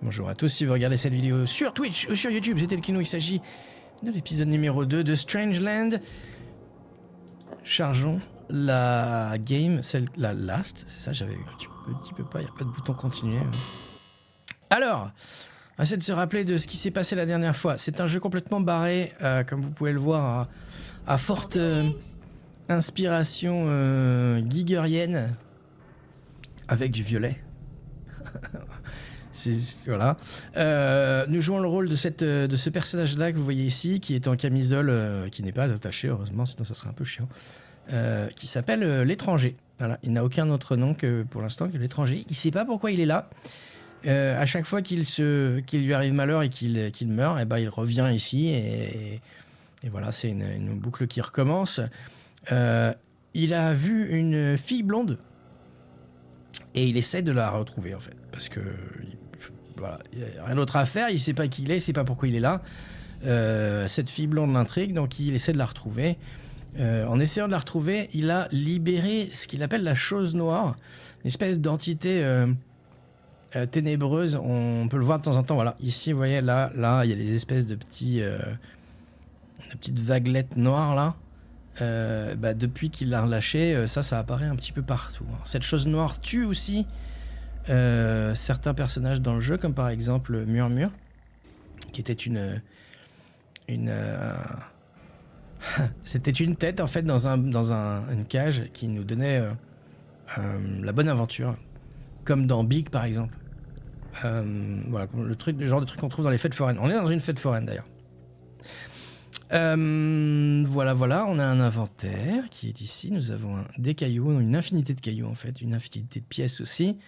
Bonjour à tous, si vous regardez cette vidéo sur Twitch ou sur YouTube, c'était le Kino, il s'agit de l'épisode numéro 2 de Strangeland. Chargeons la game, la last, c'est ça, j'avais eu un petit peu pas, il n'y a pas de bouton continuer. Alors, on essaie de se rappeler de ce qui s'est passé la dernière fois. C'est un jeu complètement barré, comme vous pouvez le voir, à forte inspiration giggerienne, avec du violet. Voilà. Nous jouons le rôle de ce personnage-là que vous voyez ici, qui est en camisole, qui n'est pas attaché, heureusement, sinon ça serait un peu chiant, qui s'appelle l'étranger. Voilà. Il n'a aucun autre nom que, pour l'instant, que l'étranger. Il ne sait pas pourquoi il est là. À chaque fois qu'il lui arrive malheur et qu'il meurt, et ben, il revient ici, et voilà, c'est une boucle qui recommence. Il a vu une fille blonde, et il essaie de la retrouver, en fait, parce que voilà, il n'y a rien d'autre à faire, il ne sait pas qui il est, il ne sait pas pourquoi il est là. Cette fille blonde l'intrigue, donc il essaie de la retrouver. En essayant de la retrouver, il a libéré ce qu'il appelle la chose noire, une espèce d'entité ténébreuse. On peut le voir de temps en temps. Voilà, ici, vous voyez, là, il y a des espèces de petites vaguelettes noires là. Depuis qu'il l'a relâché, ça apparaît un petit peu partout. Cette chose noire tue aussi certains personnages dans le jeu, comme par exemple Murmure, qui était c'était une tête en fait dans une cage qui nous donnait la bonne aventure, comme dans Big par exemple. Voilà, le genre de truc qu'on trouve dans les fêtes foraines. On est dans une fête foraine d'ailleurs. Voilà, on a un inventaire qui est ici. Nous avons des cailloux, une infinité de cailloux en fait, une infinité de pièces aussi.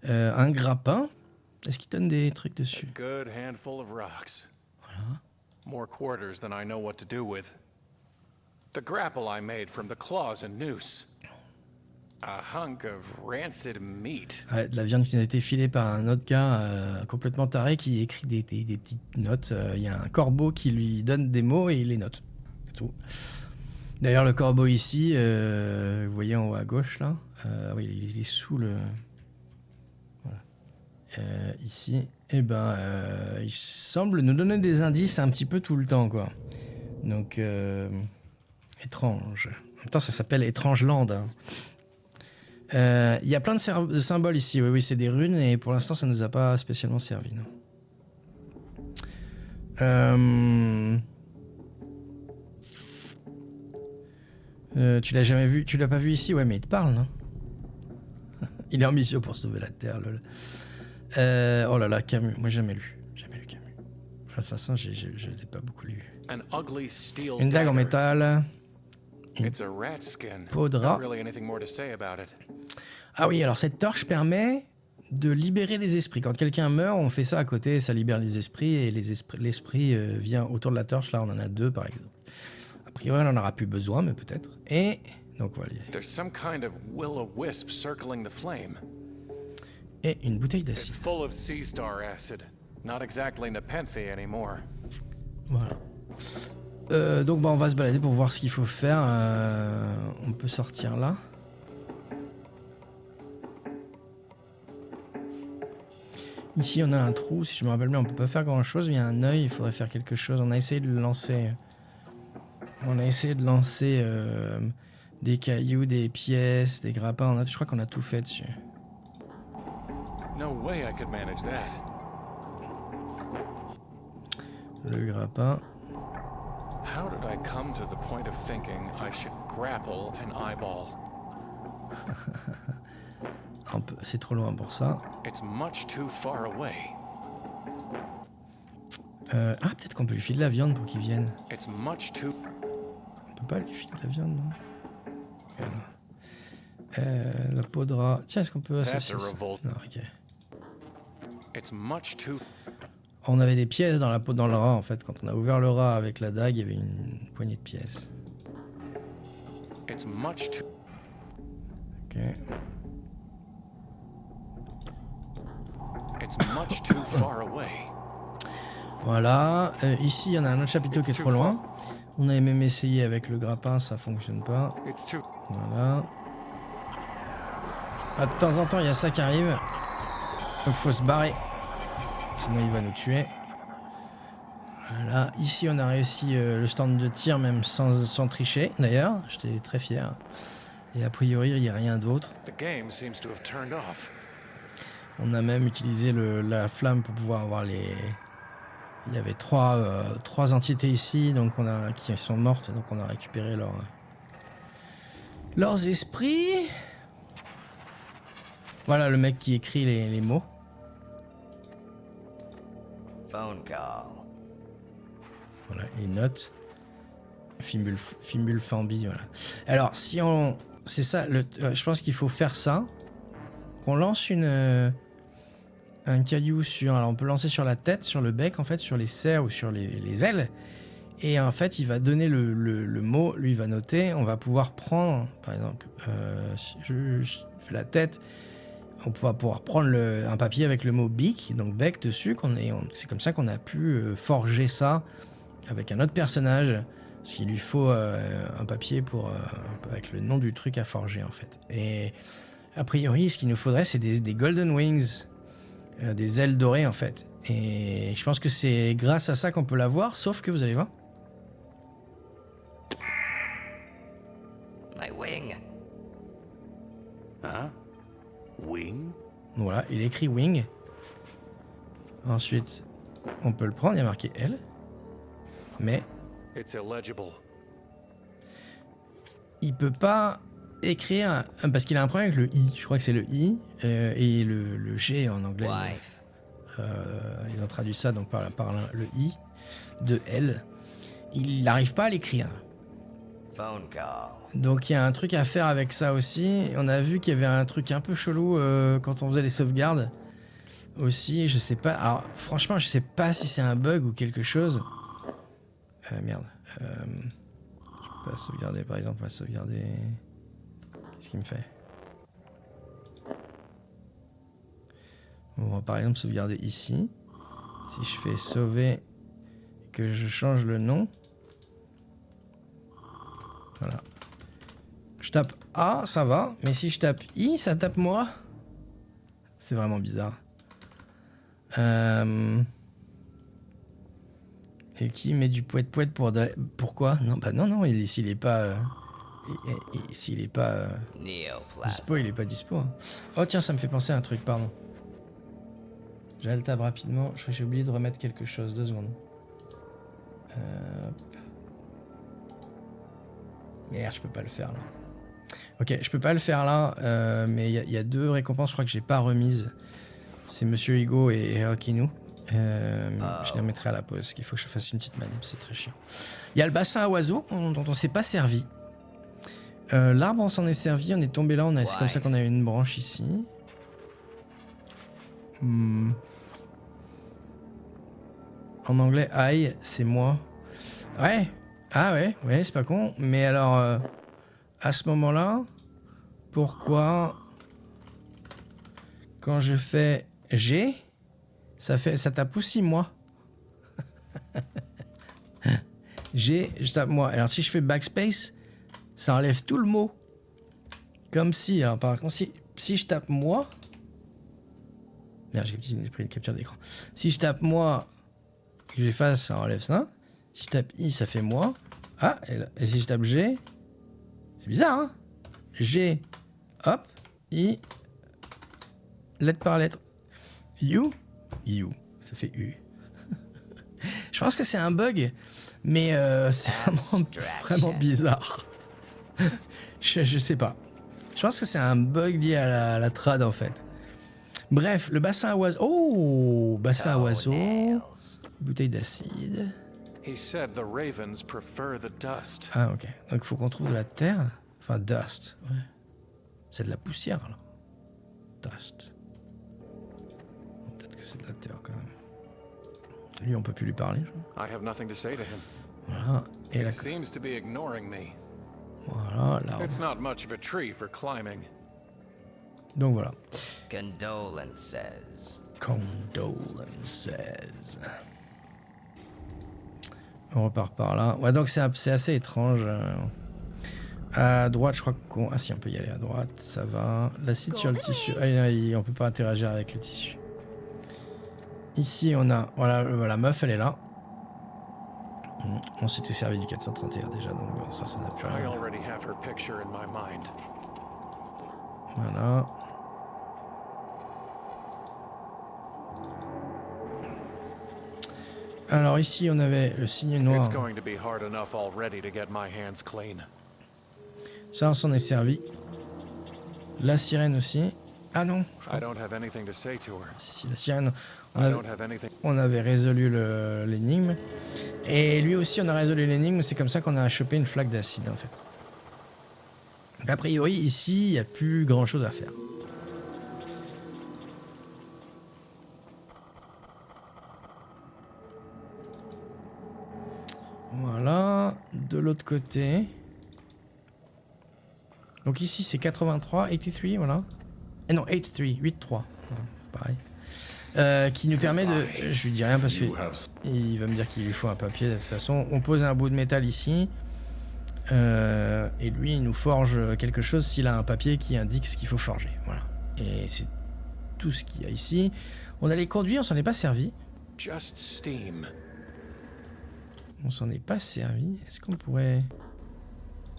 Un grappin. Est-ce qu'il donne des trucs dessus? Good handful of rocks. Voilà. More quarters than I know what to do with. The grapple I made from the claws and noose. A hunk of rancid meat. Ouais, de la viande qui nous a été filée par un autre gars complètement taré qui écrit des petites notes. Il y a un corbeau qui lui donne des mots et il les note. C'est tout. D'ailleurs, le corbeau ici, vous voyez en haut à gauche là, oui, il est sous le. Voilà. Ici, il semble nous donner des indices un petit peu tout le temps, quoi. Donc, étrange. En même temps, ça s'appelle Strangeland. Hein. Il y a plein de symboles ici. Oui, c'est des runes et pour l'instant, ça nous a pas spécialement servi. Tu l'as jamais vu? Tu l'as pas vu ici? Ouais, mais il te parle, non? Il est en mission pour sauver la Terre, lol. Oh là là, Camus. Moi, jamais lu Camus. Enfin, de toute façon, je l'ai pas beaucoup lu. Une dague en métal. Peau de rat. Ah oui, alors cette torche permet de libérer les esprits. Quand quelqu'un meurt, on fait ça à côté, ça libère les esprits, et l'esprit vient autour de la torche. Là, on en a deux, par exemple. A priori, on n'en aura plus besoin, mais peut-être. Et donc voilà. Et une bouteille d'acide. Voilà. Donc on va se balader pour voir ce qu'il faut faire. On peut sortir là. Ici on a un trou, si je me rappelle bien on peut pas faire grand chose, il y a un œil, il faudrait faire quelque chose. On a essayé de le lancer. Des cailloux, des pièces, des grappins, je crois qu'on a tout fait dessus. No way I could manage that. Le grappin. How did I come to the point of thinking I should grapple an eyeball? C'est trop loin pour ça. It's much too far away. Peut-être qu'on peut lui filer de la viande pour qu'il vienne. It's much too... On peut pas lui filer de la viande, non? Voilà. La peau de rat. Tiens, est-ce qu'on peut associer ça? Non, ok. It's much too... On avait des pièces dans le rat en fait. Quand on a ouvert le rat avec la dague, il y avait une poignée de pièces. It's much too... Ok. It's much too far away. Voilà. Ici, il y en a un autre chapiteau qui est trop loin. On avait même essayé avec le grappin, ça fonctionne pas. Voilà. De temps en temps, il y a ça qui arrive. Donc, faut se barrer. Sinon il va nous tuer. Voilà, ici on a réussi le stand de tir même sans tricher d'ailleurs, j'étais très fier. Et a priori il n'y a rien d'autre. On a même utilisé la flamme pour pouvoir avoir les... Il y avait trois entités ici donc qui sont mortes, donc on a récupéré leurs esprits. Voilà le mec qui écrit les mots. Phone call. Voilà, il note. Fimbul Fambi, voilà. Alors, si on... C'est ça, je pense qu'il faut faire ça. Qu'on lance un caillou sur... Alors, on peut lancer sur la tête, sur le bec, en fait, sur les serres ou sur les ailes. Et en fait, il va donner le mot, lui, il va noter. On va pouvoir prendre, par exemple, si je fais la tête... On va pouvoir prendre un papier avec le mot bec, donc bec dessus. C'est comme ça qu'on a pu forger ça avec un autre personnage. Parce qu'il lui faut un papier avec le nom du truc à forger en fait. Et a priori, ce qu'il nous faudrait, c'est des Golden Wings, des ailes dorées en fait. Et je pense que c'est grâce à ça qu'on peut l'avoir, sauf que vous allez voir. My wing. Hein? Wing? Voilà, il écrit wing. Ensuite, on peut le prendre, il y a marqué L. Mais il peut pas écrire parce qu'il a un problème avec le I. Je crois que c'est le I et le G en anglais. Ils ont traduit ça donc par le I de L. Il n'arrive pas à l'écrire. Phone call. Donc il y a un truc à faire avec ça aussi. On a vu qu'il y avait un truc un peu chelou quand on faisait les sauvegardes aussi. Je sais pas. Alors franchement, je sais pas si c'est un bug ou quelque chose. Merde. Je peux pas sauvegarder par exemple. On va sauvegarder. Qu'est-ce qu'il me fait? On va par exemple sauvegarder ici. Si je fais sauver et que je change le nom. Voilà. Je tape A, ça va. Mais si je tape I, ça tape moi. C'est vraiment bizarre. Et qui met du poète pour... Pourquoi? Non, bah non, s'il est pas... s'il est pas... dispo, il est pas dispo. Hein. Oh tiens, ça me fait penser à un truc, pardon. J'altabe rapidement. Je crois que j'ai oublié de remettre quelque chose. 2 secondes. Hop. Merde, je peux pas le faire là. Ok, je peux pas le faire là, mais il y a 2 récompenses, je crois que j'ai pas remises. C'est Monsieur Hugo et Hirokinu. Je les remettrai à la pause, parce qu'il faut que je fasse une petite manip, c'est très chiant. Il y a le bassin à oiseaux dont on s'est pas servi. L'arbre, on s'en est servi, on est tombé là, c'est comme ça qu'on a eu une branche ici. En anglais, I, c'est moi. Ouais. Ah ouais, c'est pas con. Mais alors, à ce moment-là, pourquoi quand je fais G, ça tape aussi moi. G, je tape moi. Alors si je fais backspace, ça enlève tout le mot. Comme si, alors, par contre, si je tape moi... Merde, j'ai pris une capture d'écran. Si je tape moi, que j'efface, ça enlève ça. Si je tape I, ça fait moi. Ah, et si je tape G, c'est bizarre, hein? G, hop, I, lettre par lettre. U, ça fait U. Je pense que c'est un bug, mais c'est vraiment bizarre. Je sais pas. Je pense que c'est un bug lié à la trad, en fait. Bref, le bassin à oiseaux. Oh, bassin à oiseaux. Bouteille d'acide. Ah, ok. Donc, il faut qu'on trouve de la terre. Enfin, dust. Ouais. C'est de la poussière, là. Dust. Peut-être que c'est de la terre, quand même. Lui, on peut plus lui parler, je crois. Voilà. Et là. Voilà, là. Donc, voilà. Condolences. On repart par là. Ouais, donc c'est assez étrange. À droite, je crois qu'on... Ah si, on peut y aller à droite, ça va. L'acide sur le tissu. Ah, on peut pas interagir avec le tissu. Ici, on a... Voilà, la meuf, elle est là. On s'était servi du 431 déjà, donc ça n'a plus I rien. already have her picture in my mind. Voilà. Alors ici, on avait le signe noir. It's going to be hard enough already to get my hands clean. Ça, on s'en est servi. La sirène aussi. Ah non. I don't have anything to say to her. Si, la sirène. I don't have anything. On avait résolu l'énigme. Et lui aussi, on a résolu l'énigme. C'est comme ça qu'on a chopé une flaque d'acide, en fait. Donc, a priori, ici, il n'y a plus grand-chose à faire. Voilà. De l'autre côté. Donc ici, c'est 83, 83, voilà. Et non, 83, 83. Voilà, pareil. Qui nous permet de... Je lui dis rien parce qu'il va me dire qu'il lui faut un papier. De toute façon, on pose un bout de métal ici. Et lui, il nous forge quelque chose s'il a un papier qui indique ce qu'il faut forger. Voilà. Et c'est tout ce qu'il y a ici. On a les conduits, on s'en est pas servi. Just steam. On s'en est pas servi. Est-ce qu'on pourrait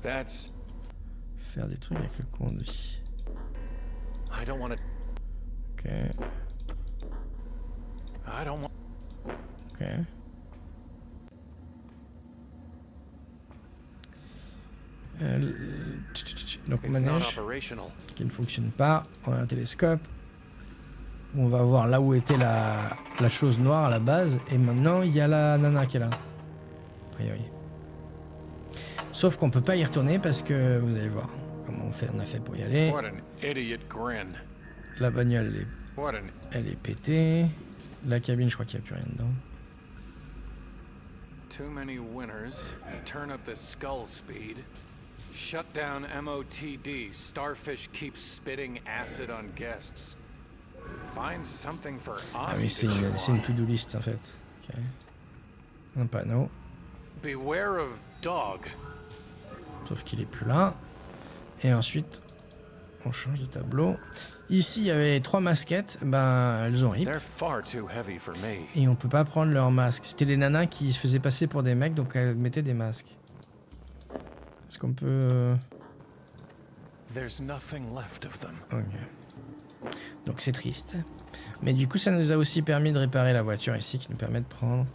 That's. faire des trucs avec le conduit? I don't want to. Ok. I don't want. Ok. Donc It's not manège operational. qui ne fonctionne pas. On a un télescope. On va voir là où était la chose noire à la base. Et maintenant, il y a la nana qui est là. A priori. Sauf qu'on peut pas y retourner parce que vous allez voir comment on a fait pour y aller. What an idiot grin. La bagnole, What an. elle est pétée. La cabine, je crois qu'il n'y a plus rien dedans. Too many winners. Turn up the skull speed. Shut down MOTD. Starfish keeps spitting acid on guests. Find something for Ah Ozzy oui, c'est to chew une on. to-do list en fait. Ok. Un panneau. Beware of dog. Sauf qu'il est plus là. Et ensuite, on change de tableau. Ici, il y avait 3 masquettes. Ben, elles ont rip. They're far too heavy for me. Et on peut pas prendre leurs masques. C'était des nanas qui se faisaient passer pour des mecs, donc elles mettaient des masques. Est-ce qu'on peut... There's nothing left of them. Ok. Donc c'est triste. Mais du coup, ça nous a aussi permis de réparer la voiture ici, qui nous permet de prendre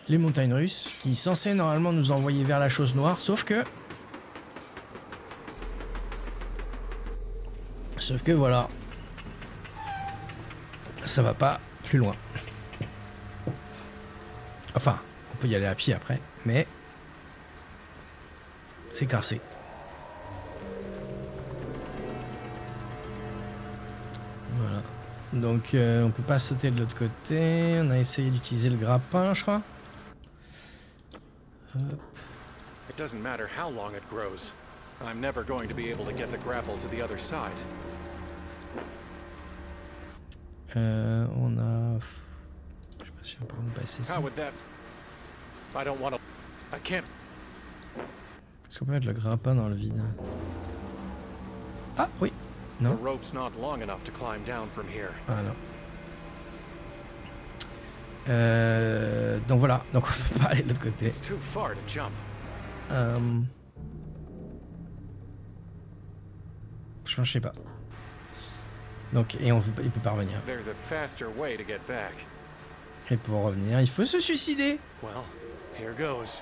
les montagnes russes, qui est censé normalement nous envoyer vers la chose noire, sauf que voilà, ça va pas plus loin. Enfin, on peut y aller à pied après, mais c'est cassé. Voilà. Donc on peut pas sauter de l'autre côté. On a essayé d'utiliser le grappin, je crois. Hop. It doesn't matter how long it grows. I'm never going to be able to get the grapple to the other side. On a... Je sais pas si on peut nous passer ça. How would that? I don't want to. I can't. Est-ce qu'on peut mettre le grappin dans le vide? Ah oui. Non. The rope's not long enough to climb down from here. Ah non. Donc voilà, donc on peut pas aller de l'autre côté. It's too far to jump. Je sais pas. Donc, et il peut pas revenir. There's a faster way to get back. Et pour revenir, il faut se suicider. Well, here goes.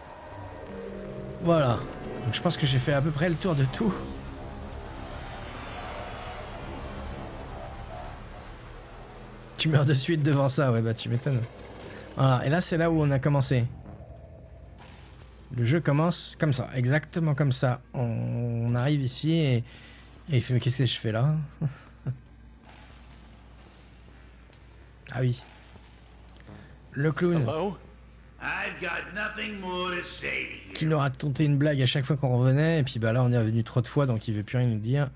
Voilà. Donc je pense que j'ai fait à peu près le tour de tout. Tu meurs de suite devant ça, ouais bah tu m'étonnes. Voilà, et là c'est là où on a commencé. Le jeu commence comme ça, exactement comme ça. On arrive ici et il fait mais qu'est-ce que je fais là? Ah oui. Le clown Hello? I've got nothing more to say to you. qui nous racontait une blague à chaque fois qu'on revenait et puis bah là on est revenu trop de fois donc il veut plus rien nous dire.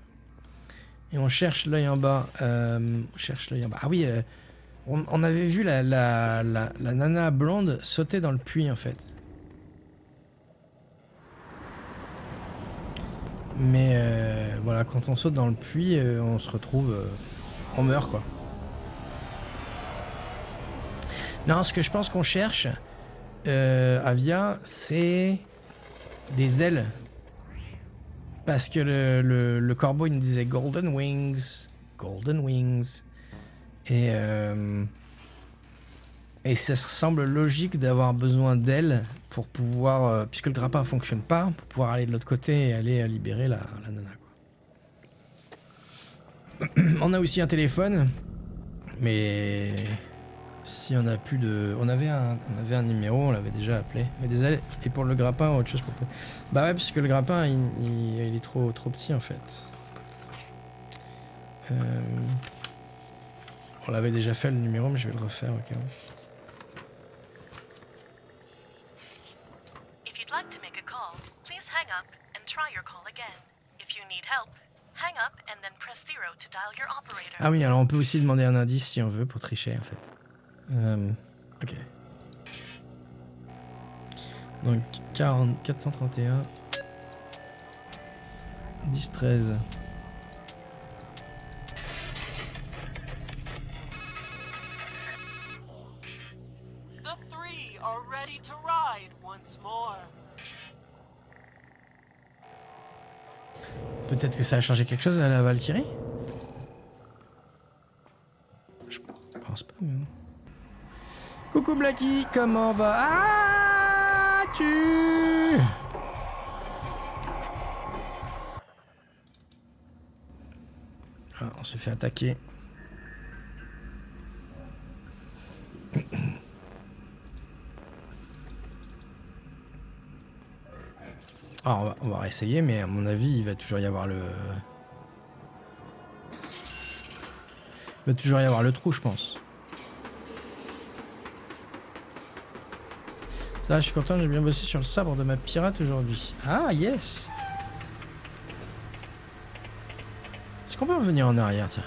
Et on cherche l'œil en bas. On cherche l'œil en bas. Ah oui, on avait vu la nana blonde sauter dans le puits en fait. Mais voilà, quand on saute dans le puits, on se retrouve... on meurt quoi. Non, ce que je pense qu'on cherche, Avia, c'est des ailes. Parce que le corbeau, il nous disait Golden Wings. Golden Wings. Et ça semble logique d'avoir besoin d'ailes pour pouvoir, puisque le grappin ne fonctionne pas, pour pouvoir aller de l'autre côté et aller libérer la nana. Quoi. On a aussi un téléphone, mais si on a plus de... On avait un numéro, on l'avait déjà appelé. Mais des ailes, et pour le grappin, autre chose pour... Bah ouais, puisque le grappin, il est trop petit en fait. On l'avait déjà fait le numéro, mais je vais le refaire au cas où. If you'd like to make a call, please hang up and try your call again. If you need help, hang up and then press 0 to dial your operator. Ah oui, alors on peut aussi demander un indice si on veut pour tricher en fait. Ok. Donc 431 10 13. The three are ready to ride once more. Peut-être que ça a changé quelque chose à la Valkyrie? Je pense pas, mais bon. Coucou Blacky, comment vas-tu? Ah, on s'est fait attaquer. Alors, on va réessayer, mais à mon avis, il va toujours y avoir le... Il va toujours y avoir le trou, je pense. Ça, je suis content, j'ai bien bossé sur le sabre de ma pirate aujourd'hui. Ah, yes! Est-ce qu'on peut revenir en arrière, tiens?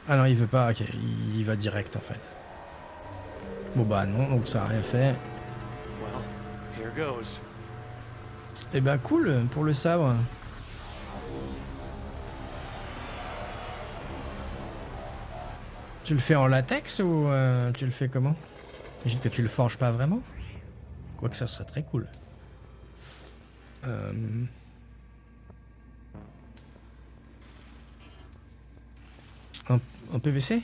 Ah non, il veut pas, ok, il y va direct, en fait. Bon bah non, donc ça a rien fait. Here goes. Eh ben cool pour le sabre. Tu le fais en latex ou tu le fais comment? J'imagine que tu le forges pas vraiment. Quoique ça serait très cool. En PVC?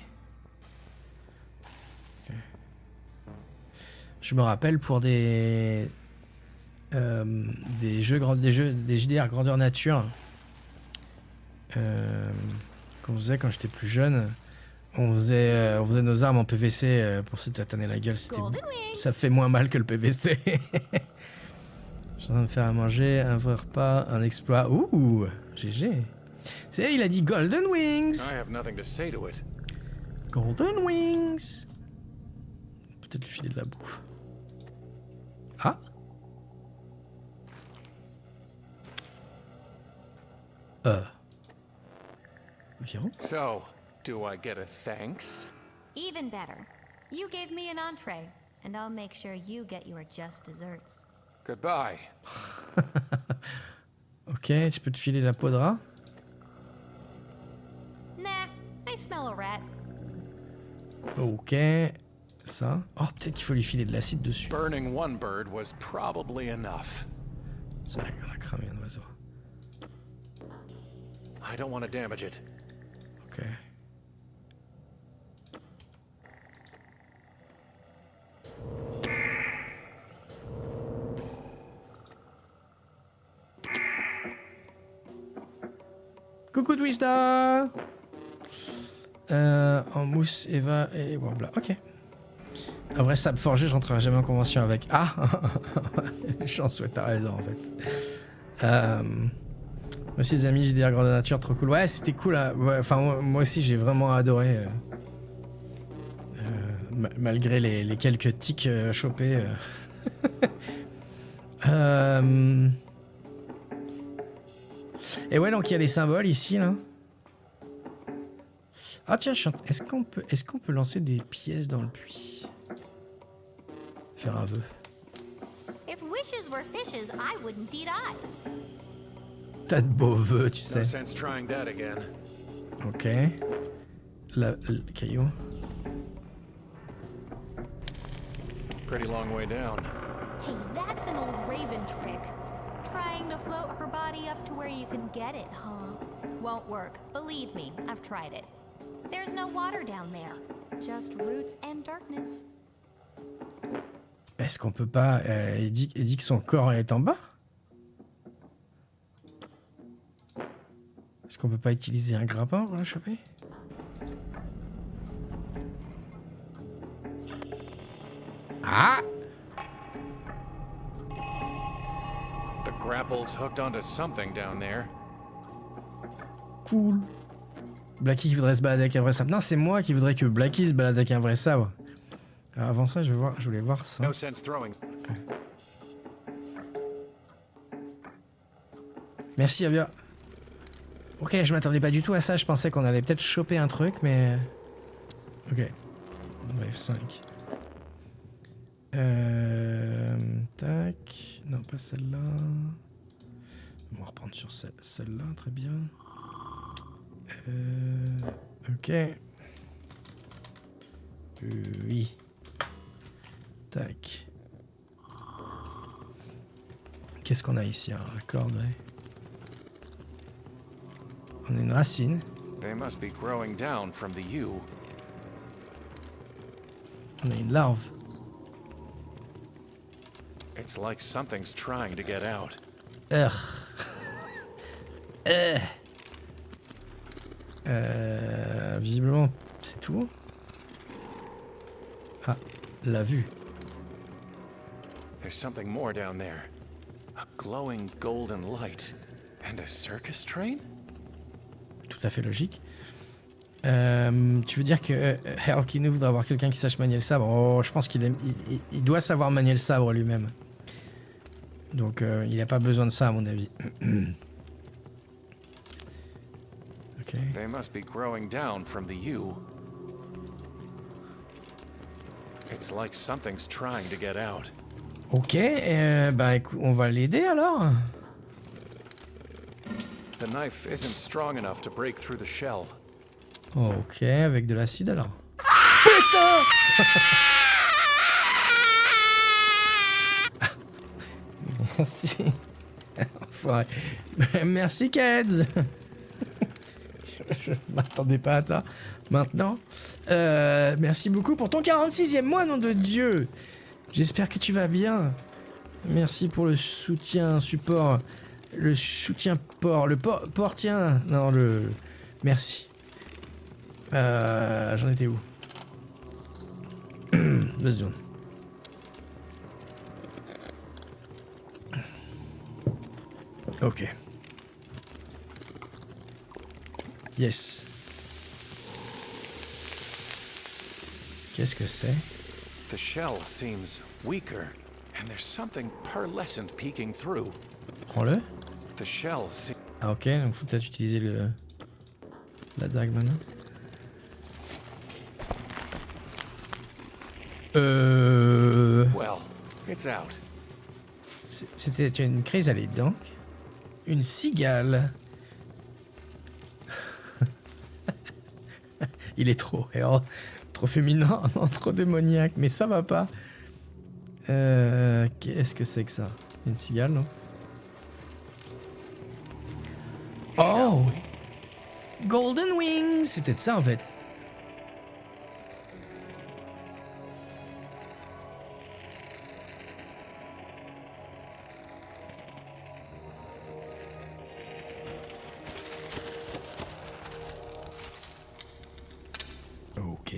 Okay. Je me rappelle pour des JDR grandeur nature qu'on faisait quand j'étais plus jeune. On faisait nos armes en PVC pour se tataner la gueule. Ça fait moins mal que le PVC. Je suis en train de faire à manger, un vrai repas, un exploit. Ouh, GG. C'est, il a dit Golden Wings. I have nothing to say to it. Golden Wings. Peut-être lui filer de la bouffe. Ah. Viens. So, do I get a thanks? Even better. You gave me an entree, and I'll make sure you get your just desserts. Goodbye. Ok, tu peux te filer la peau de rat. Nah, I smell a rat. Ok, ça. Oh, peut-être qu'il faut lui filer de l'acide dessus. Burning one bird was probably enough. Ça, on a cramé un oiseau. I don't want to damage it. Ok. Coucou Twista. En mousse, Eva et voilà. Ok. Un vrai sable forgé, j'entrerai jamais en convention avec. Ah. Chance, ouais, t'as raison en fait. Aussi les amis, j'ai des grande nature, trop cool. Ouais, c'était cool. Hein. Ouais, enfin, moi aussi, j'ai vraiment adoré. Malgré les quelques tics chopés. Et ouais, donc il y a les symboles ici, là. Ah tiens, est-ce qu'on peut lancer des pièces dans le puits? Faire un vœu. If wishes were fishes, I wouldn't eat eyes. T'as de beaux vœux, tu sais. No sense trying that again. Ok. Le caillou. Pretty long way down. Hey, that's an old raven trick. Trying to float her body up to where you can get it, huh? Won't work. Believe me, I've tried it. There's no water down there. Just roots and darkness. Est-ce qu'on peut pas... il dit que son corps est en bas? Est-ce qu'on peut pas utiliser un grappin pour la choper? Ah! The grapple's hooked onto something down there. Cool. Blackie qui voudrait se balader avec un vrai sabre. Non, c'est moi qui voudrais que Blackie se balade avec un vrai sabre. Alors avant ça, je voulais voir ça. No sense throwing. Merci, Avia. Ok, je m'attendais pas du tout à ça. Je pensais qu'on allait peut-être choper un truc, mais... Ok. Bref, 5. Tac. Non, pas celle-là. On va reprendre sur celle-là, très bien. Ok. Oui. Tac. Qu'est-ce qu'on a ici? Alors, la corde, ouais. On a une racine. They must be growing down from the U. On a une larve. It's like something's trying to get out. Visiblement, c'est tout. Ah, la vue. There's something more down there. A glowing golden light. And a circus train? Tout à fait logique. Tu veux dire que Helkinu voudrait avoir quelqu'un qui sache manier le sabre? Oh, je pense qu'il il doit savoir manier le sabre lui-même. Donc il n'a pas besoin de ça à mon avis. Ok. They must be growing down from the U. It's like something's trying to get out. Ok, bah écoute, on va l'aider alors. The knife isn't strong enough to break through the shell. Ok, avec de l'acide alors. Putain! Merci. Enfoiré. Merci, Keds. Je m'attendais pas à ça. Maintenant. Merci beaucoup pour ton 46e mois, nom de Dieu. J'espère que tu vas bien. Merci pour le soutien, support. Le soutien port. Le port, tiens. Non, le... Merci. J'en étais où? Vas-y. Ok. Yes. Qu'est-ce que c'est? The shell seems weaker, and there's something pearlescent peeking through. Prends-le. The shell seems... Ah ok, donc faut peut-être utiliser la dague maintenant. Well, it's out. C'était une chrysalide donc. Une cigale. Il est trop, trop féminin, non, trop démoniaque, mais ça va pas. Qu'est-ce que c'est que ça? Une cigale, non? Oh! Golden Wings! C'est peut-être ça en fait. Ok.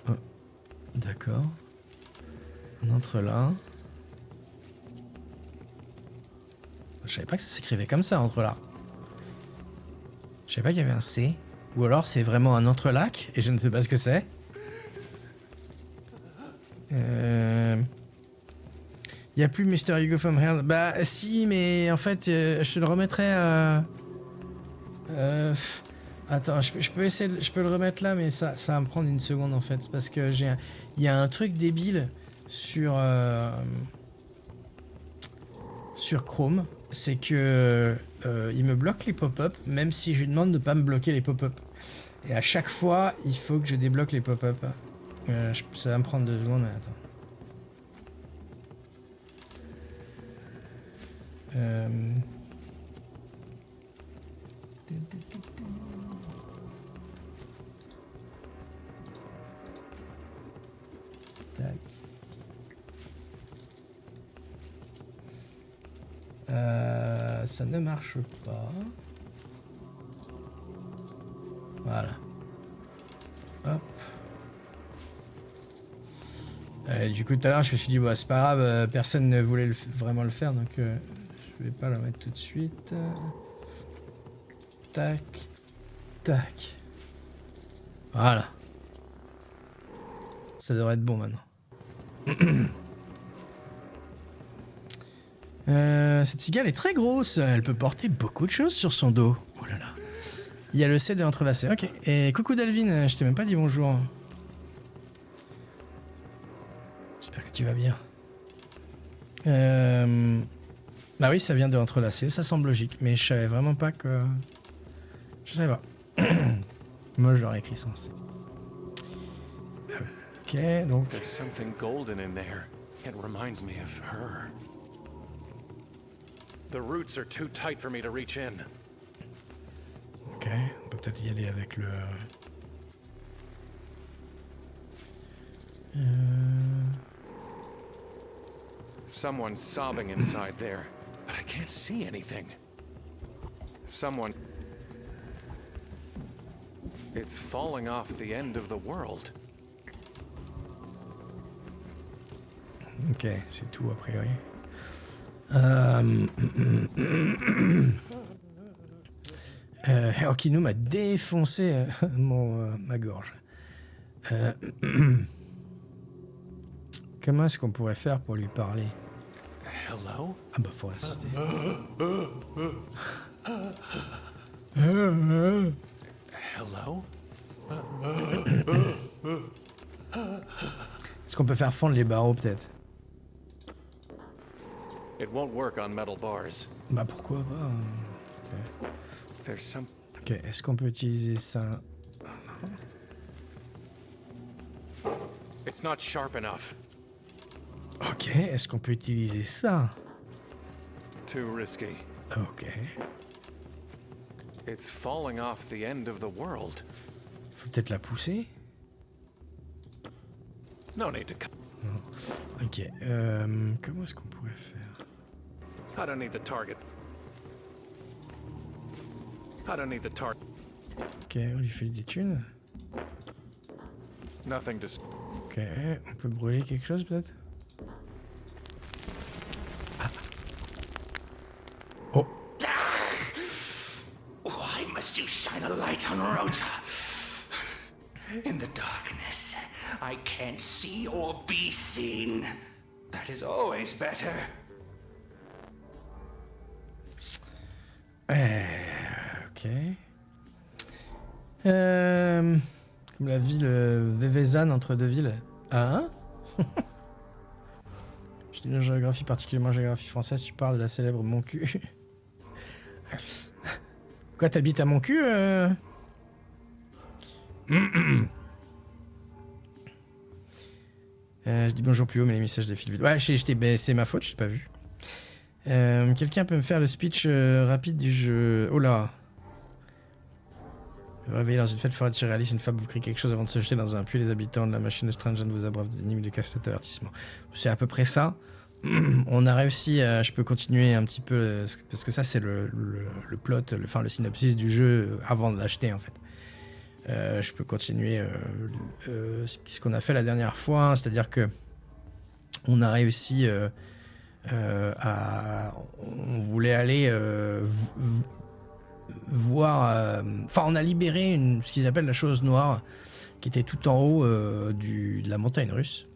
Oh, d'accord. On entre là. Je savais pas que ça s'écrivait comme ça, entre là. Je savais pas qu'il y avait un C. Ou alors c'est vraiment un entrelac et je ne sais pas ce que c'est. Y a plus Mr. Hugo from Hell. Bah si, mais en fait, je te le remettrai à... Attends, je peux essayer, je peux le remettre là, mais ça va me prendre une seconde en fait, parce que il y a un truc débile sur Chrome c'est que il me bloque les pop-up, même si je lui demande de pas me bloquer les pop-up. Et à chaque fois, il faut que je débloque les pop-up. Ça va me prendre 2 secondes, mais attends. Tac. Ça ne marche pas. Voilà. Hop. Du coup, tout à l'heure, je me suis dit, bah, c'est pas grave, personne ne voulait vraiment le faire, donc je vais pas la mettre tout de suite. Tac. Tac. Voilà. Ça devrait être bon maintenant. Cette cigale est très grosse. Elle peut porter beaucoup de choses sur son dos. Oh là là. Il y a le C de entrelacé. Ok. Et coucou Dalvin, je t'ai même pas dit bonjour. J'espère que tu vas bien. Bah oui, ça vient de entrelacé. Ça semble logique. Mais je savais vraiment pas que... Je savais pas. Moi, je l'aurais écrit sans C. Ok, donc... There's something golden in there. It reminds me of her. The roots are too tight for me to reach in. Ok, on peut peut-être y aller avec le... Someone's sobbing inside there, but I can't see anything. Someone... It's falling off the end of the world. Ok, c'est tout a priori. Herkino m'a défoncé ma gorge. Comment est-ce qu'on pourrait faire pour lui parler? Hello? Ah bah faut insister. Hello? Est-ce qu'on peut faire fondre les barreaux peut-être? It won't work on metal bars. Bah pourquoi pas? There's some... Ok, est-ce qu'on peut utiliser ça? It's not sharp enough. Ok, est-ce qu'on peut utiliser ça? Too risky. Ok. It's falling off the end of the world. Faut peut-être la pousser? No need to cut. Ok, comment est-ce qu'on pourrait faire? I don't need the target. I don't need the target. Ok, on lui fait des thunes. Nothing to... Ok, on peut brûler quelque chose peut-être? Ah. Oh! Why must you shine a light on Rota? In the darkness, I can't see or be seen. That is always better. Ok. Comme la ville Vévézane entre deux villes. Ah? Je dis une géographie, particulièrement géographie française, tu parles de la célèbre Mon Cul. Quoi, t'habites à Mon Cul Je dis bonjour plus haut, mais les messages défilent vite. Ouais, c'est ma faute, je t'ai pas vu. Quelqu'un peut me faire le speech rapide du jeu? Oh là! Vous réveillez dans une fête forêt surréaliste, une femme vous crie quelque chose avant de se jeter dans un puits. Les habitants de la machine de Strangeland vous abreuvent d'énigmes de casse-tête avertissement. C'est à peu près ça. On a réussi, je peux continuer un petit peu, parce que ça c'est le plot, le synopsis du jeu avant de l'acheter en fait. Je peux continuer ce qu'on a fait la dernière fois, hein, c'est-à-dire que on a réussi on voulait aller voir, enfin on a libéré ce qu'ils appellent la chose noire qui était tout en haut de la montagne russe.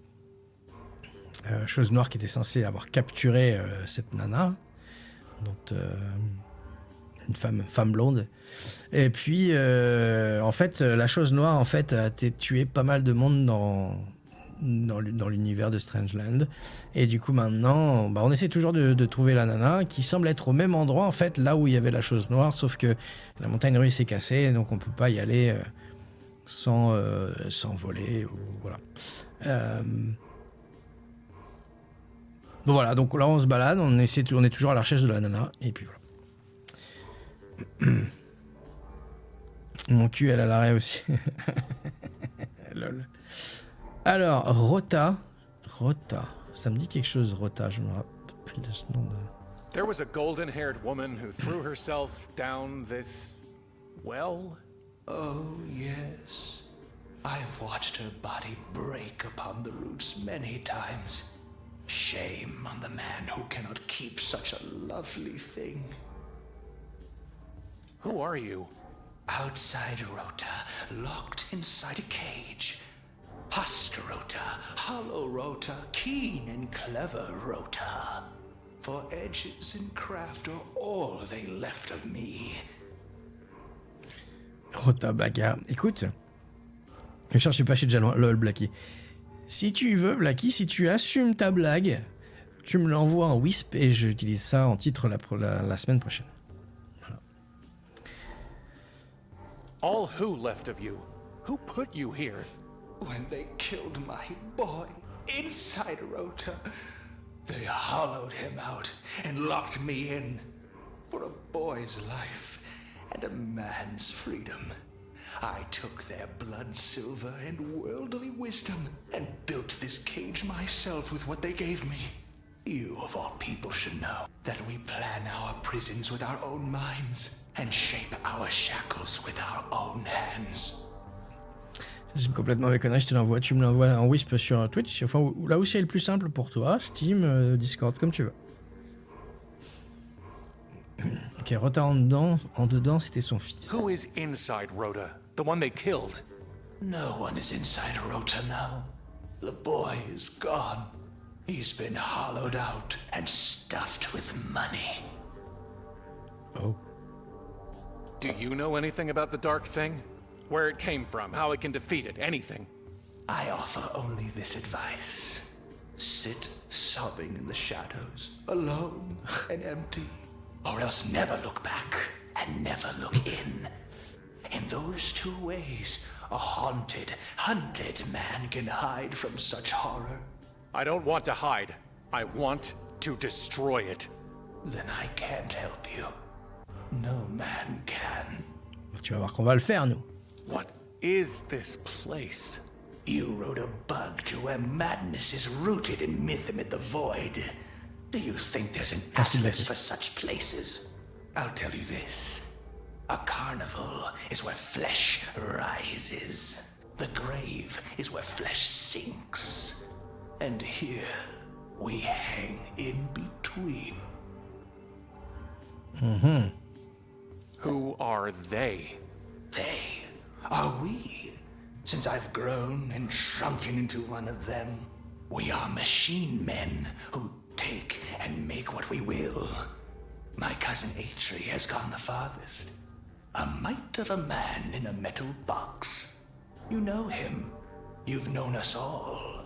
Chose noire qui était censée avoir capturé cette nana, donc une femme blonde. Et puis en fait la chose noire en fait a tué pas mal de monde dans l'univers de Strangeland. Et du coup, maintenant, on essaie toujours de trouver la nana qui semble être au même endroit, en fait, là où il y avait la chose noire, sauf que la montagne russe s'est cassée, donc on peut pas y aller sans voler. Ou, voilà. Bon, voilà, donc là, on se balade, on est toujours à la recherche de la nana, et puis voilà. Mon cul, elle a l'arrêt aussi. Lol. Alors, Rota. Ça me dit quelque chose, Rota. Je me rappelle de ce nom de... There was a golden-haired woman who threw herself down this well. Oh, yes. I've watched her body break upon the roots many times. Shame on the man who cannot keep such a lovely thing. Who are you? Outside Rota, locked inside a cage. Husk Rota, hollow Rota, keen and clever Rota. For edges and craft are all they left of me. Rota bagarre. Écoute, je cherche pas chez déjà loin. Lol, Blacky. Si tu veux, Blacky, si tu assumes ta blague, tu me l'envoies en Wisp et j'utilise ça en titre la semaine prochaine. Voilà. All who left of you? Who put you here? When they killed my boy inside Rota, they hollowed him out and locked me in for a boy's life and a man's freedom. I took their blood silver and worldly wisdom and built this cage myself with what they gave me. You, of all people, should know that we plan our prisons with our own minds and shape our shackles with our own hands. C'est complètement méconnaît, je te l'envoie. Tu me l'envoies en Wisp sur Twitch, enfin là où c'est le plus simple pour toi, Steam, Discord, comme tu veux. Ok, Rota en dedans, c'était son fils. Who is inside Rhoda? The one they killed? No one is inside Rota now. The boy is gone. He's been hollowed out and stuffed with money. Oh. Do you know anything about the Dark Thing? Where it came from, how it can defeat it, anything? I offer only this advice. Sit sobbing in the shadows, alone and empty. Or else never look back and never look in. In those two ways, a haunted, hunted man can hide from such horror. I don't want to hide. I want to destroy it. Then I can't help you. No man can. Tu vas voir qu'on va le faire, nous. What is this place? You rode a bug to where madness is rooted in myth amid the void. Do you think there's an atlas for such places? I'll tell you this. A carnival is where flesh rises. The grave is where flesh sinks. And here we hang in between. Mm-hmm. Who are they? They are we. Since I've grown and shrunken into one of them, we are machine men who take and make what we will. My cousin Atri has gone the farthest. A mite of a man in a metal box. You know him. You've known us all.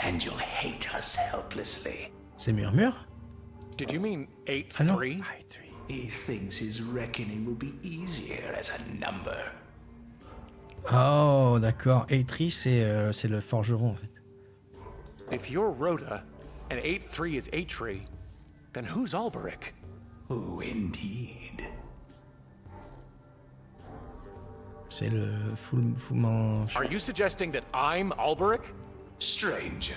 And you'll hate us helplessly. C'est Murmure? Did you mean 8-3? Ah non. 8-3. He thinks his reckoning will be easier as a number. Oh, d'accord. 8-3, c'est le forgeron, en fait. If you're Rhoda and 8-3 is Atri, then who's Alberic? Who indeed? C'est le Fouman... Are you suggesting that I'm Alberic? Stranger,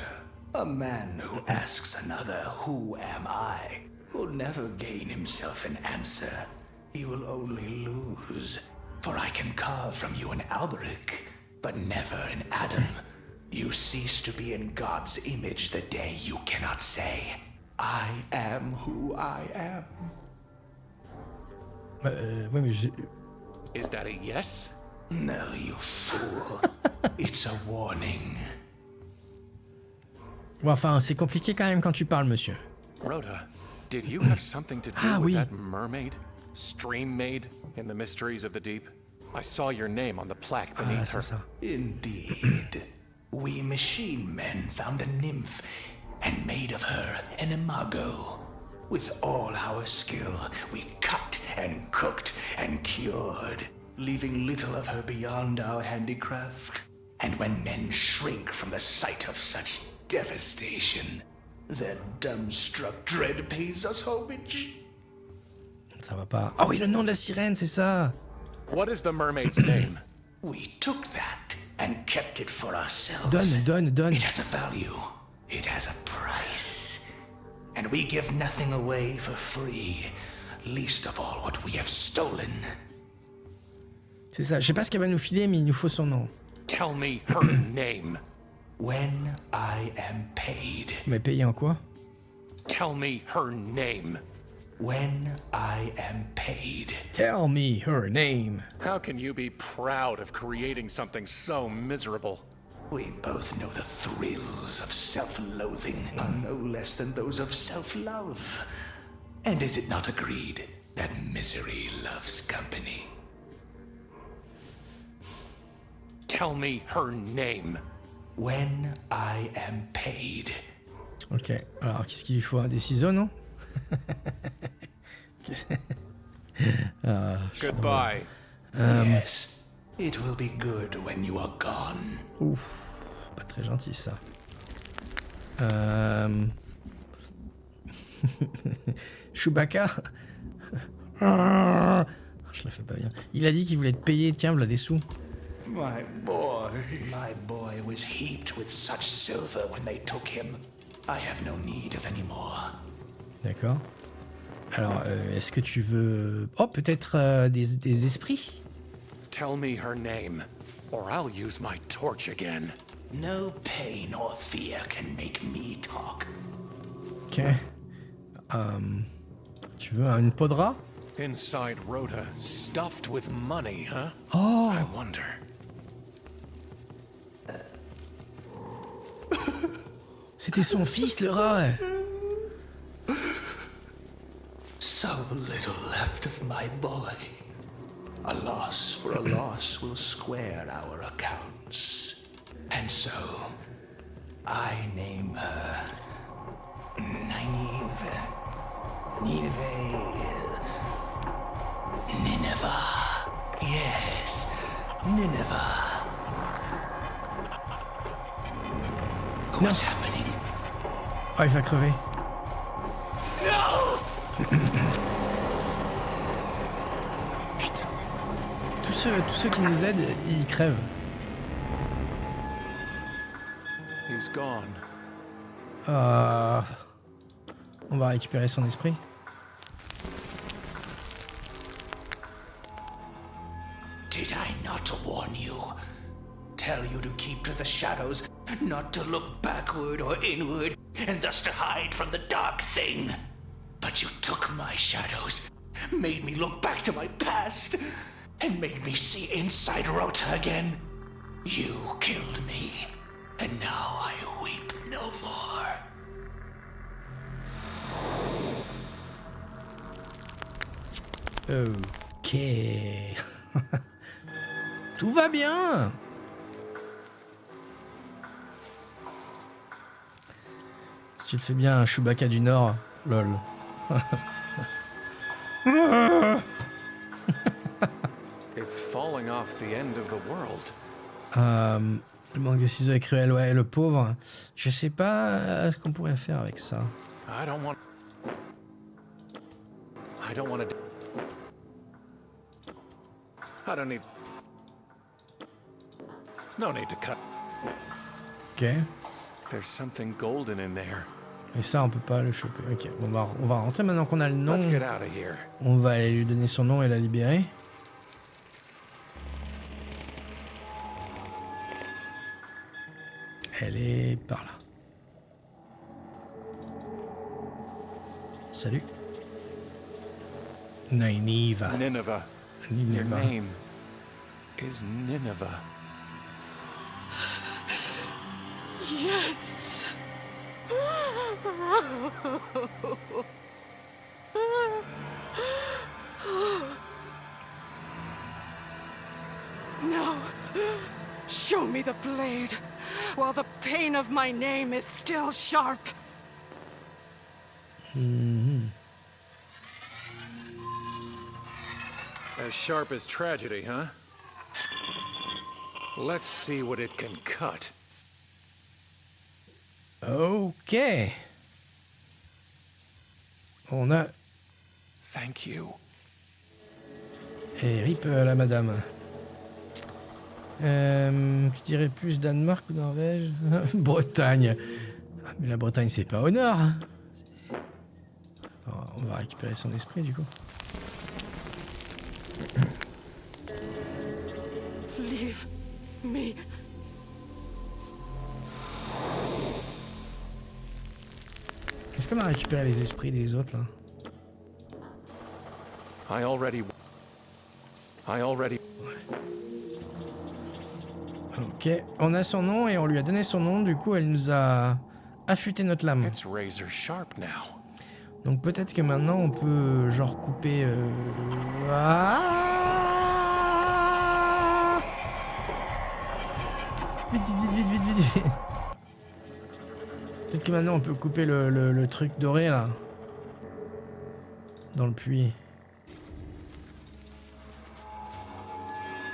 a man who asks another, who am I, will never gain himself an answer. He will only lose. For I can carve from you an Alberic, but never an Adam. You cease to be in God's image the day you cannot say, I am who I am. Ouais, mais Is that a yes? No, you fool. It's a warning. Ouais, enfin, c'est compliqué quand même quand tu parles, monsieur. Rhoda, did you have something to do Ah, with oui. that mermaid? Stream maid in the mysteries of the deep? I saw your name on the plaque Ah, beneath c'est her. ça. Indeed. We machine men found a nymph and made of her an imago. With all our skill, we cut and cooked and cured, leaving little of her beyond our handicraft. And when men shrink from the sight of such devastation, their dumbstruck dread pays us homage. Ça va pas. Ah oui, le nom de la sirène, c'est ça. What is the mermaid's name? We took that and kept it for ourselves. Donne. It has a value. It has a price. And we give nothing away for free, least of all what we have stolen. C'est ça. Je sais pas ce qu'elle va nous filer, mais il nous faut son nom. Tell me her name. When I am paid. Mais payé en quoi? Tell me her name. When I am paid. Tell me her name. How can you be proud of creating something so miserable? We both know the thrills of self-loathing are no less than those of self-love. And is it not agreed that misery loves company? Tell me her name. When I am paid. Ok. Alors, qu'est-ce qu'il lui faut? Des ciseaux, non? Goodbye. Yes, it will be good when you are gone. Ouf, pas très gentil ça. Chewbacca. Je la fais pas bien. Il a dit qu'il voulait te payer. Tiens, voilà des sous. My boy was heaped with such silver when they took him. I have no need of any more. D'accord. Alors, est-ce que tu veux... Oh, peut-être des esprits? Tell me her name, or I'll use my torch again. No pain or fear can make me talk. Ok. Tu veux une peau de rat? Inside Rhoda, stuffed with money, huh? Oh! I wonder. C'était son fils, le rat. So little left of my boy. A loss for a loss will square our accounts. And so, I name her Nineveh. Yes, Nineveh. What's happening? Oh, il va crever. Putain. Tous ceux qui nous aident, ils crèvent. He's gone. On va récupérer son esprit. Did I not warn you? Tell you to keep to the shadows, not to look backward or inward, and thus to hide from the dark thing. But you took my shadows, made me look back to my past, and made me see inside Rota again. You killed me, and now I weep no more. Ok. Tout va bien. Si tu le fais bien, un Chewbacca du Nord, lol. It's falling off the end of the world. Le manque de ciseaux est cruel, ouais, le pauvre. Je sais pas ce qu'on pourrait faire avec ça. I don't want to. I don't need. No need to cut. Ok. There's something golden in there. Et ça, on peut pas le choper. Ok, on va rentrer maintenant qu'on a le nom. Let's get out of here. On va aller lui donner son nom et la libérer. Elle est par là. Salut. Nynaeve. Nineveh. Your Nineveh. name is Nineveh. Yes. No. Show me the blade, while the pain of my name is still sharp. As sharp as tragedy, huh? Let's see what it can cut. Ok. On a... Thank you. Et rip la madame. Tu dirais plus Danemark ou Norvège? Bretagne. Ah, mais la Bretagne, c'est pas au nord. Hein. Alors, on va récupérer son esprit, du coup. Leave me. Est-ce qu'on a récupéré les esprits des autres, là? I already. Ok, on a son nom et on lui a donné son nom, du coup elle nous a affûté notre lame. It's razor sharp now. Donc peut-être que maintenant on peut genre couper... Ah vite, vite, vite, vite, vite, vite. Peut-être que maintenant on peut couper le truc doré là. Dans le puits.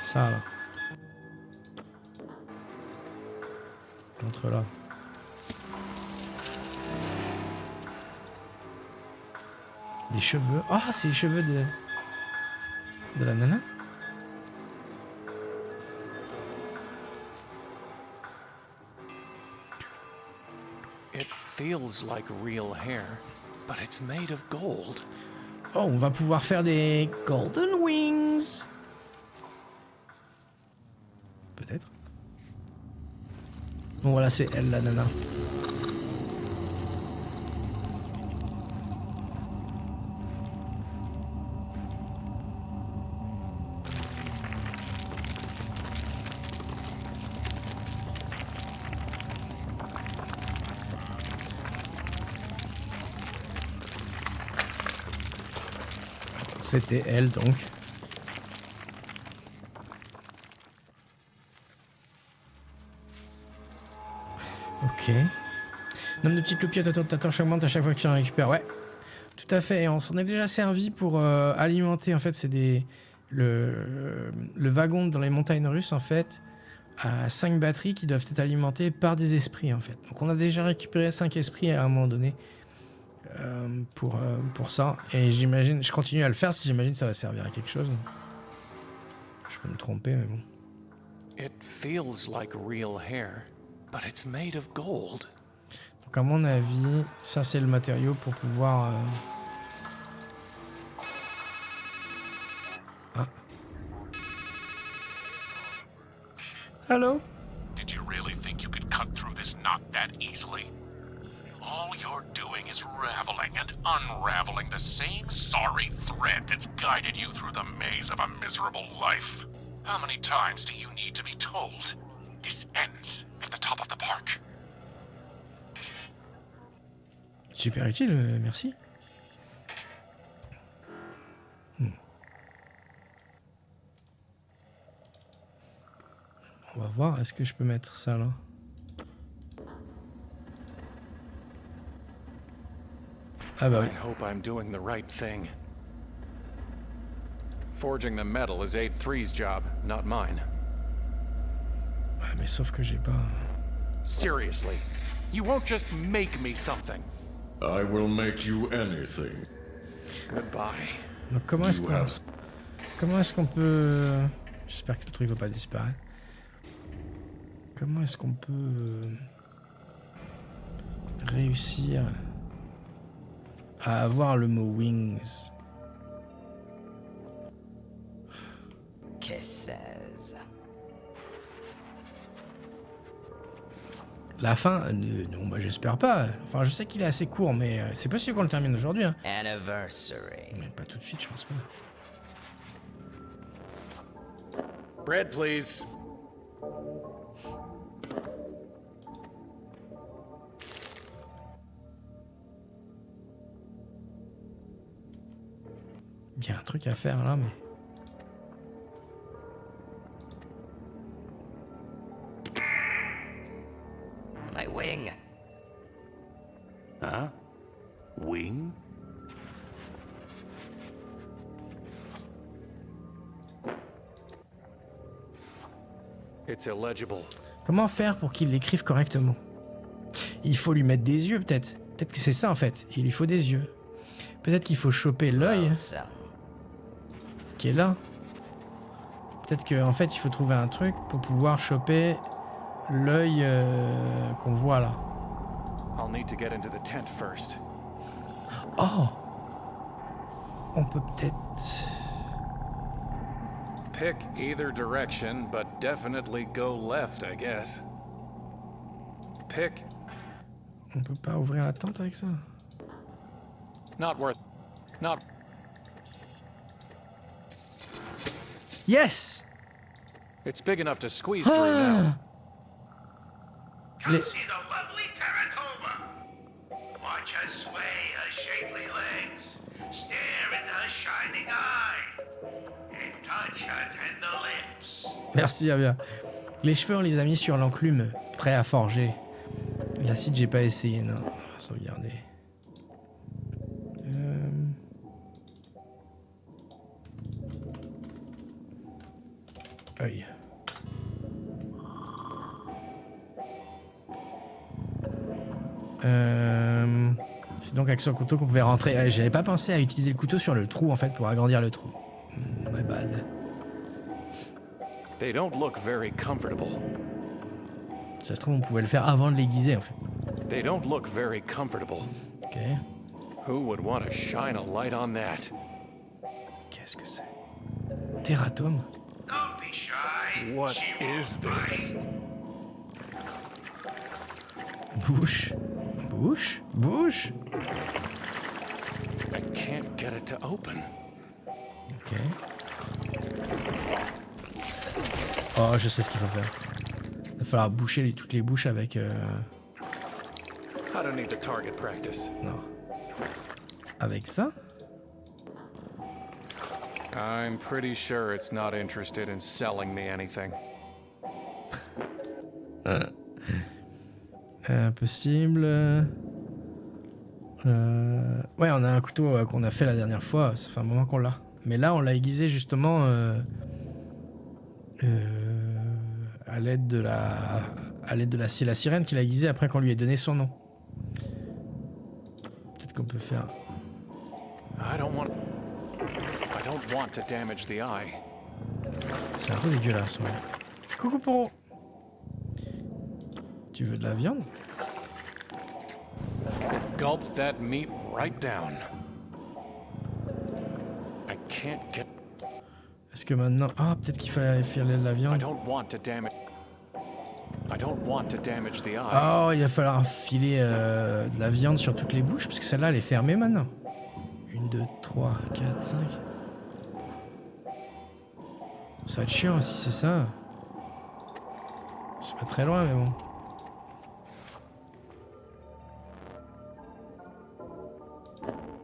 Ça là. Entre là. Les cheveux. Ah, c'est les cheveux de la nana. It feels like real hair, but it's made of gold. Oh, on va pouvoir faire des golden wings. Peut-être. Bon voilà, c'est elle la nana. C'était elle donc. Ok. Nombre de petites loupiottes autour de ta torche augmente à chaque fois que tu en récupères. Ouais. Tout à fait. Et on s'en est déjà servi pour alimenter. En fait, c'est le wagon dans les montagnes russes, en fait, a 5 batteries qui doivent être alimentées par des esprits, en fait. Donc on a déjà récupéré 5 esprits à un moment donné pour ça. Et j'imagine, je continue à le faire, si j'imagine que ça va servir à quelque chose. Je peux me tromper, mais bon. It feels like real hair, but it's made of gold. Donc à mon avis, ça c'est le matériau pour pouvoir... Ah. Hello? Did you really think you could cut through this knot that easily? All you're doing is raveling and unraveling the same sorry thread that's guided you through the maze of a miserable life. How many times do you need to be told? This ends at the top of the park. Super utile, merci. On va voir, est-ce que je peux mettre ça là? Ah bah oui. I hope I'm doing the right thing. Forging the metal is 8-3's job, not mine. Ouais, mais sauf que j'ai pas... Seriously, you won't just make me something. I will make you anything. Goodbye. Donc comment est-ce qu'on peut... J'espère que le truc va pas disparaître. Comment est-ce qu'on peut réussir à avoir le mot wings? Kisses. La fin? Non, bah j'espère pas. Enfin, je sais qu'il est assez court, mais c'est possible qu'on le termine aujourd'hui. Hein. Anniversary. Mais pas tout de suite, je pense pas. Bread, please. Il y a un truc à faire là, mais... It's illegible. Comment faire pour qu'il l'écrive correctement? Il faut lui mettre des yeux, peut-être. Peut-être que c'est ça, en fait. Il lui faut des yeux. Peut-être qu'il faut choper l'œil Lonesome. qui est là. Peut-être qu'en fait, il faut trouver un truc pour pouvoir choper l'œil qu'on voit là. I'll need to get into the tent first. Oh! On peut peut-être... Pick either direction, but definitely go left, I guess. Pick. On peut pas ouvrir la tente avec ça? Not worth. Not. Yes! It's big enough to squeeze through now. Come see the lovely teratoma. Watch her sway her shapely legs. Stare into her shining eye. And touch her tender lips. Merci, Avia. Les cheveux, on les a mis sur l'enclume, prêt à forger. L'acide, j'ai pas essayé, non. On va sauvegarder. Œil. C'est donc avec son couteau qu'on pouvait rentrer. J'avais pas pensé à utiliser le couteau sur le trou, en fait, pour agrandir le trou. My bad. They don't look very comfortable. Ça se trouve, on pouvait le faire avant de l'aiguiser, en fait. They don't look very comfortable. Ok. Who would want to shine a light on that? Qu'est-ce que c'est? Teratome? Don't be shy. What She is won't this? bite. Bouche? Bouche? Bouche? I can't get it to open. Ok. Oh, je sais ce qu'il faut faire. Il va falloir boucher toutes les bouches avec... I don't need the target practice. Non. Avec ça? I'm pretty sure it's not interested in selling me anything. Impossible. Ouais, on a un couteau qu'on a fait la dernière fois. Ça fait un moment qu'on l'a. Mais là, on l'a aiguisé justement à l'aide de la... C'est la sirène qui l'a aiguisé après qu'on lui ait donné son nom. Peut-être qu'on peut faire... I don't want to damage the eye. C'est un peu dégueulasse, ouais. Coucou Poro. Tu veux de la viande? Gulp that meat right down. I can't get. Est-ce que maintenant... Ah, peut-être qu'il fallait filer de la I viande. don't want to damage the eye. Oh, il va falloir filer de la viande sur toutes les bouches, parce que celle-là, elle est fermée maintenant. 1, 2, 3, 4, 5. Ça va être chiant si c'est ça. C'est pas très loin, mais bon.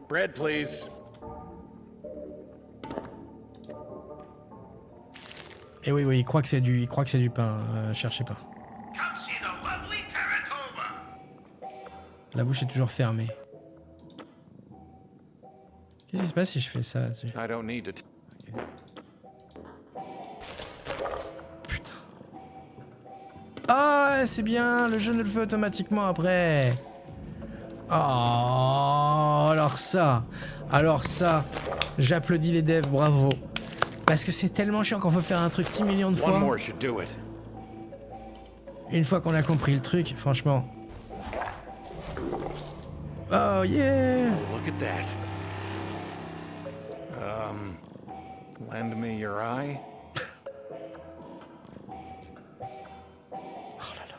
Bread, please. Et oui, il croit que c'est du pain. Cherchez pas. Come see the lovely teratoma. La bouche est toujours fermée. Qu'est-ce qui se passe si je fais ça là-dessus? I don't need to. Putain. Ah, c'est bien, le jeu ne le fait automatiquement après. Oh, alors ça, j'applaudis les devs, bravo. Parce que c'est tellement chiant qu'on faut faire un truc 6 millions de fois. One more should do it. Une fois qu'on a compris le truc, franchement. Oh yeah! Look at that. Lend me your eye. Oh là là.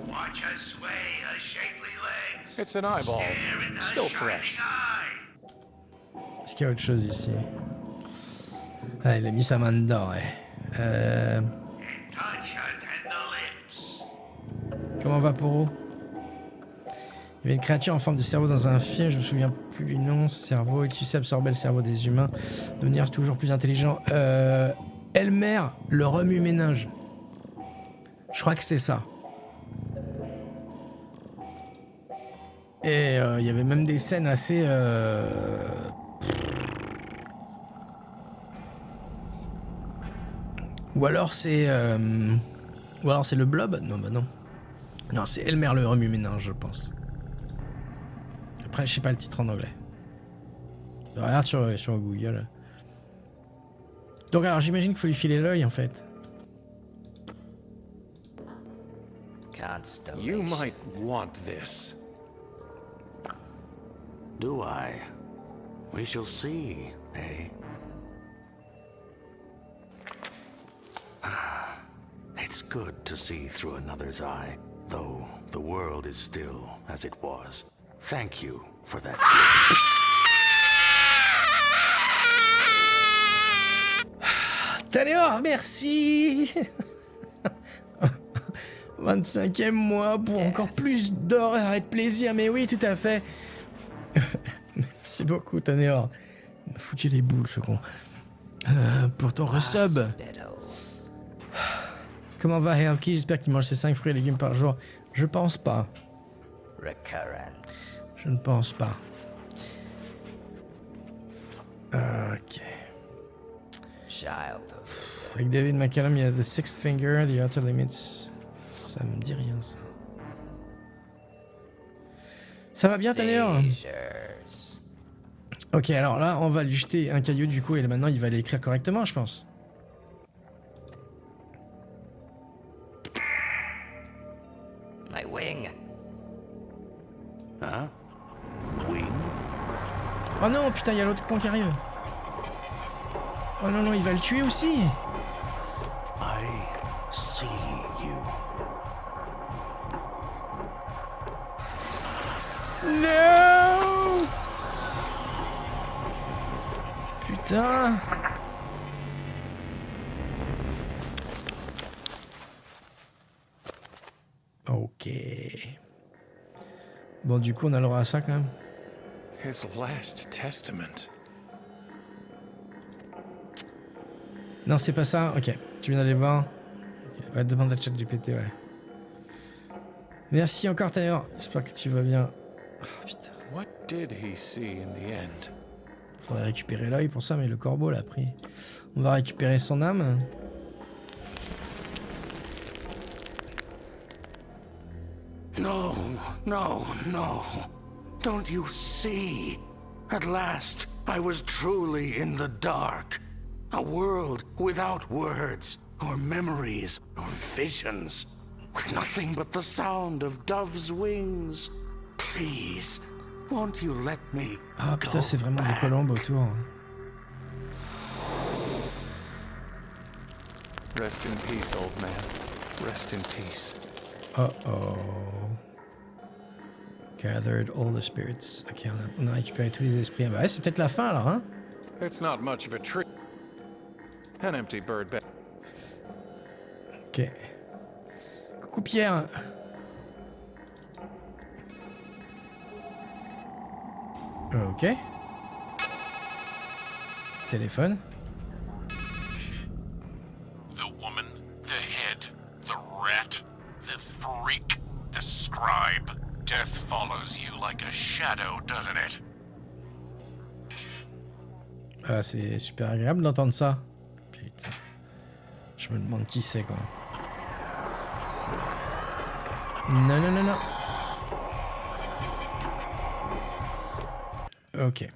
Watch her sway her shapely legs. It's an eyeball. Stare in her Still shining fresh. eye. Est-ce qu'il y a autre chose ici? Ah, il a mis sa main dedans, ouais. And touch her tender lips. Comment va Poro? Il y avait une créature en forme de cerveau dans un film, je me souviens plus du nom, ce cerveau, il suçait, absorbait le cerveau des humains, devenir toujours plus intelligent. Elmer, le remue-ménage. Je crois que c'est ça. Et il y avait même des scènes assez... Ou alors c'est le blob. Non, bah non. Non, c'est Elmer le remue-ménage, je pense. Après, je sais pas le titre en anglais. Regarde sur Google. Donc alors, j'imagine qu'il faut lui filer l'œil, en fait. You might want this. Do I? We shall see, eh? It's good to see through another's eye, though the world is still as it was. Thank you for that gift. Taléor, merci. 25e mois pour encore plus d'horreur et de plaisir, mais oui, tout à fait. Merci beaucoup, Tanéor. Il m'a foutu les boules, ce con. Pour ton resub. Comment va Helki? J'espère qu'il mange ses 5 fruits et légumes par jour. Je pense pas. Je ne pense pas. Ok. Avec David McCallum, il y a The Sixth Finger, The Outer Limits. Ça me dit rien, ça. Ça va bien, Tanéor? Ok, alors là, on va lui jeter un caillou, du coup, et maintenant, il va l'écrire correctement, je pense. My wing. Hein? Wing? Oh non, putain, il y a l'autre con qui arrive. Oh non, non, il va le tuer aussi. I see you. Non! Putain! Ok. Bon, du coup, on a le droit à ça quand même. His last testament. Non, c'est pas ça. Ok, tu viens d'aller voir. Okay. Ouais, demande à ChatGPT, ouais. Merci encore, Taylor. J'espère que tu vas bien. Oh, putain. What did he see in the end? Faudrait récupérer l'œil pour ça, mais le corbeau l'a pris. On va récupérer son âme. No, no, no. Don't you see? At last, I was truly in the dark. A world without words, or memories, or visions. With nothing but the sound of doves' wings. Please, won't you let me Ah putain, c'est vraiment des colombes autour. Rest in peace, old man. Rest in peace. Oh. Gathered all the spirits. Ok, on a récupéré tous les esprits. Bah ouais, c'est peut-être la fin alors, hein? It's not much of a trick. An empty bird bed. Ok. Coucou Pierre. Ok. Téléphone. The woman, the head, the rat, the freak, the scribe. Death follows you like a shadow, doesn't it? Ah, c'est super agréable d'entendre ça. Putain. Je me demande qui c'est, quoi. Non. Ok.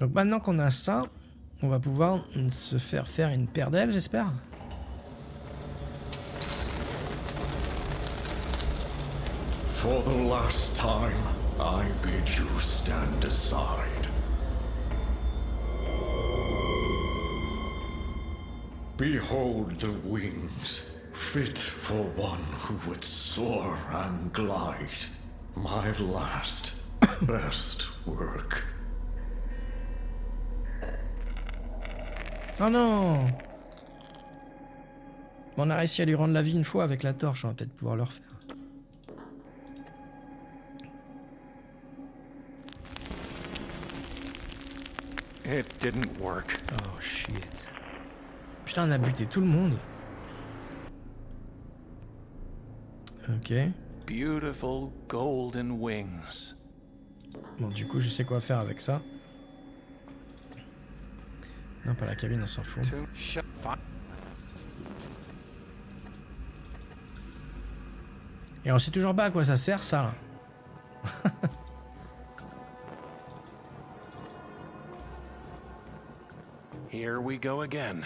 Donc maintenant qu'on a ça, on va pouvoir se faire une paire d'ailes, j'espère. For the last time, I bid you stand aside. Behold the wings, fit for one who would soar and glide. My last, best work. Oh non! On a réussi à lui rendre la vie une fois avec la torche, on va peut-être pouvoir le refaire. It didn't work. Oh shit. Putain, on a buté tout le monde. Ok. Beautiful golden wings. Bon, du coup, je sais quoi faire avec ça. Non, pas la cabine, on s'en fout. Et on sait toujours pas à quoi ça sert, ça. Here we go again.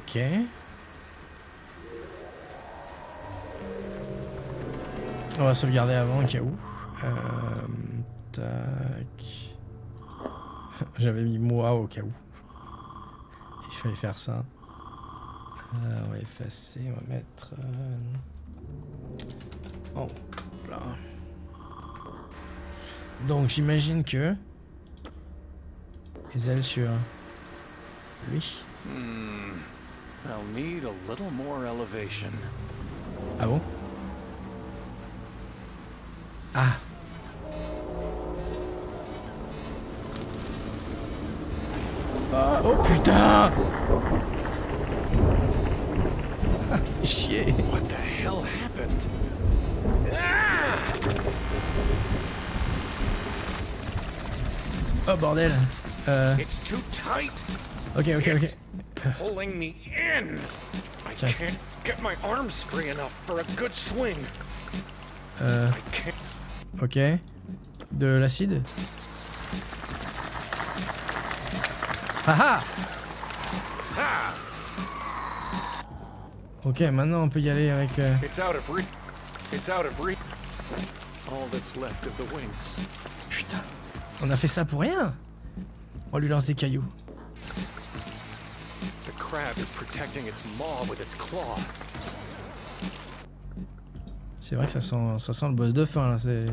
Ok. On va sauvegarder avant au cas où. Tac. J'avais mis moi au cas où. Il fallait faire ça. On va effacer, on va mettre... Oh, là. Donc j'imagine que... Les ailes sur... Lui. I'll need a little more elevation. Ah bon? Ah. Ah, oh putain! Chier. What the hell happened? Oh bordel. It's too tight. Ok. Pulling me in. I can't get my arms free enough for a good swing. I can't. Ok. De l'acide. Haha. Ok, maintenant on peut y aller avec... It's out of reach. It's out of reach. All that's left of the wings. Putain. On a fait ça pour rien. On lui lance des cailloux. The crab is protecting its maw with its claw. C'est vrai que ça sent le boss de fin là, c'est...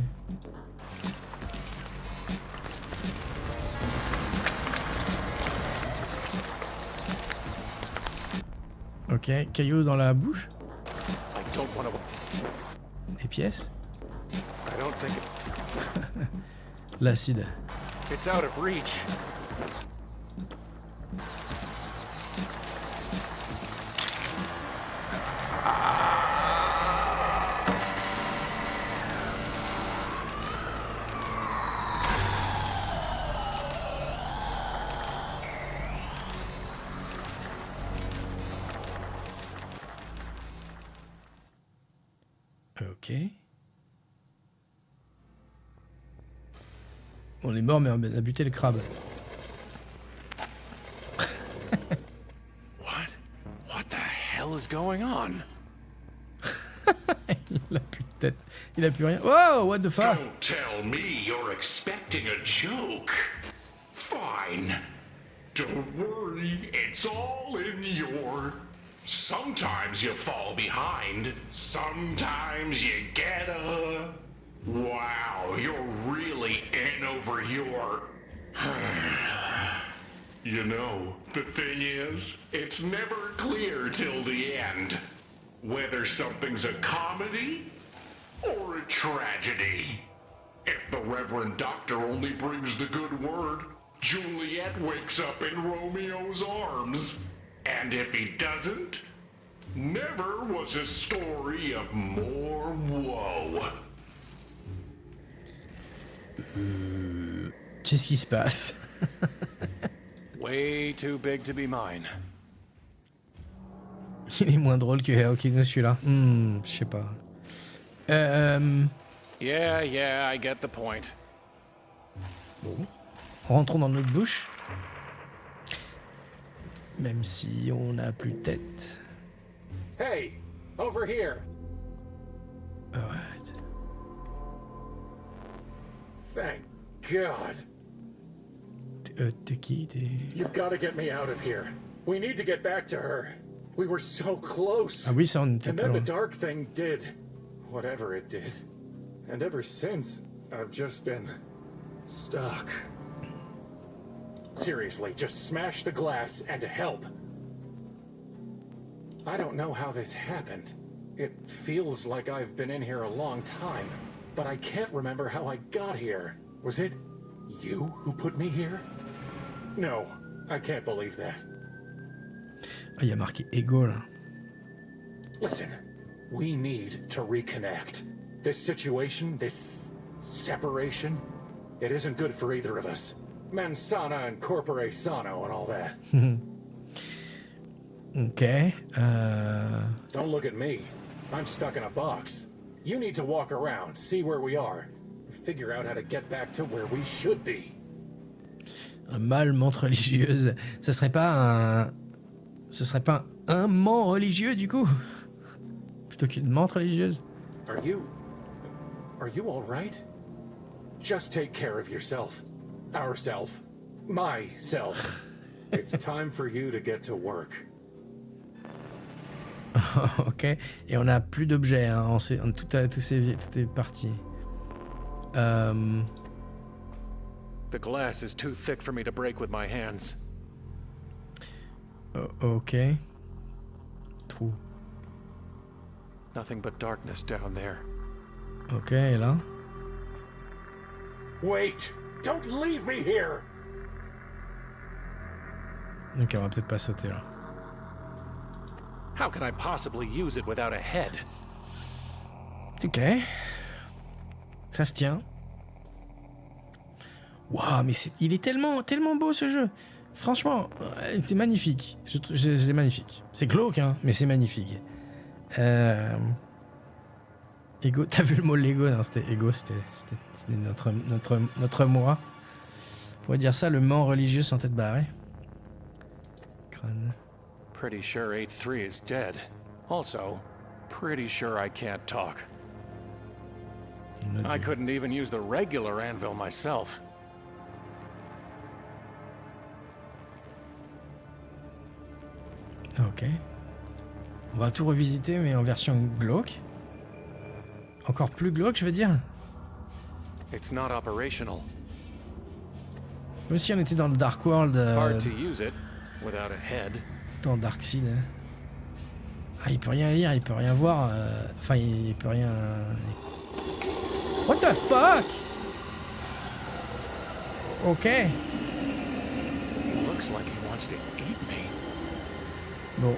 Ok, cailloux dans la bouche. Les pièces. L'acide. It's out of reach. Ok. On est mort, mais on a buté le crabe. What the hell is going on? Il a plus de tête. Il a plus rien. Whoa, what the fuck? Don't tell me you're expecting a joke. Fine. Don't worry, it's all in your... Sometimes you fall behind. Sometimes you get a... Wow, you're really in over your... You know, the thing is, it's never clear till the end whether something's a comedy or a tragedy. If the Reverend Doctor only brings the good word, Juliet wakes up in Romeo's arms. And if he doesn't, never was a story of more woe. Qu'est-ce qui se passe? Way too big to be mine. Il est moins drôle que Aokino celui-là. Je sais pas. Yeah, I get the point. Bon. Rentrons dans notre bouche. Même si on n'a plus de tête. Hey, over here. Alright. Thank God. T'es qui? You've got to get me out of here. We need to get back to her. We were so close. Ah oui, ça on était And pas then the loin. dark thing did whatever it did. And ever since, I've just been stuck. Seriously, just smash the glass and help. I don't know how this happened. It feels like I've been in here a long time, but I can't remember how I got here. Was it you who put me here? No, I can't believe that. Ah, il y a marqué ego là. Listen, we need to reconnect. This situation, this separation, it isn't good for either of us. Mens sana and corpore sano and all that. Ok. Don't look at me. I'm stuck in a box. You need to walk around, see where we are, and figure out how to get back to where we should be. Un mâle menthe religieuse. Ce serait pas un ment religieux du coup? Plutôt qu'une menthe religieuse? Are you all right? Just take care of yourself. Ourself. Myself. It's time for you to get to work. Ok. Et on a plus d'objets, hein. Tout est parti. The glass is too thick for me to break with my hands. Ok. Trou. Nothing but darkness down there. Ok, et là? Wait! Don't leave me here! Ok, on va peut-être pas sauter là. How can I possibly use it without a head? Ok. Ça se tient. Waouh, mais il est tellement beau ce jeu. Franchement, c'est magnifique. C'est magnifique. C'est glauque, hein, mais c'est magnifique. Ego, t'as vu le mot Lego? Non, c'était Ego, c'était notre moi. On pourrait dire ça, le ment religieux sans tête barrée. Crâne. Pretty sure 8-3 is dead. Also, pretty sure I can't talk. I couldn't even use the regular anvil myself. Ok. On va tout revisiter, mais en version glauque. Encore plus glauque, je veux dire. It's not operational. Comme si on était dans le Dark World. Hard to use it without a head. Dans Darkseid. Hein. Ah, il peut rien lire, il peut rien voir. Enfin, il peut rien. What the fuck? Ok. He looks like he wants to eat me. Bon,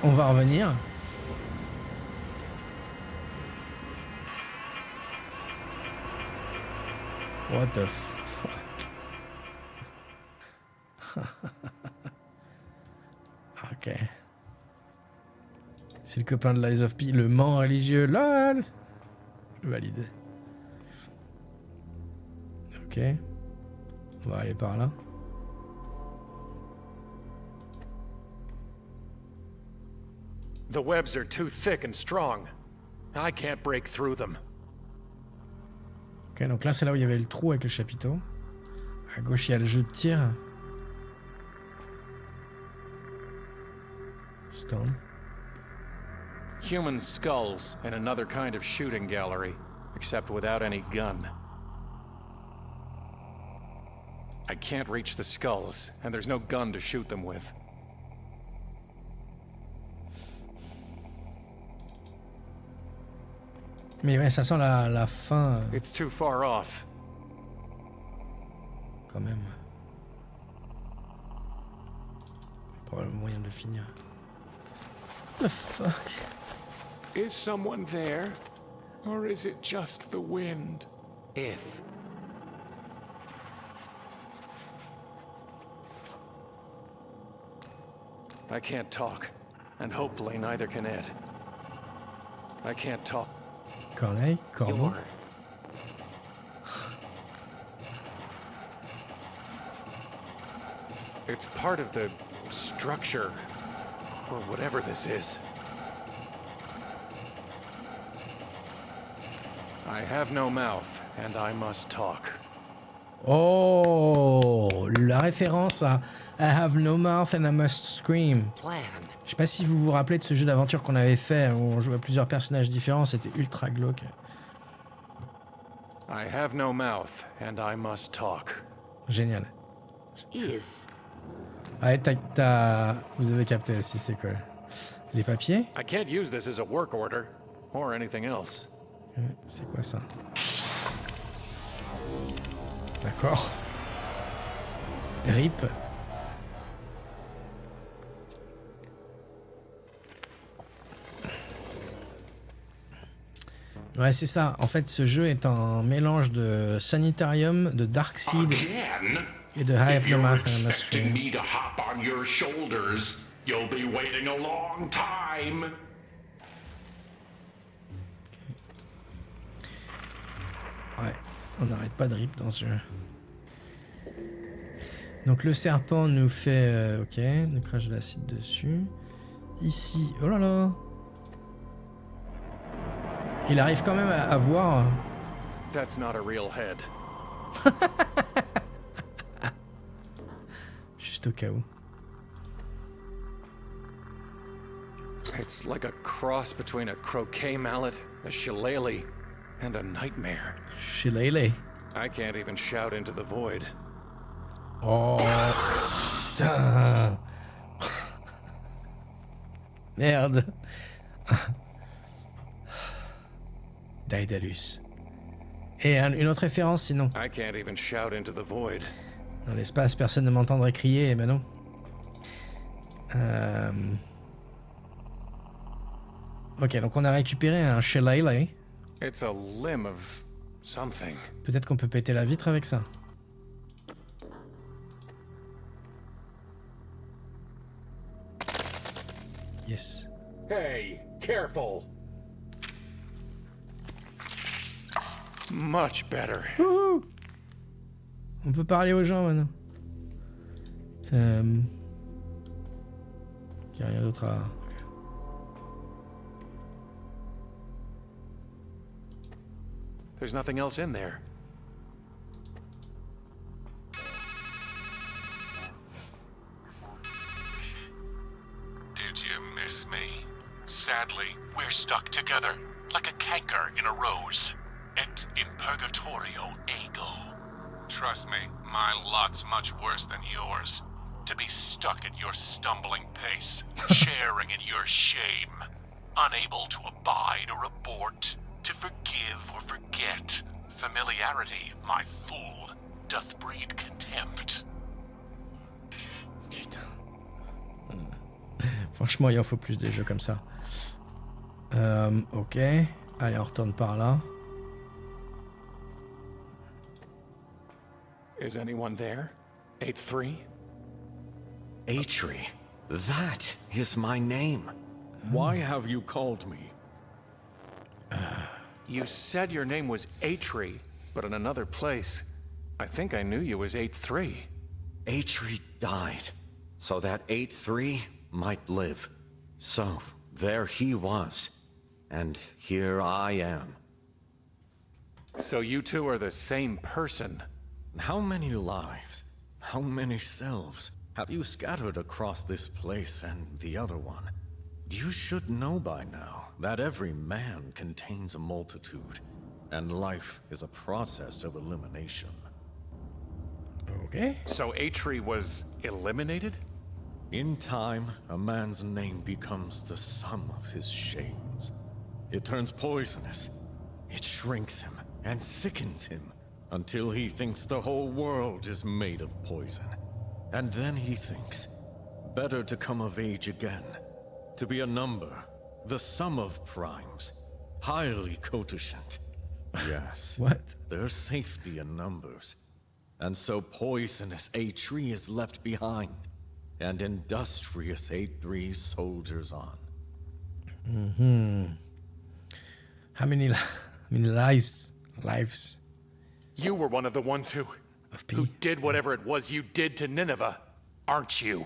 on va revenir. What the fuck? Ok. C'est le copain de Lies of P, le ment religieux. LOL. Je valide. Ok. On va aller par là. The webs are too thick and strong. I can't break through them. Ok, donc là c'est là où il y avait le trou avec le chapiteau. À gauche il y a le jeu de tir. Stone. Human skulls in another kind of shooting gallery, except without any gun. I can't reach the skulls, and there's no gun to shoot them with. Mais ouais, ça sent la fin. It's too far off. Quand même. Probablement moyen de le finir. What the fuck? Is someone there? Or is it just the wind? If. I can't talk, and hopefully neither can Ed. I can't talk. Corneille, Corbeau. It's part of the structure, or whatever this is. I have no mouth, and I must talk. Oh, la référence à I have no mouth and I must scream. Plan. Je sais pas si vous vous rappelez de ce jeu d'aventure qu'on avait fait où on jouait plusieurs personnages différents, c'était ultra glauque. I have no mouth, and I must talk. Génial. Is. Ouais, vous avez capté si c'est cool. Les papiers? I can't use this as a work order or anything else. C'est quoi ça? D'accord. RIP. Ouais, c'est ça. En fait, ce jeu est un mélange de Sanitarium, de Darkseid et de High of the Math and Expecting me to hop on your shoulders. You'll be waiting a long time. Ouais, on n'arrête pas de rip dans ce jeu. Donc le serpent nous fait... ok, nous crache de l'acide dessus. Ici, oh là là. Il arrive quand même à voir... That's not a real head. Juste au cas où. It's like a cross between a croquet mallet, a shillelagh, and a nightmare. Shillelagh. I can't even shout into the void. Oh putain. Merde. Daedalus. Et une autre référence sinon. I can't even shout into the void. Dans l'espace, personne ne m'entendrait crier, eh ben non. Ok, donc on a récupéré un shillelagh. It's a limb of something. Peut-être qu'on peut péter la vitre avec ça. Yes. Hey, careful. Much better. On peut parler aux gens maintenant. Il n'y a rien d'autre à... There's nothing else in there. Did you miss me? Sadly, we're stuck together, like a canker in a rose. Et in purgatorio ego. Trust me, my lot's much worse than yours. To be stuck at your stumbling pace, sharing in your shame, unable to abide or abort, to forgive or forget. Familiarity, my fool, doth breed contempt. Putain. Franchement, il en faut plus des jeux comme ça. Ok. Allez, on retourne par là. Is anyone there? 8-3? Atri, that is my name. Why have you called me? You said your name was Atri, but in another place. I think I knew you as 8-3. Atri died, so that 8-3 might live. So, there he was, and here I am. So you two are the same person. How many lives, how many selves have you scattered across this place and the other one? You should know by now that every man contains a multitude, and life is a process of elimination. Okay. So Atri was eliminated? In time, a man's name becomes the sum of his shames. It turns poisonous. It shrinks him and sickens him until he thinks the whole world is made of poison. And then he thinks, better to come of age again, to be a number, the sum of primes, highly cototient. Yes. What? There's safety in numbers. And so poisonous Atri is left behind, and industrious 8-3 soldiers on. How many lives? You were one of the ones who did whatever it was you did to Nineveh, aren't you?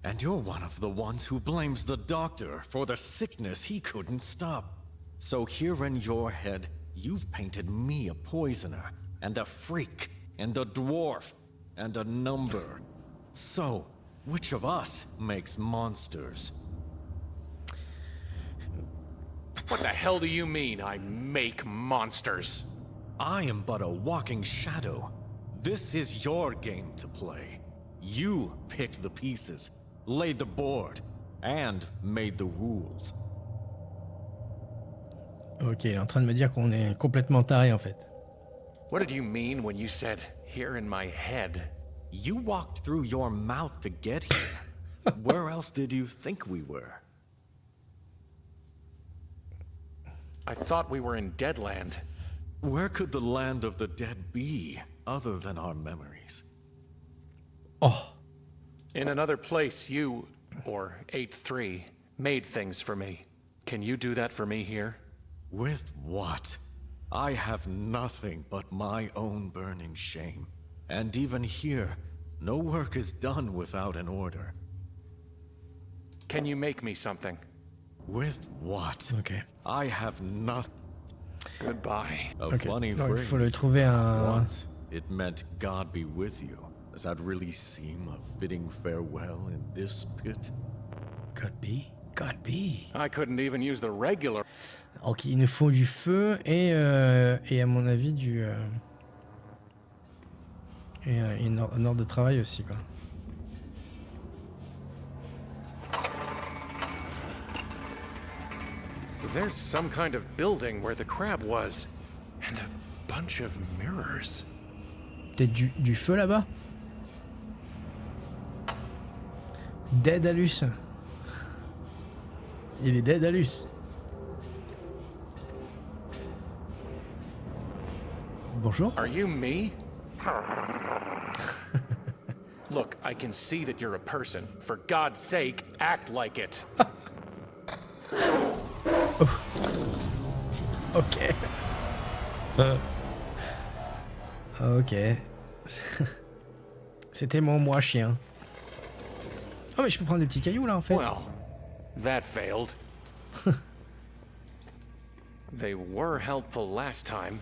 And you're one of the ones who blames the doctor for the sickness he couldn't stop. So here in your head, you've painted me a poisoner, and a freak, and a dwarf, and a number. So, which of us makes monsters? What the hell do you mean, I make monsters? I am but a walking shadow. This is your game to play. You picked the pieces, laid the board, and made the rules. Ok, il est en train de me dire qu'on est complètement taré en fait. What did you mean when you said, here in my head? You walked through your mouth to get here. Where else did you think we were? I thought we were in Deadland. Where could the land of the dead be, other than our memories? Oh, In another place, you, or 8-3, made things for me. Can you do that for me here? With what? I have nothing but my own burning shame. And even here, no work is done without an order. Can you make me something? With what? ok. I have nothing. Goodbye. A Ok, funny non, il phrase. faut lui trouver un... Once, it meant God be with you. Does that really seem a fitting farewell in this pit? God be. God be. I couldn't even use the regular. Ok, il nous faut du feu et à mon avis du... et un ordre de travail aussi, quoi. There's some kind of building where the crab was. And a bunch of mirrors. Peut-être du feu là-bas? Dédalus. Il est Dédalus. Bonjour. Are you me? Look, I can see that you're a person. For God's sake, act like it. Ok. Ok. C'était mon moi chien. Oh mais je peux prendre des petits cailloux là en fait. Well, that failed. They were helpful last time.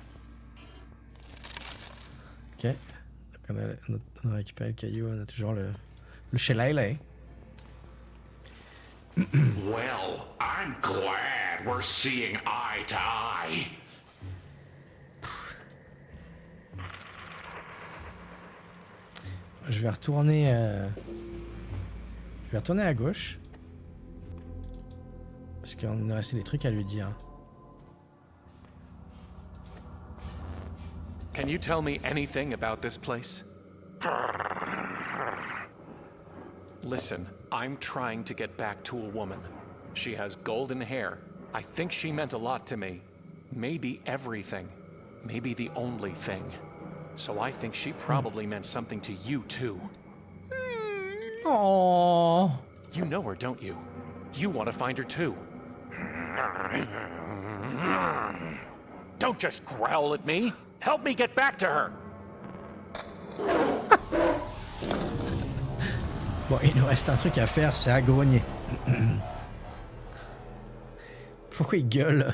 Ok. Donc on a récupéré le caillou, on a toujours le shillelagh. Well, I'm glad we're seeing eye to eye. Je vais retourner à gauche. Parce qu'on a resté des trucs à lui dire. Can you tell me anything about this place? Listen, I'm trying to get back to a woman. She has golden hair. I think she meant a lot to me. Maybe everything. Maybe the only thing. So I think she probably meant something to you too. Oh. You know her, don't you? You want to find her too. Don't just growl at me. Help me get back to her. Bon, il nous reste un truc à faire, c'est à grogner. Pourquoi il gueule?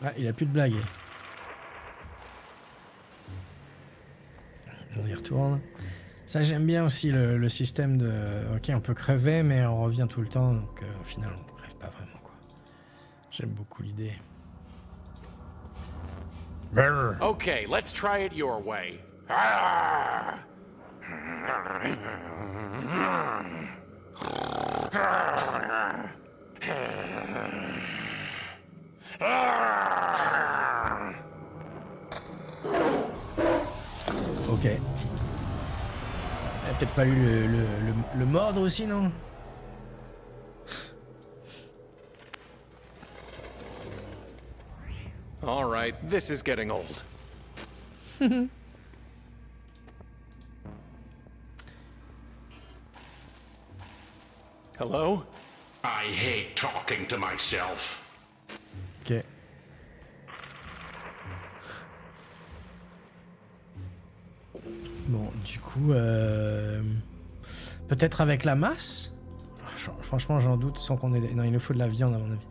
Ah, il a plus de blague. On y retourne. Ça, j'aime bien aussi le système de... Ok, on peut crever, mais on revient tout le temps, donc au final, on crève pas vraiment, quoi. J'aime beaucoup l'idée. Okay, let's try it your way. Ok. Il a peut-être fallu le mordre aussi, non? All right, this is getting old. Hello? I hate talking to myself. Ok. Bon, du coup, peut-être avec la masse? Franchement, j'en doute, sans qu'on ait... Non, il nous faut de la viande, à mon avis.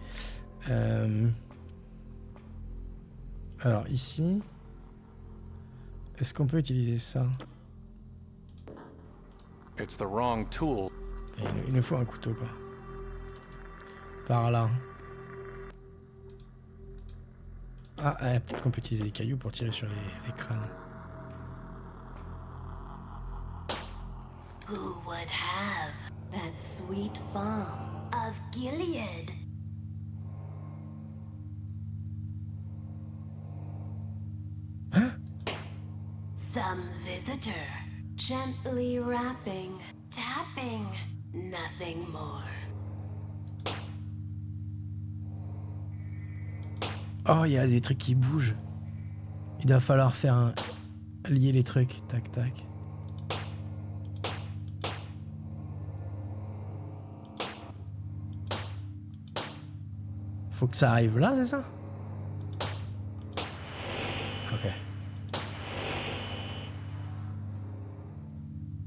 Alors, ici... Est-ce qu'on peut utiliser ça? It's the wrong tool. Et il nous faut un couteau, quoi. Par là. Ah, peut-être qu'on peut utiliser les cailloux pour tirer sur les crânes. Who would have that sweet balm of Gilead? Some visitor, gently rapping, tapping, nothing more. Oh, il y a des trucs qui bougent. Il va falloir faire lier les trucs. Tac, tac. Faut que ça arrive là, c'est ça? Ok.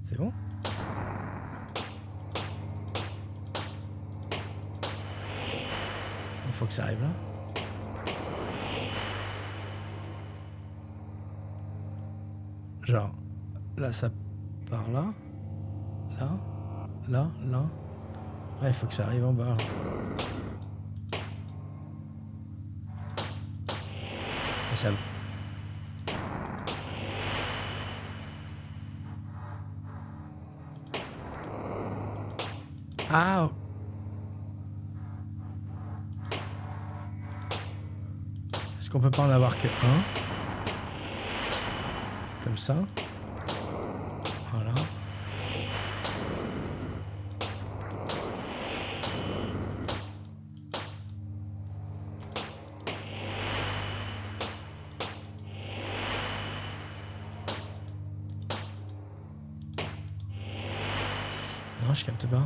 C'est bon? Il faut que ça arrive là. Genre, là ça part là. Là. Là. Là. Ouais, il faut que ça arrive en bas. Là. Et ça... Ah. Est-ce qu'on peut pas en avoir que un? Comme ça. Voilà. Non, je capte pas.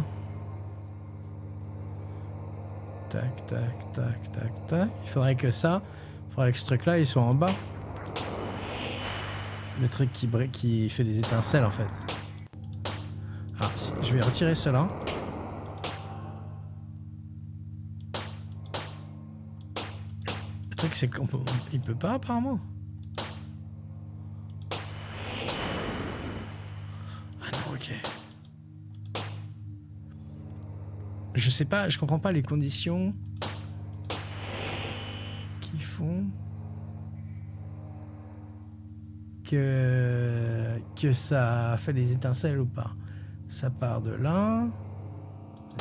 Tac, tac, tac, tac, tac. Il faudrait que ça... Il faudrait que ce truc-là, il soit en bas. Le truc qui fait des étincelles, en fait. Ah, si, je vais retirer cela. Le truc, c'est qu'il peut pas, apparemment. Ah non, ok. Je sais pas, je comprends pas les conditions qui font que ça fait des étincelles ou pas. Ça part de là,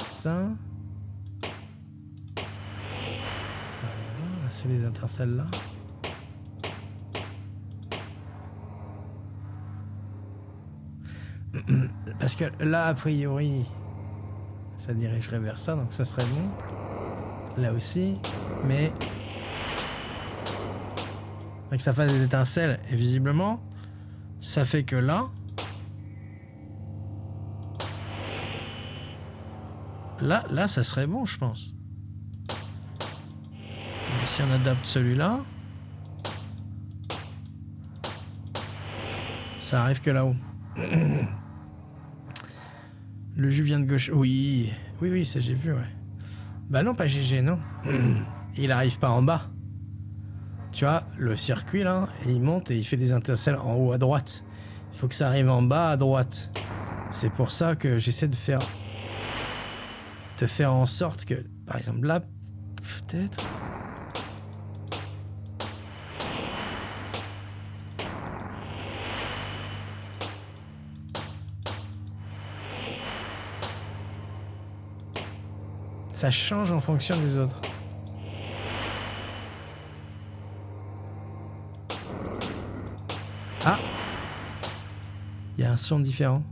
ça. Ça arrive là, c'est les étincelles là. Parce que là, a priori, ça dirigerait vers ça, donc ça serait bon. Là aussi, mais que ça fasse des étincelles, et visiblement, ça fait que là, ça serait bon, je pense. Mais si on adapte celui-là, ça arrive que là-haut. Le jus vient de gauche. Oui, ça j'ai vu, ouais. Bah non, pas GG, non. Il arrive pas en bas. Tu vois, le circuit là, il monte et il fait des étincelles en haut à droite. Il faut que ça arrive en bas à droite. C'est pour ça que j'essaie de faire en sorte que, par exemple là, peut-être. Ça change en fonction des autres. Ah! Il y a un son différent.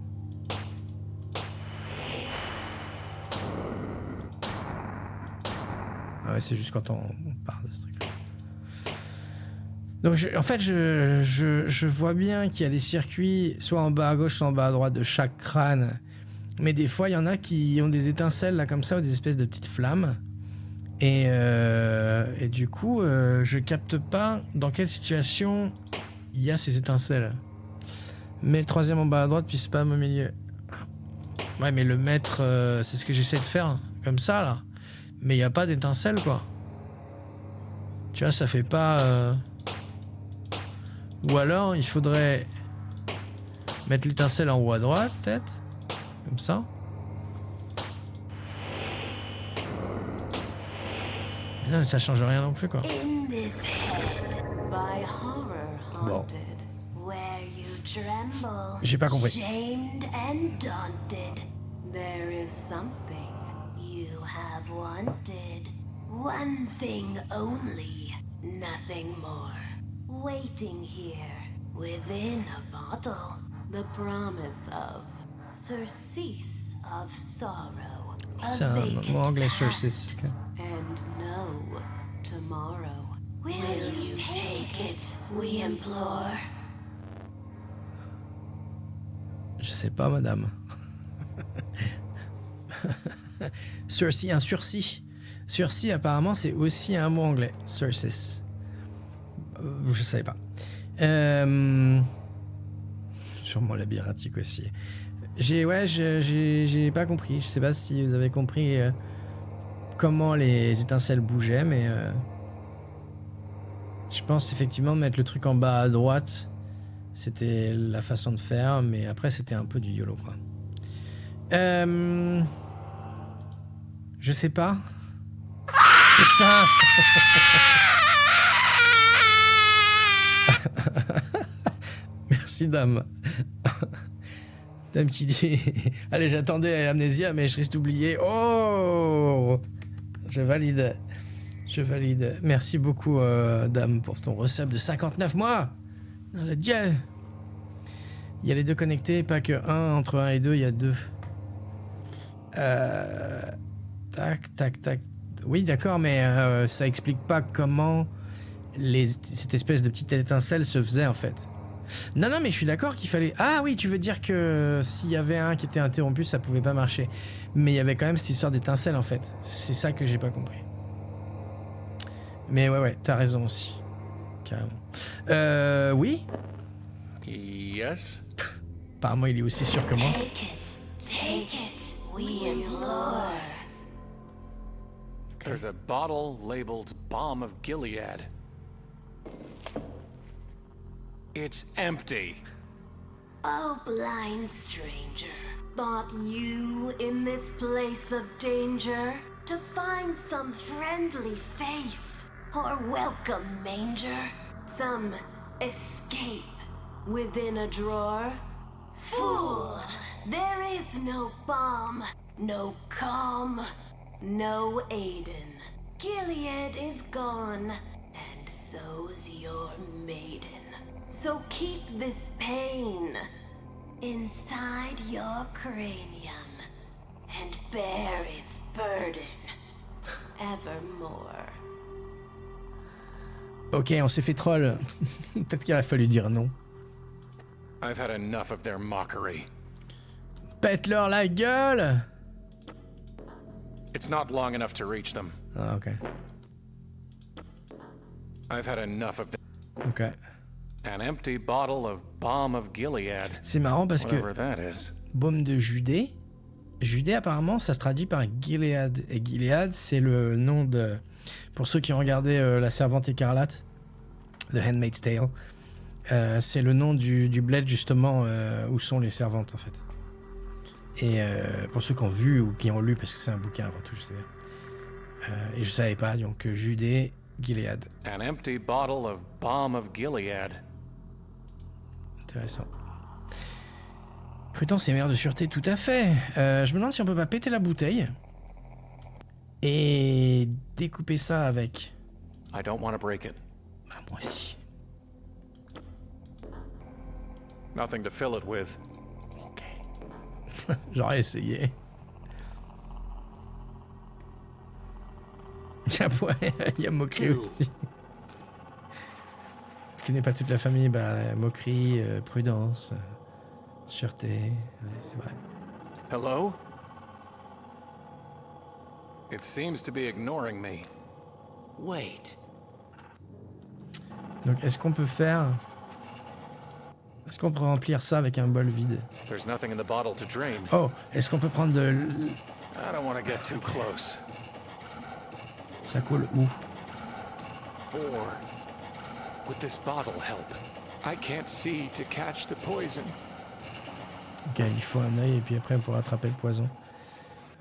Ah ouais, c'est juste quand on parle de ce truc-là. Donc en fait, je vois bien qu'il y a des circuits, soit en bas à gauche, soit en bas à droite de chaque crâne. Mais des fois, il y en a qui ont des étincelles là comme ça, ou des espèces de petites flammes. Et du coup, je capte pas dans quelle situation il y a ces étincelles. Mais le troisième en bas à droite, puis spam au milieu. Ouais, mais le mettre, c'est ce que j'essaie de faire, comme ça là. Mais il n'y a pas d'étincelle, quoi. Tu vois, ça fait pas... Ou alors, il faudrait mettre l'étincelle en haut à droite, peut-être. Comme ça. Non, mais ça change rien non plus, quoi. In this head by horror haunted, where you tremble, J'ai pas compris. shamed and daunted. There is something you have wanted. One thing only, nothing more. Waiting here, within a bottle, the promise of surcease of sorrow. C'est un mot anglais, surcease. Okay. And no tomorrow. Will you take it, we implore? Je sais pas, madame. Sursis, un sursis. Sursis, apparemment, c'est aussi un mot anglais. Surcease. Je savais pas. Sûrement labyrinthique aussi. J'ai pas compris. Je sais pas si vous avez compris comment les étincelles bougeaient, mais je pense effectivement mettre le truc en bas à droite, c'était la façon de faire, mais après c'était un peu du YOLO, quoi. Je sais pas. Putain. Merci, dame. Dame qui dit... Allez, j'attendais Amnésia, mais je risque d'oublier. Oh, je valide. Je valide. Merci beaucoup, dame, pour ton resub de 59 mois. Dans le Dieu. Il y a les deux connectés, pas que un. Entre 1 et 2, il y a 2. Tac, tac, tac. Oui, d'accord, mais ça explique pas comment cette espèce de petite étincelle se faisait, en fait. Non, mais je suis d'accord qu'il fallait... Ah oui, tu veux dire que s'il y avait un qui était interrompu, ça pouvait pas marcher. Mais il y avait quand même cette histoire d'étincelle, en fait. C'est ça que j'ai pas compris. Mais ouais, t'as raison aussi. Carrément. Oui? Yes? Apparemment, il est aussi sûr que moi. Take it, we implore. There's a bottle labeled Balm of Gilead. It's empty. Oh, blind stranger, thought you in this place of danger to find some friendly face or welcome manger, some escape within a drawer? Fool, there is no balm, no calm, no Aiden. Gilead is gone, and so's your maiden. So keep this pain inside your cranium and bear its burden evermore. Ok, on s'est fait troll. Peut-être qu'il aurait fallu dire non. I've had enough of their mockery. Pète-leur la gueule! It's not long enough to reach them. Ah, ok. I've had enough of Ok. An empty bottle of Balm of Gilead. C'est marrant parce que that is. Baume de Judée, Judée apparemment ça se traduit par Gilead. Et Gilead c'est le nom de... Pour ceux qui ont regardé La Servante Écarlate, The Handmaid's Tale, c'est le nom du bled justement où sont les servantes en fait. Et pour ceux qui ont vu ou qui ont lu, parce que c'est un bouquin avant tout, je sais bien. Et je savais pas, donc Judée, Gilead. An empty bottle of Balm of Gilead. Intéressant. Prudence et mère de sûreté, tout à fait. Je me demande si on peut pas péter la bouteille et découper ça avec. I don't want to break it. Bah, moi aussi. Nothing to fill it with. Ok. J'aurais essayé. Il y a moquerie aussi. Je connais pas toute la famille, bah moquerie, prudence, sûreté, ouais, c'est vrai. Hello? It seems to be ignoring me. Wait. Donc est-ce qu'on peut faire... Est-ce qu'on peut remplir ça avec un bol vide? There's nothing in the bottle to drain. Oh, est-ce qu'on peut prendre de... I don't want to get too close. Ça coule où? 4. Would this bottle help? I can't see to catch the poison. Ok, il faut un œil et puis après on pourra attraper le poison.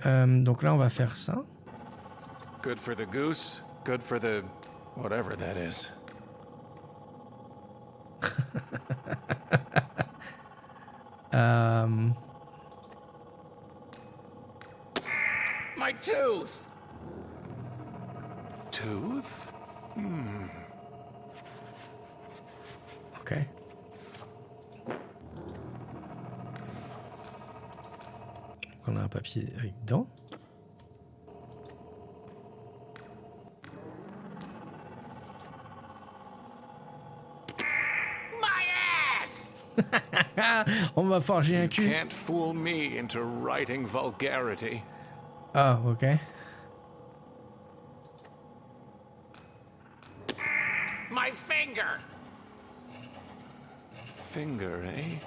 Donc là on va faire ça. Good for the goose, good for the whatever that is. My tooth! Tooth? Ok. Donc on a un papier avec dents. On va forger un You cul. can't fool me into writing vulgarity. Ah, ok. My finger! Finger, eh?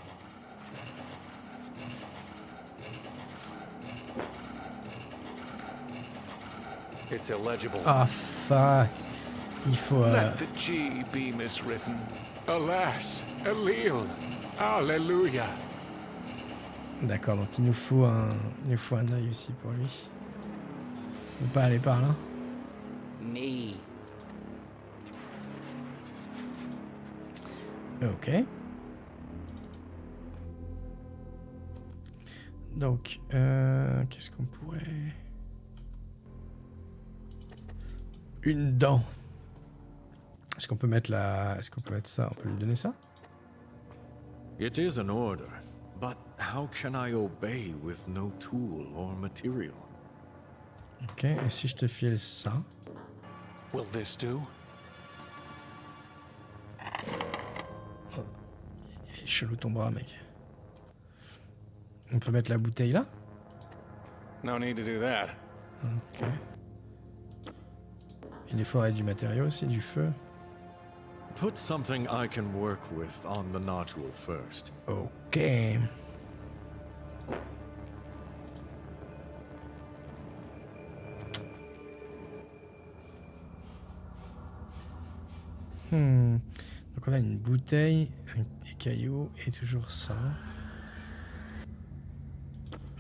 It's illegible. Ah, fuck. Il faut... Let the G be miswritten. Alas, Elil, Alleluia. D'accord, donc il nous faut un œil aussi pour lui. On peut pas aller par là. Me. Ok. Donc, qu'est-ce qu'on pourrait... Une dent. Est-ce qu'on peut mettre ça? On peut lui donner ça? It is an order, but how can I obey with no tool or material? Ok, et si je te file ça? Will this do? Il est chelou ton bras, mec. On peut mettre la bouteille là? No need to do that. Ok. Il est fort avec du matériau aussi, du feu. Put something I can work with on the nodule first. Ok. Donc on a une bouteille, des cailloux et toujours ça.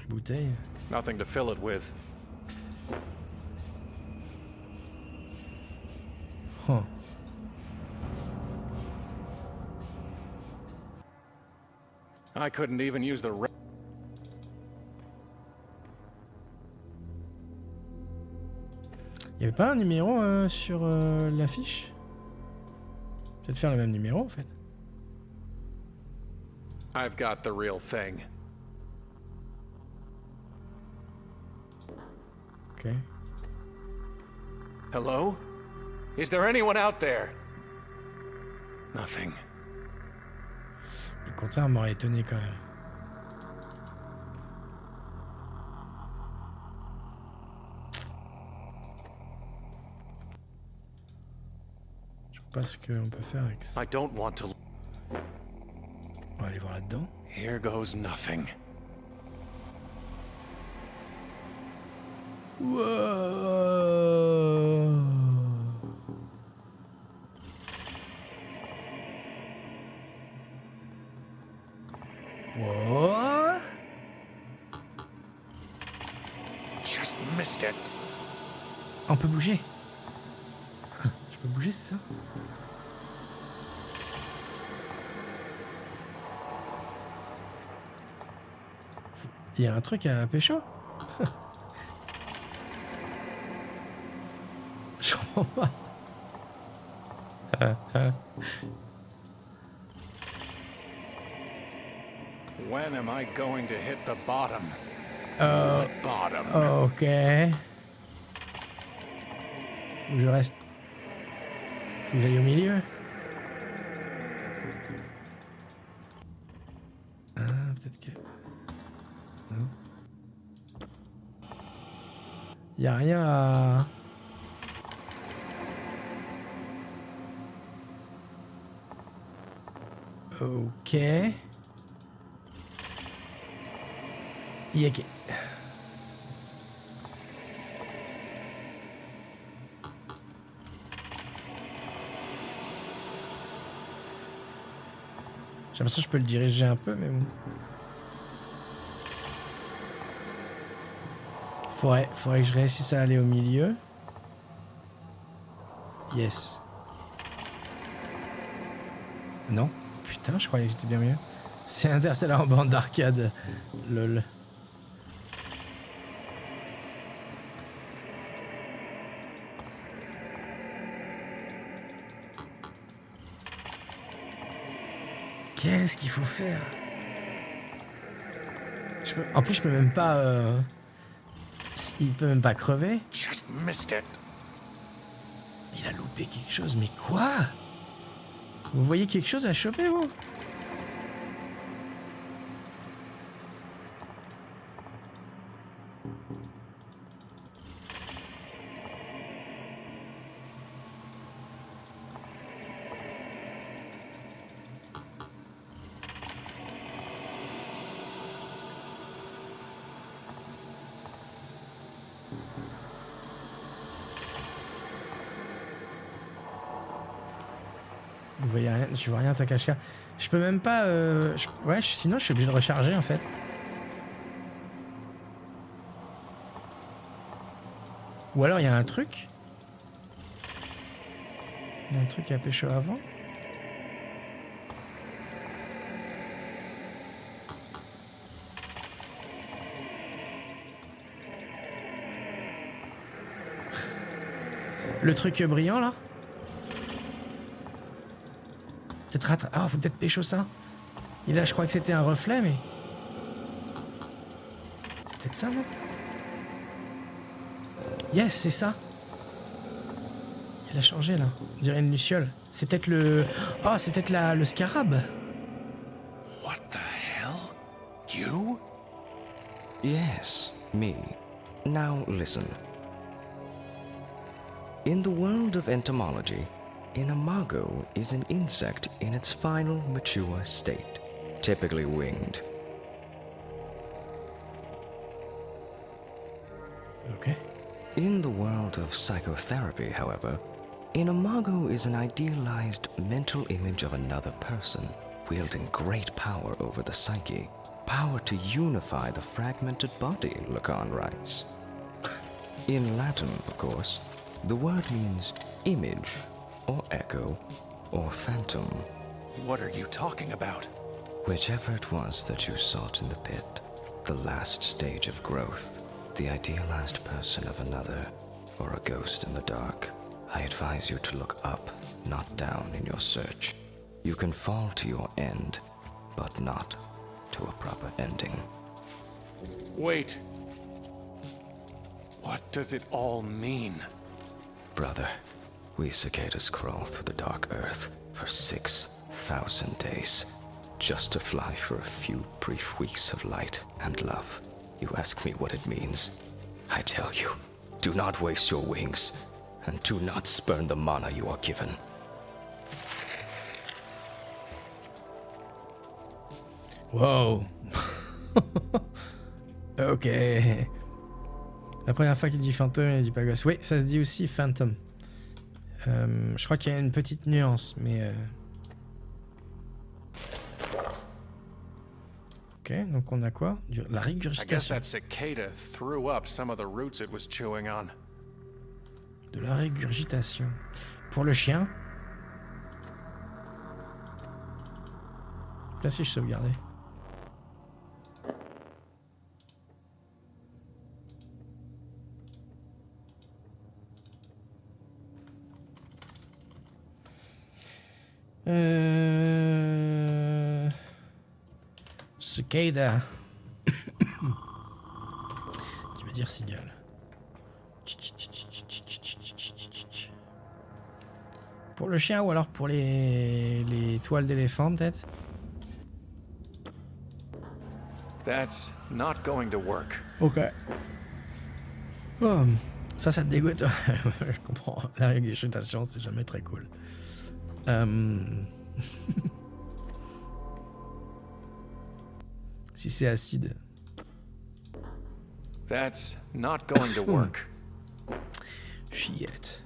Bouteille. Nothing to fill it with. Huh. I couldn't even use the Il y avait pas un numéro sur l'affiche? Peut-être faire le même numéro en fait. I've got the real thing. Ok. Hello? Is there anyone out there? Nothing. Le compteur m'aurait étonné quand même. Je sais pas ce qu'on peut faire avec ça. I don't want to. On va aller voir là-dedans. Here goes nothing. Whoa. What? Just missed it. On peut bouger. Je peux bouger, c'est ça? Il y a un truc à pécho? Je comprends pas. When am I going to hit the bottom? The bottom. Ok. Faut que je reste. Faut que j'aille au milieu. Ah, peut-être que. Non. Y a rien à. Ok. Yeke. J'ai l'impression que je peux le diriger un peu, mais bon. Faudrait que je réussisse à aller au milieu. Yes. Non. Putain, je croyais que j'étais bien mieux. C'est Interstellar en bande d'arcade. Lol. Qu'est-ce qu'il faut faire? En plus, je peux même pas... Il peut même pas crever. Just missed it. Il a loupé quelque chose, mais quoi? Vous voyez quelque chose à choper, vous? Vous voyez rien, je vois rien, Takashika. Je peux même pas... Ouais, sinon je suis obligé de recharger en fait. Ou alors il y a un truc. Il y a un truc à pécho avant. Le truc brillant là. Peut-être faut peut-être pécho ça. Et là je crois que c'était un reflet mais... C'est peut-être ça non? Yes, c'est ça. Il a changé là. On dirait une luciole. C'est peut-être le... Oh, c'est peut-être le scarab. What the hell? You? Yes, me. Now listen. In the world of entomology, an imago is an insect in its final mature state, typically winged. Okay. In the world of psychotherapy, however, an imago is an idealized mental image of another person, wielding great power over the psyche. Power to unify the fragmented body, Lacan writes. In Latin, of course, the word means image, or echo, or phantom. What are you talking about? Whichever it was that you sought in the pit, the last stage of growth, the idealized person of another, or a ghost in the dark, I advise you to look up, not down in your search. You can fall to your end, but not to a proper ending. Wait. What does it all mean? Brother, we cicadas crawl through the dark earth for 6,000 days, just to fly for a few brief weeks of light and love. You ask me what it means. I tell you, do not waste your wings, and do not spurn the mana you are given. Wow. Ok. La première fois qu'il dit fantôme, il dit pas gosse. Oui, ça se dit aussi phantom. Je crois qu'il y a une petite nuance, mais... Ok, donc on a quoi? La I guess régurgitation. that cicada threw up some of the roots it was chewing on. De la régurgitation. Pour le chien. Là si je sauvegardais. Cicada. Qui veut dire cigale. Pour le chien ou alors pour les toiles d'éléphant peut-être. That's not going to work. Ok. Oh, ça te dégoûte. Je comprends. La régurgitation, c'est jamais très cool. Si c'est acide. That's not going to work. Shit.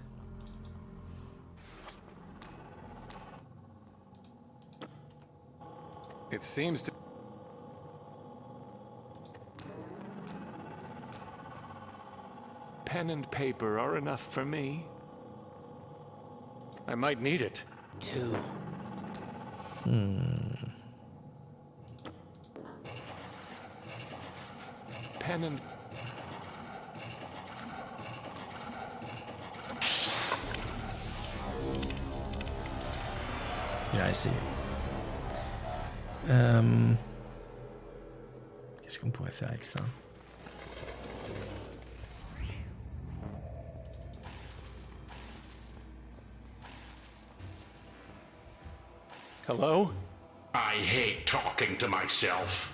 It seems to... Pen and paper are enough for me. I might need it. 2. pen and... J'ai essayé. Qu'est-ce qu'on pourrait faire avec ça? Hello? I hate talking to myself.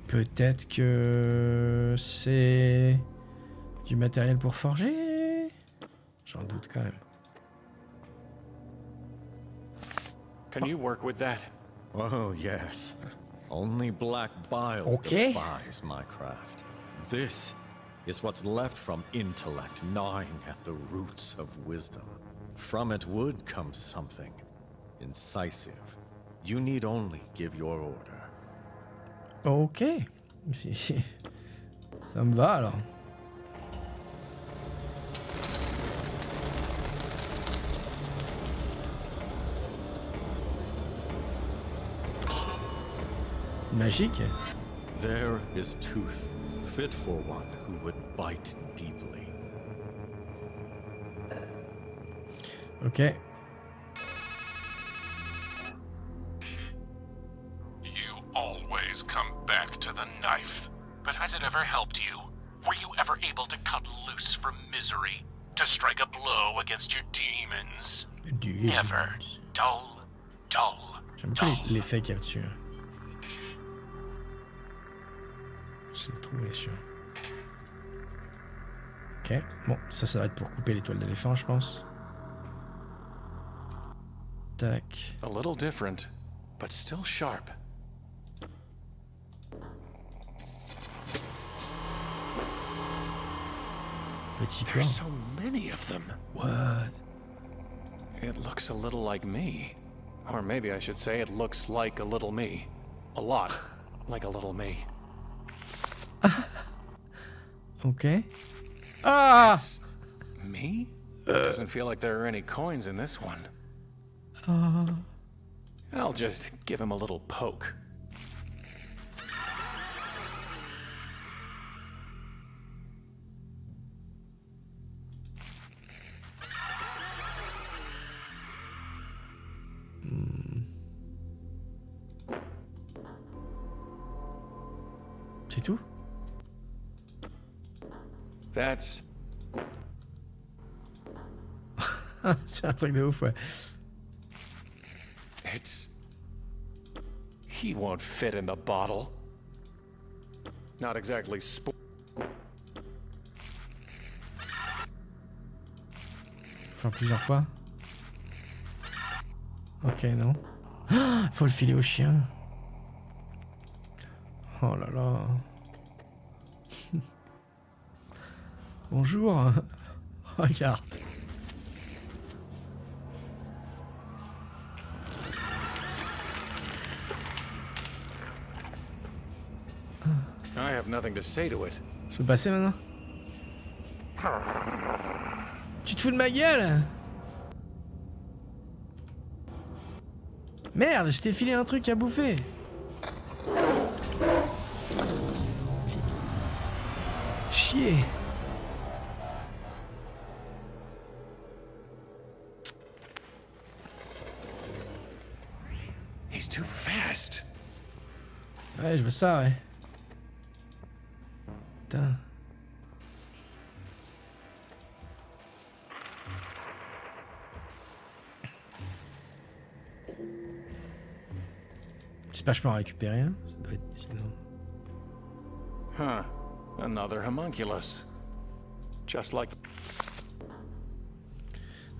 Peut-être que c'est du matériel pour forger? J'en doute quand même. Can you work with that? Oh, yes. Only black bile Okay. defies my craft. This is what's left from intellect gnawing at the roots of wisdom. From it would come something incisive. You need only give your order. Ok. Ça me va alors. Magique. There is tooth, fit for one who would bite deeply. Ok. You always come back to the knife. But has it ever helped you? Were you ever able to cut loose from misery? To strike a blow against your demons? Never. Dull, dull, J'aime dull. beaucoup l'effet qu'il y a dessus. Je le trouver sûr. Ok. Bon, ça va être pour couper les toiles d'éléphant, je pense. Tac. A little different, but still sharp. Petit plan. There's so many of them. What? It looks a little like me. Or maybe I should say it looks like a little me. A lot like a little me. Ok. Ah! It's me? It doesn't feel like there are any coins in this one. I'll just give him a little poke. C'est tout? That's... C'est un truc de ouf, ouais. It's... He won't fit in the bottle. Not exactly Faire plusieurs fois. Ok, non. Faut le filer au chien. Oh là là. Bonjour. Regarde. I have nothing to say to it. Je peux passer maintenant? Tu te fous de ma gueule? Merde, je t'ai filé un truc à bouffer. Chier. He's too fast. Ouais, je veux ça, ouais. Putain. J'espère que je peux en récupérer un. Ça doit être sinon. Huh. Another homunculus. Just like...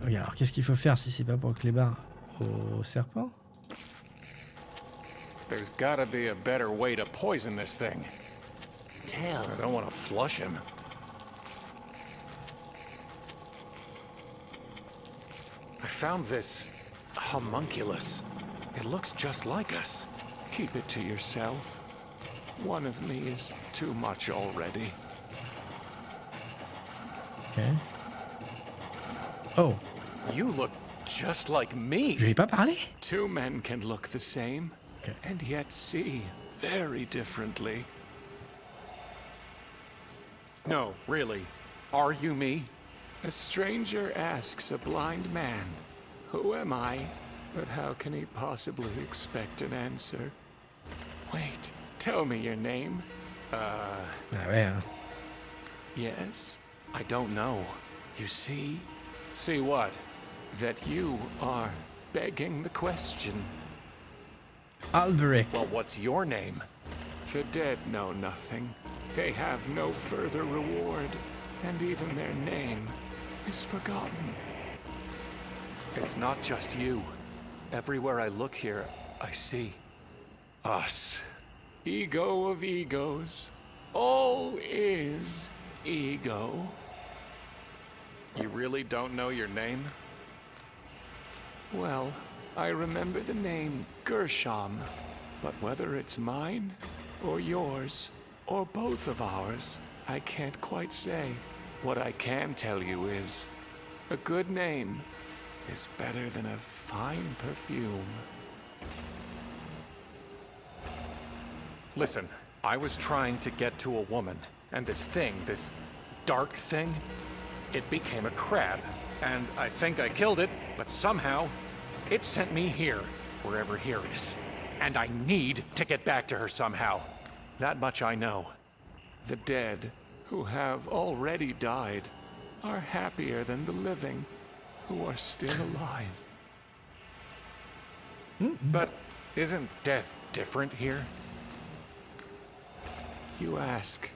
Ok, alors qu'est-ce qu'il faut faire si c'est pas pour le clébard au serpent? There's gotta be a better way to poison this thing. Tell. I don't want to flush him. I found this homunculus. It looks just like us. Keep it to yourself. One of me is too much already. Ok. Oh. You look just like me. Je lui ai pas parlé? Two men can look the same, and yet see very differently. No, really. Are you me? A stranger asks a blind man, "Who am I?" But how can he possibly expect an answer? Wait, tell me your name. Ah ouais, hein. Yes? I don't know. You see? See what? That you are begging the question. Alberic. Well, what's your name? The dead know nothing. They have no further reward, and even their name is forgotten. It's not just you. Everywhere I look here, I see us. Ego of egos. All is ego. You really don't know your name? Well, I remember the name Gershom, but whether it's mine, or yours, or both of ours, I can't quite say. What I can tell you is, a good name is better than a fine perfume. Listen, I was trying to get to a woman, and this thing, this dark thing, it became a crab, and I think I killed it, but somehow it sent me here, wherever here is. And I need to get back to her somehow. That much I know. The dead, who have already died, are happier than the living, who are still alive. But isn't death different here? You ask,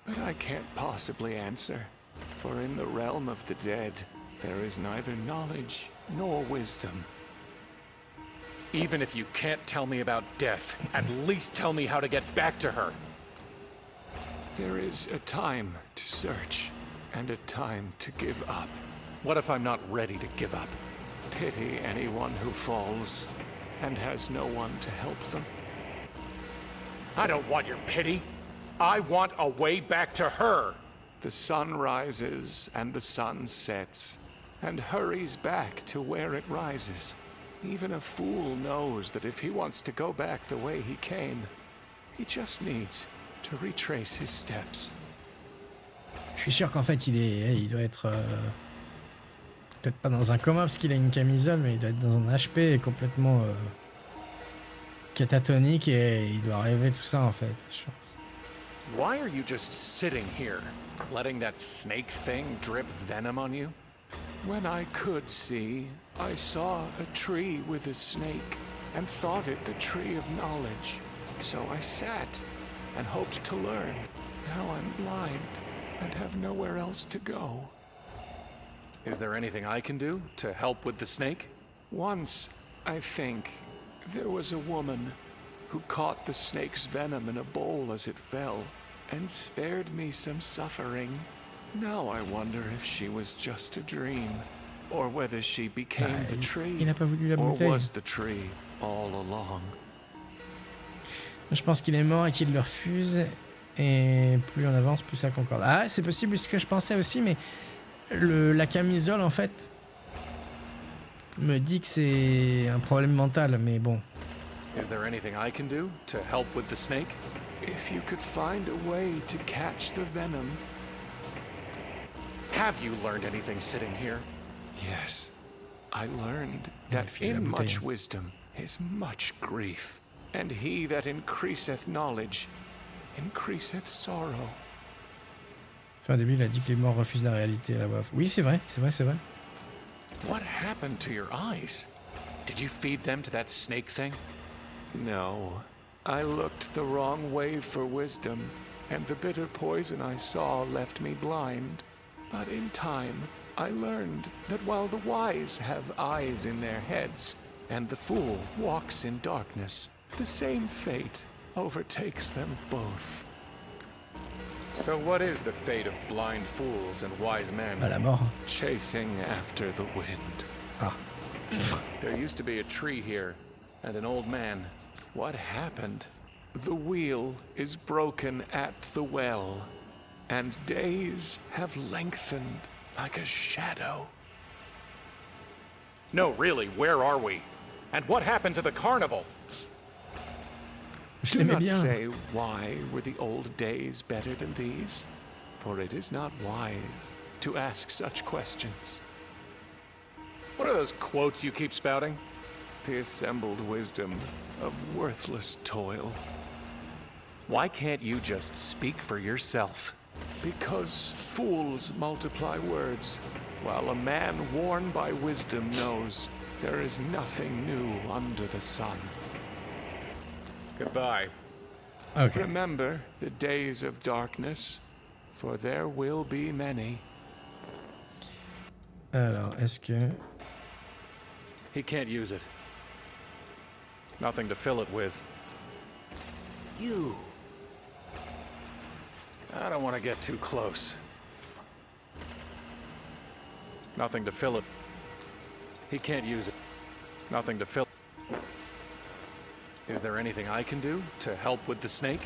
but I can't possibly answer. For in the realm of the dead, there is neither knowledge nor wisdom. Even if you can't tell me about death, at least tell me how to get back to her. There is a time to search, and a time to give up. What if I'm not ready to give up? Pity anyone who falls, and has no one to help them. I don't want your pity. I want a way back to her. The sun rises and the sun sets, and hurries back to where it rises. Even a fool knows that if he wants to go back the way he came, he just needs to retrace his steps. Je suis sûr qu'en fait, il doit être peut-être pas dans un coma parce qu'il a une camisole, mais il doit être dans un HP complètement catatonique et il doit rêver tout ça en fait. Je pense. Why are you just sitting here, letting that snake thing drip venom on you? When I could see, I saw a tree with a snake and thought it the tree of knowledge. So I sat and hoped to learn. Now I'm blind and have nowhere else to go. Is there anything I can do to help with the snake? Once, I think, there was a woman who caught the snake's venom in a bowl as it fell and spared me some suffering. Now I wonder if she was just a dream, or whether she became the tree, il a pas voulu la or bouteille. was the tree all along. Je pense qu'il est mort et qu'il le refuse. Et plus on avance, plus ça concorde. Ah, c'est possible, ce que je pensais aussi, mais la camisole, en fait, me dit que c'est un problème mental, mais bon. Is there anything I can do to help with the snake? If you could find a way to catch the venom. Have you learned anything sitting here? Yes. I learned that in much wisdom is much grief, and he that increaseth knowledge increaseth sorrow. Enfin, au début, il a dit que les morts refusent la réalité, la voix. Oui, c'est vrai, c'est vrai, c'est vrai. What happened to your eyes? Did you feed them to that snake thing? No. I looked the wrong way for wisdom, and the bitter poison I saw left me blind. But in time, I learned that while the wise have eyes in their heads, and the fool walks in darkness, the same fate overtakes them both. So what is the fate of blind fools and wise men? À la mort. Chasing after the wind. Ah. There used to be a tree here, and an old man. What happened? The wheel is broken at the well, and days have lengthened like a shadow. No, really, where are we? And what happened to the carnival? Je Do l'aimais not bien. say why were the old days better than these, for it is not wise to ask such questions. What are those quotes you keep spouting? The assembled wisdom of worthless toil. Why can't you just speak for yourself? Because fools multiply words, while a man worn by wisdom knows there is nothing new under the sun. Goodbye. Ok. Remember the days of darkness, for there will be many. Alors, est-ce que... He can't use it. Nothing to fill it with. You. I don't want to get too close. Nothing to fill it. He can't use it. Nothing to fill. Is there anything I can do to help with the snake?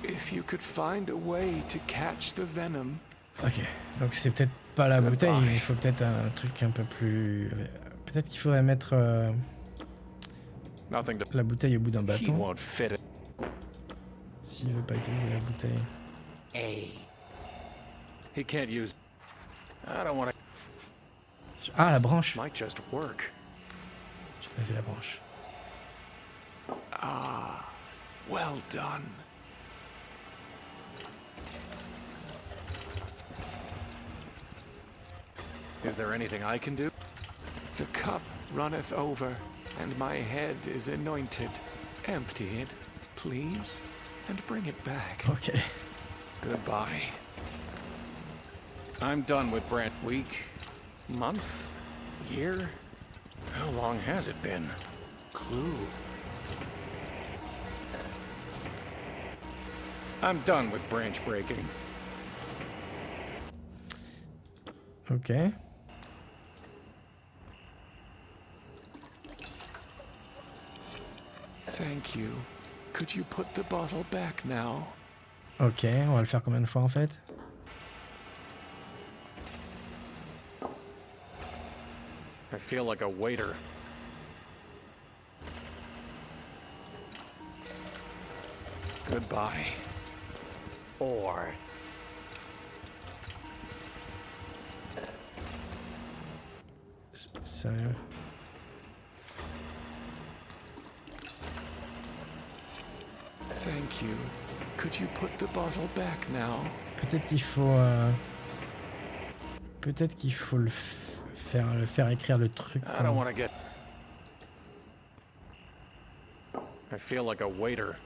If you could find a way to catch the venom. Ok, donc c'est peut-être pas la bouteille, il faut peut-être un truc un peu plus... Peut-être qu'il faudrait mettre Nothing to. la bouteille au bout d'un He bâton. won't fit it. S'il veut pas utiliser la bouteille. Hey. He can't use. I don't want to. Ah, la branche. Might just work. J'ai pas vu la branche. Ah, well done. Is there anything I can do? The cup runneth over, and my head is anointed. Empty it, please, and bring it back. Ok. Goodbye. I'm done with Brent. Week, month, year? How long has it been? Clue. I'm done with branch breaking. Ok. Thank you. Could you put the bottle back now? Ok, on va le faire combien de fois en fait? I feel like a waiter. Goodbye. Or. Sérieux? Thank you. Could you put the bottle back now? Peut-être qu'il faut... Peut-être qu'il faut le faire écrire le truc. I don't want to get. I feel like a waiter.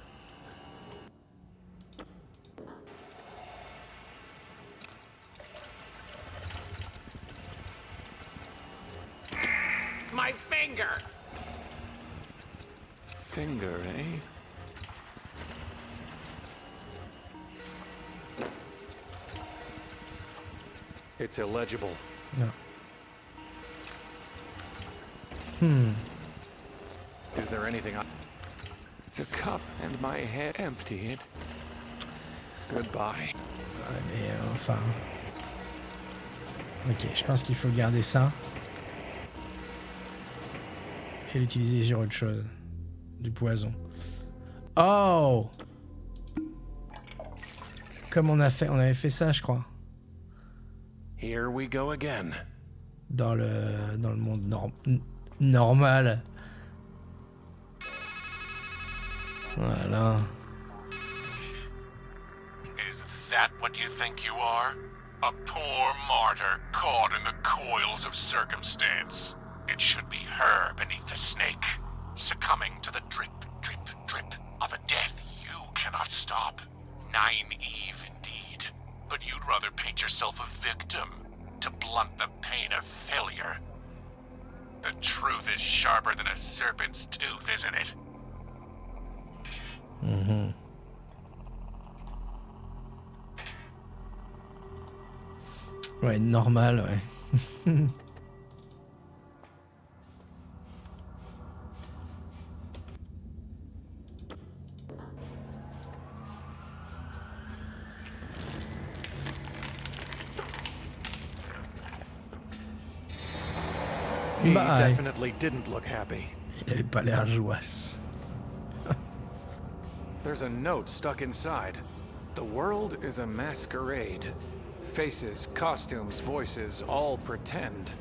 My finger! Finger, eh? It's illegible. Non. Hmm. Is there anything I... The cup and my head empty it. Goodbye. Ouais, mais enfin... Ok, je pense qu'il faut garder ça. Et l'utiliser sur autre chose. Du poison. Oh! Comme on avait fait ça, je crois. Here we go again. Dans le monde normal. Voilà. Is that what you think you are? A poor martyr caught in the coils of circumstance. It should be her beneath the snake, succumbing to the drip, drip, drip of a death you cannot stop. Naive indeed, but you'd rather paint yourself a victim to blunt the pain of failure. The truth is sharper than a serpent's tooth, isn't it? Mhm. Ouais, normal, ouais. He Bye. definitely didn't look happy. Il avait pas l'air joyeux. There's a note stuck inside. The world is a masquerade. Faces, costumes, voices, all pretend.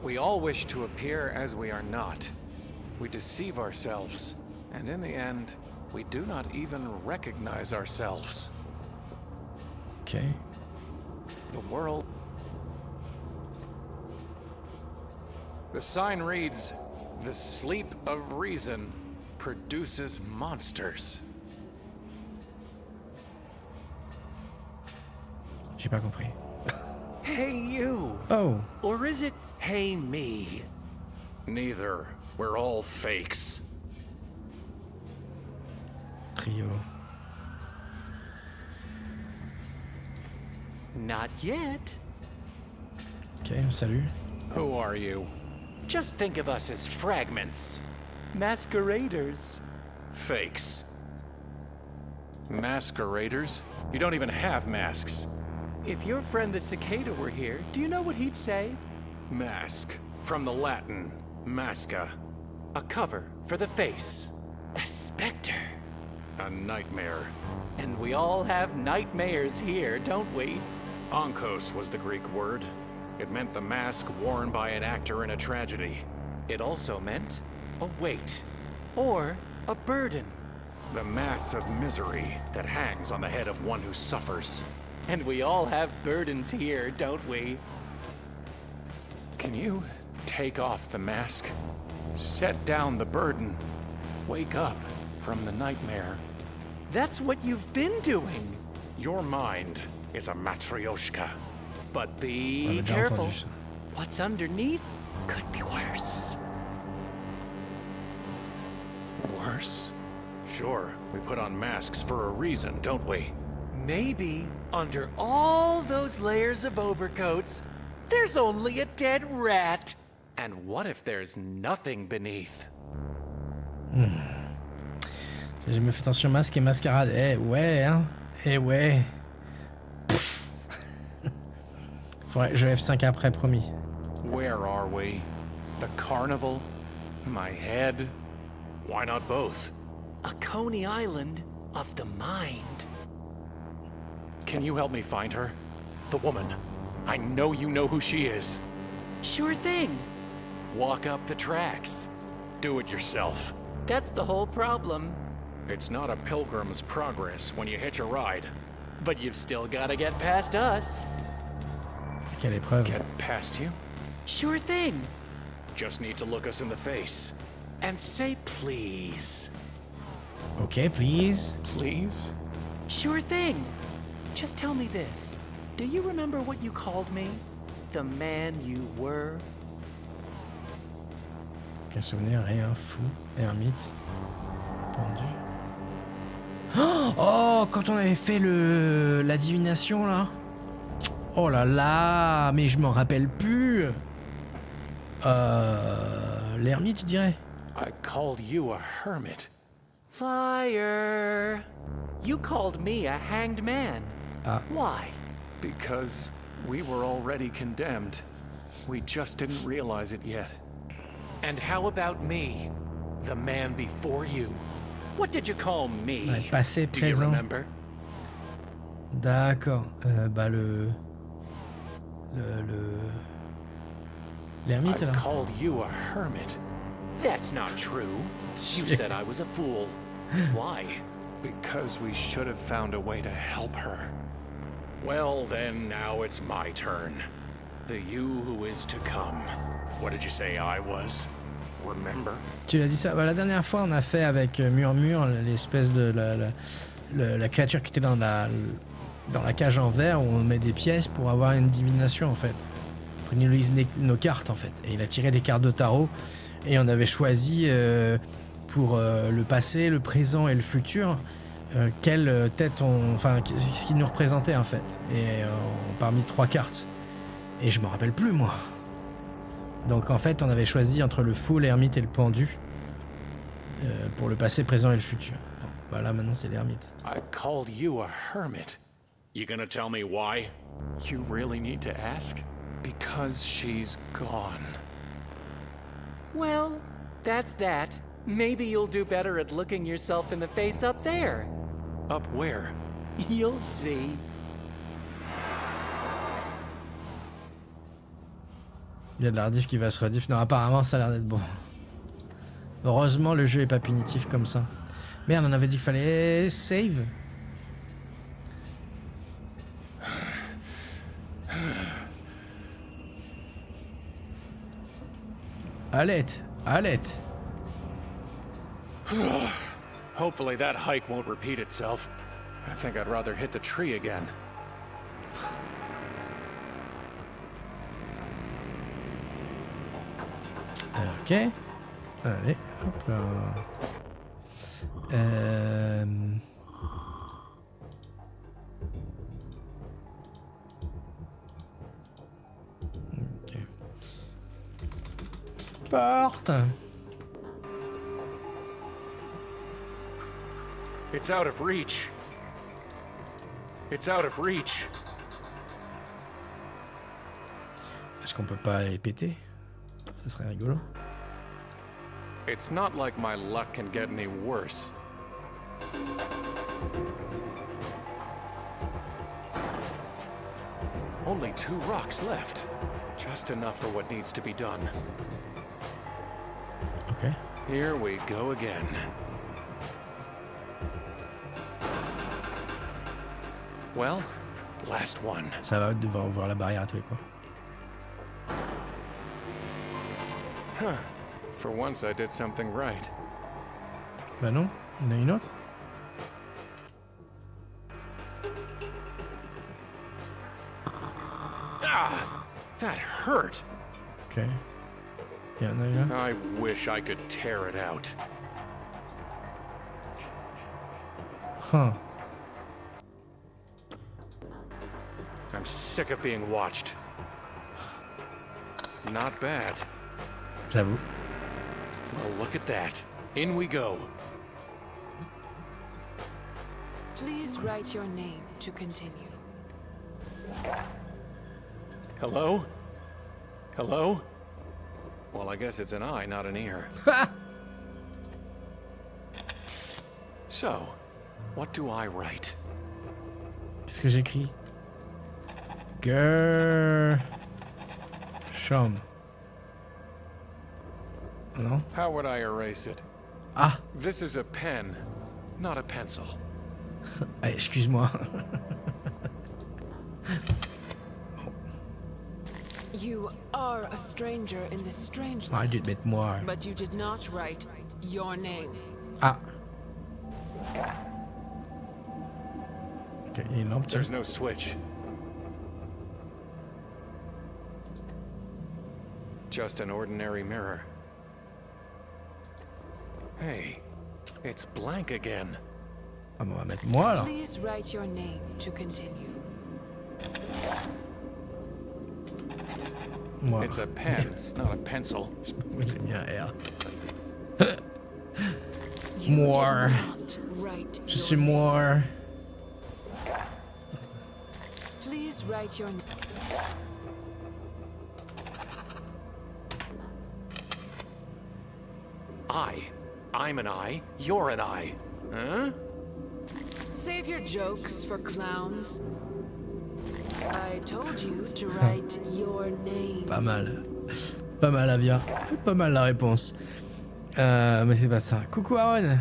We all wish to appear as we are not. We deceive ourselves, and in the end, we do not even recognize ourselves. Ok. The world... The sign reads, "The sleep of reason produces monsters." J'ai pas compris. Hey you! Oh. Or is it hey me? Neither. We're all fakes. Trio. Not yet. Ok, salut. Who are you? Just think of us as fragments. Masqueraders. Fakes. Masqueraders? You don't even have masks. If your friend the cicada were here, do you know what he'd say? Mask. From the Latin, masca. A cover for the face. A specter. A nightmare. And we all have nightmares here, don't we? Onkos was the Greek word. It meant the mask worn by an actor in a tragedy. It also meant a weight or a burden. The mass of misery that hangs on the head of one who suffers. And we all have burdens here, don't we? Can you take off the mask? Set down the burden. Wake up from the nightmare. That's what you've been doing. Your mind is a matryoshka. But be careful. What's underneath could be worse. Worse? Sure, we put on masks for a reason, don't we? Maybe under all those layers of overcoats, there's only a dead rat. And what if there's nothing beneath? J'ai jamais fait attention masque et mascarade. Eh ouais, hein. Eh ouais. Faudrait, je F5 après, promis. Where are we? The carnival? My head? Why not both? A Coney Island of the mind. Can you help me find her? The woman. I know you know who she is. Sure thing. Walk up the tracks. Do it yourself. That's the whole problem. It's not a pilgrim's progress when you hitch a ride. But you've still gotta get past us. Quelle épreuve. Get past you? Sure thing. Just need to look us in the face. And say please. Ok, please. Please? Sure thing. Just tell me this. Do you remember what you called me? The man you were? Aucun souvenir, rien, fou, ermite, pendu. Oh, quand on avait fait la divination là. Oh là là, mais je m'en rappelle plus. L'ermite, je dirais. I called you a hermit. Liar. You called me a hanged man. Why? Because we were already condemned. We just didn't realize it yet. And how about me? The man before you. What did you call me? Ouais, passé, Do you présent. remember? D'accord. Bah l'ermite I là. called you a hermit. That's not true. You said I was a fool. Why? Because we should have found a way to help her. Well, then, now it's my turn. The you who is to come. What did you say I was? Remember? Tu l'as dit ça. Bah, la dernière fois, on a fait avec Murmure l'espèce de la créature qui était dans la cage en verre où on met des pièces pour avoir une divination en fait. Pour nous lire nos cartes en fait. Et il a tiré des cartes de tarot et on avait choisi pour le passé, le présent et le futur quelle tête ce qui nous représentait en fait. Et parmi 3 cartes. Et je me rappelle plus moi. Donc en fait, on avait choisi entre le fou, l'ermite et le pendu pour le passé, présent et le futur. Bon, voilà, maintenant c'est l'ermite. I called you a hermit. You gonna tell me why? You really need to ask? Because she's gone. Well, that's that. Maybe you'll do better at looking yourself in the face up there. Up where? You'll see. Il y a de la rediff qui va se rediff. Non, apparemment, ça a l'air d'être bon. Heureusement, le jeu est pas punitif comme ça. Merde, on avait dit qu'il fallait save. Alerte, alerte. Hopefully that hike won't repeat itself. I think I'd rather hit the tree again. Ok. Allez, hop là. Ok. Porte. It's out of reach. It's out of reach. Est-ce qu'on peut pas les péter? Ça serait rigolo. It's not like my luck can get any worse. Only 2 rocks left. Just enough for what needs to be done. Ok. Here we go again. Well, last one. Ça va devoir ouvrir la barrière à tous les coups. Huh. For once I did something right. Bah non, il y en a une autre. Ah! That hurt! Ok. Il y en a une là. I wish I could tear it out. Huh. I'm sick of being watched. Not bad. J'avoue. Well, look at that. In we go. Please write your name to continue. Hello? Hello? Well, I guess it's an eye, not an ear. So, what do I write? Qu'est-ce que j'écris? Gershom. Non? How would I erase it? Ah! This is a pen, not a pencil. Eh, excuse-moi. You are a stranger in this strange Arrête de te mettre moi. but you did not write your name. Ah. Ok, il y a une lampe. There's no switch. Just an ordinary mirror. Hey, it's blank again. Ah bon, on va mettre moi alors. Please write your name to continue. Moi. It's a pen, not a pencil. J'ai mis un R. You More. did not write Je your suis name. more. Please write your name. I'm an eye, you're an eye. Huh? Save your jokes for clowns. I told you to write your name. Pas mal. Pas mal, Avia. Pas mal la réponse. Mais c'est pas ça. Coucou Aaron.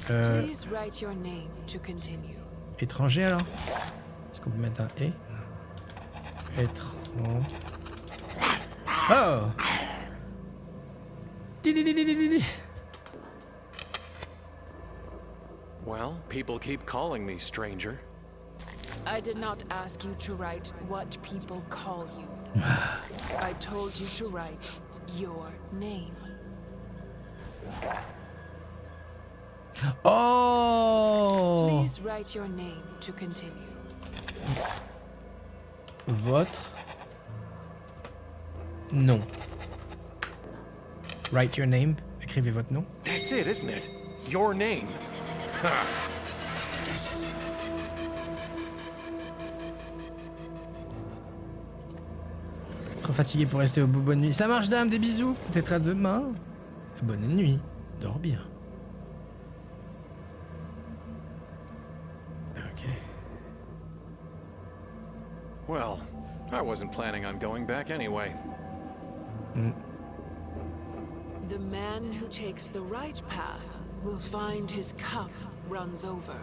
Please write your name to continue. Étranger alors? Est-ce qu'on peut mettre un E? Étranger. Oh! Well, people keep calling me stranger. I did not ask you to write what people call you. I told you to write your name. Oh! Please write your name to continue. Votre nom. Write your name. Écrivez votre nom. That's it, isn't it? Your name. Ha! Trop fatigué pour rester au bout. Bonne nuit. Ça marche, dame. Des bisous. Peut-être à demain. Bonne nuit. Dors bien. Ok. Well, I wasn't planning on going back anyway. The man who takes the right path will find his cup runs over,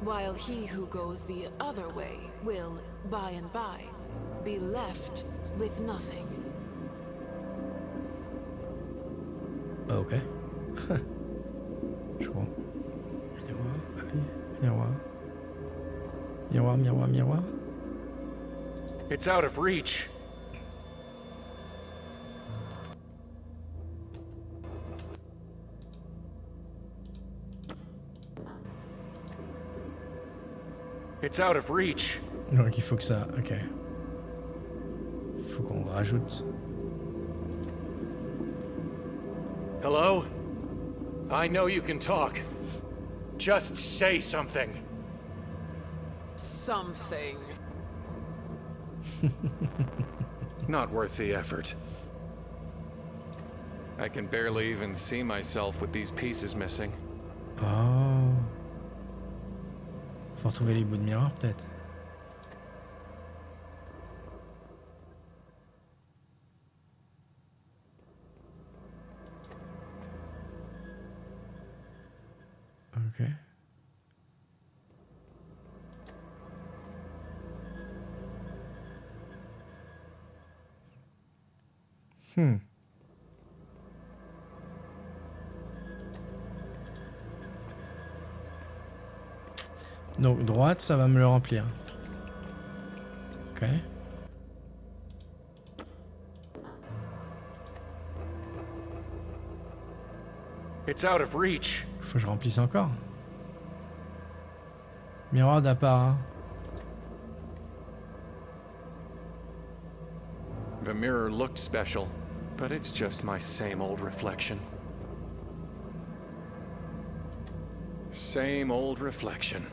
while he who goes the other way will, by and by, be left with nothing. Ok. Je crois. Miroir. Miroir, miroir, miroir. It's out of reach. It's out of reach. Donc il faut que ça... Ok. Faut qu'on rajoute. Hello? I know you can talk. Just say something. Something. Not worth the effort. I can barely even see myself with these pieces missing. Oh. Faut retrouver les bouts de miroir peut-être. Ok. Donc droite, ça va me le remplir. Ok. It's out of reach. Faut que je remplisse encore. Miroir d'apparat. The mirror looked special, but it's just my same old reflection. Same old reflection.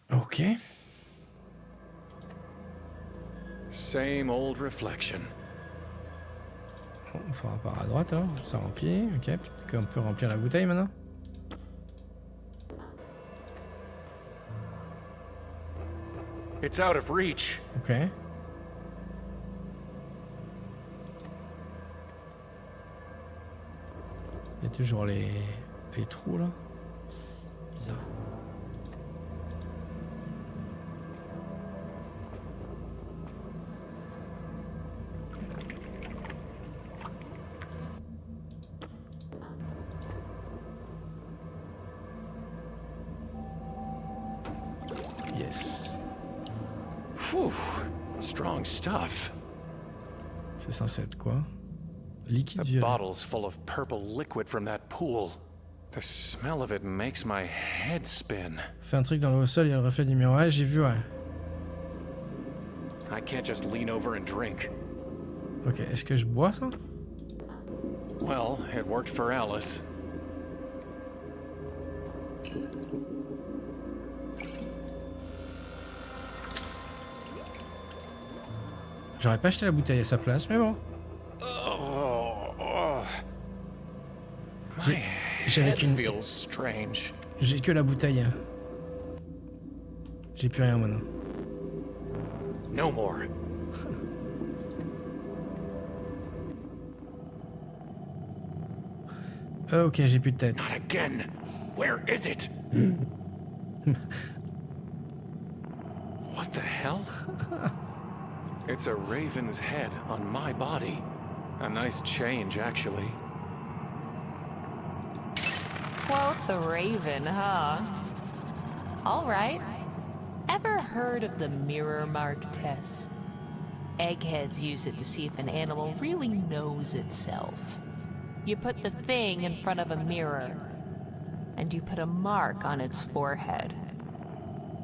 Ok. Same old reflection. Bon, on fera par à droite alors. Ça remplit. Ok. Peut-être qu'on peut remplir la bouteille maintenant. It's out of reach. Ok. Il y a toujours les trous là. Bizarre. Yes. Whew. Strong stuff. C'est censé être quoi? Liquide The violet. bottle's full of purple liquid from that pool. The smell of it makes my head spin. Fais un truc dans le sol, il y a le reflet du miroir. Ouais, j'ai vu, ouais. I can't just lean over and drink. Ok, est-ce que je bois ça? Well, it worked for Alice. J'aurais pas acheté la bouteille à sa place, mais bon. J'avais qu'une... Feels strange. J'ai que la bouteille. J'ai plus rien maintenant. No more. Ok, j'ai plus de tête. Not again. Where is it? What the hell? It's a raven's head on my body. A nice change, actually. Quote the raven, huh? All right. Ever heard of the mirror mark test? Eggheads use it to see if an animal really knows itself. You put the thing in front of a mirror, and you put a mark on its forehead.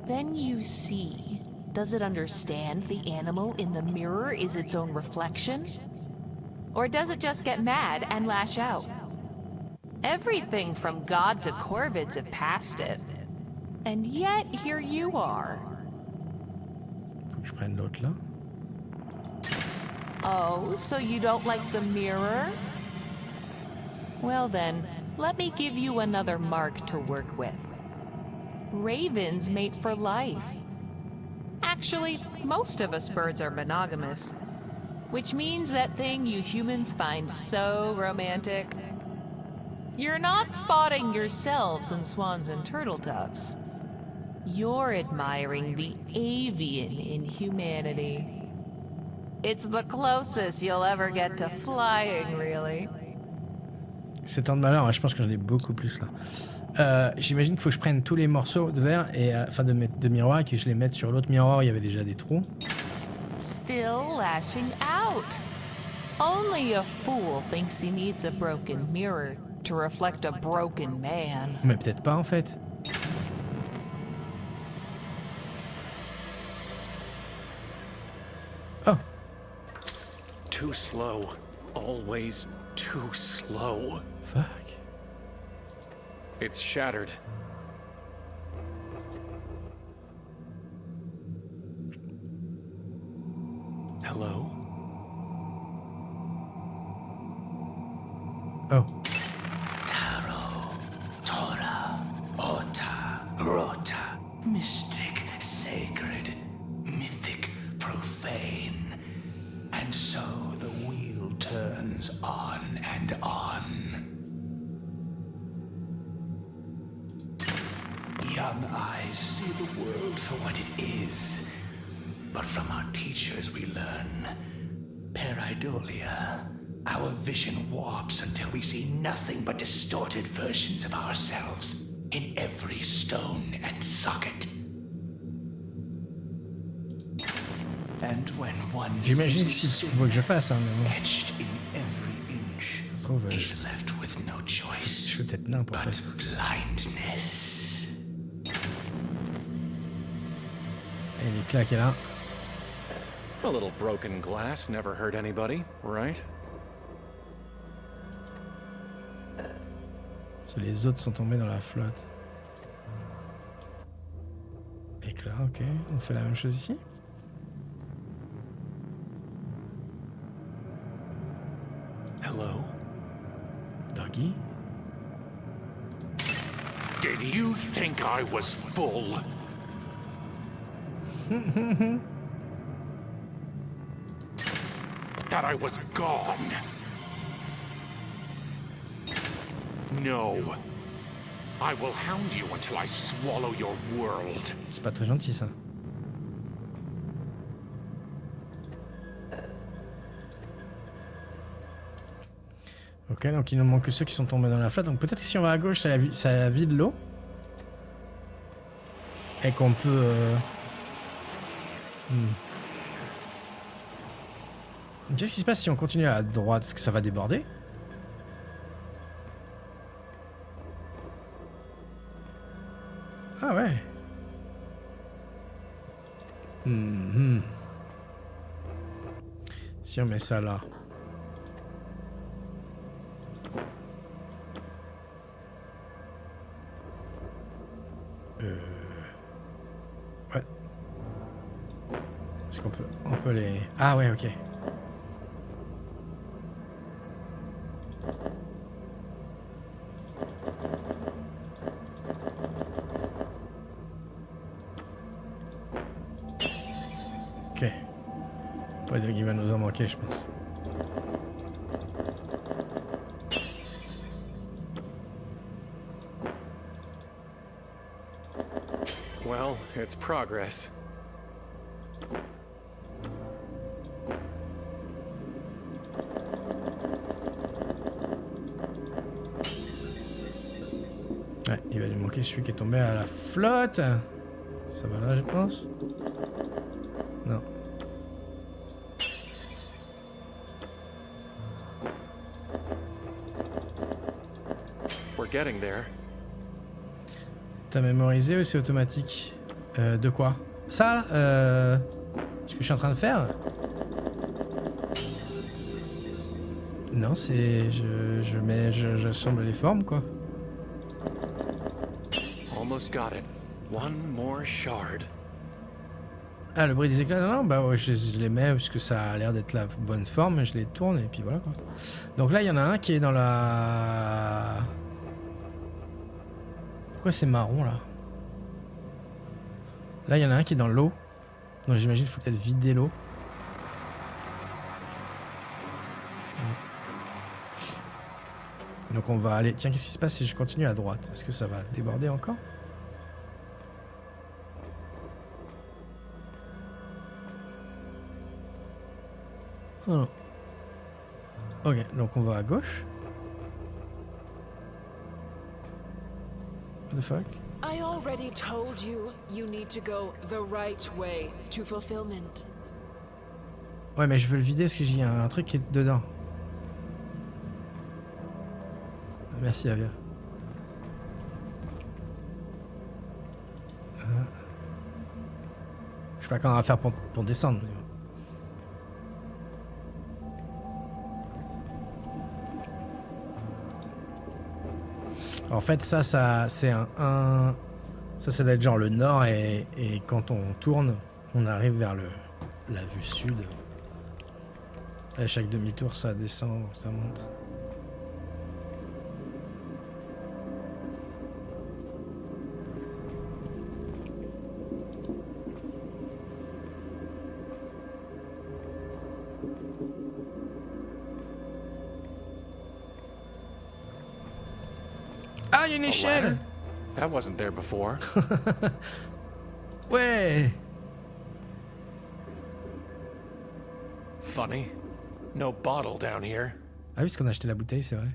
Then you see, does it understand the animal in the mirror is its own reflection? Or does it just get mad and lash out? Everything from God to corvids have passed it. And yet, here you are. Faut que je prenne l'autre là. Oh, so you don't like the mirror? Well then, let me give you another mark to work with. Ravens mate for life. Actually, most of us birds are monogamous, which means that thing you humans find so romantic. You're not spotting yourselves in swans and turtle doves. You're admiring the avian in humanity. It's the closest you'll ever get to flying, really. 7 ans de malheur, je pense que j'en ai beaucoup plus là. J'imagine qu'il faut que je prenne tous les morceaux de verre et enfin de miroir et que je les mette sur l'autre miroir. Il y avait déjà des trous. Still lashing out. Only a fool thinks he needs a broken mirror to reflect a broken man. Mais peut-être pas en fait. Oh. Too slow. Always too slow. Fuck. It's shattered. Hello? Oh. Taro, Tora, Ota, Rota, mystic, sacred, mythic, profane. And so the wheel turns on and on. Young eyes see the world for what it is. But from our teachers we learn pareidolia. Our vision warps until we see nothing but distorted versions of ourselves in every stone and socket. And when one J'imagine que s'il faut que je fasse, hein, mais bon. etched in every inch is left with no choice je fais peut-être nimp en but fait. blindness. Et les claques là. A little broken glass never hurt anybody, right? Les autres sont tombés dans la flotte. Éclat, ok. On fait la même chose ici. Hello? Doggy? Did you think I was full? That I was gone? No. I will hound you until I swallow your world. C'est pas très gentil ça. Ok, donc il nous manque que ceux qui sont tombés dans la flotte. Donc peut-être que si on va à gauche, ça vide l'eau. Et qu'on peut... Qu'est-ce qui se passe si on continue à droite? Est-ce que ça va déborder? Ah ouais. Si on met ça là. Ouais. Est-ce qu'on peut... On peut les... Ah ouais, ok. Ok. Ouais, donc il va nous en manquer, je pense. Well, it's progress. Ouais, il va lui manquer celui qui est tombé à la flotte. Ça va là, je pense. Non. We're getting there. T'as mémorisé ou c'est automatique? De quoi? Ça, ce que je suis en train de faire? Non, c'est... j'assemble les formes, quoi. Almost got it. One more shard. Ah, le bruit des éclats, non, bah ouais, je les mets parce que ça a l'air d'être la bonne forme, je les tourne et puis voilà quoi. Donc là, il y en a un qui est dans la... Pourquoi c'est marron là? Là, il y en a un qui est dans l'eau. Donc j'imagine qu'il faut peut-être vider l'eau. Donc on va aller... Tiens, qu'est-ce qui se passe si je continue à droite? Est-ce que ça va déborder encore? Oh non. Ok, donc on va à gauche. What the fuck? I already told you, you need to go the right way to fulfillment. Ouais, mais je veux le vider parce que j'ai un truc qui est dedans. Merci, Avia. Je sais pas comment on va faire pour descendre. Mais... En fait, ça c'est un... Ça doit être genre le nord et quand on tourne, on arrive vers la vue sud. À chaque demi-tour, ça descend, ça monte. Ah, il y a une échelle! That wasn't there before. Ouais! Funny. No bottle down here. Ah oui, parce qu'on a acheté la bouteille, c'est vrai.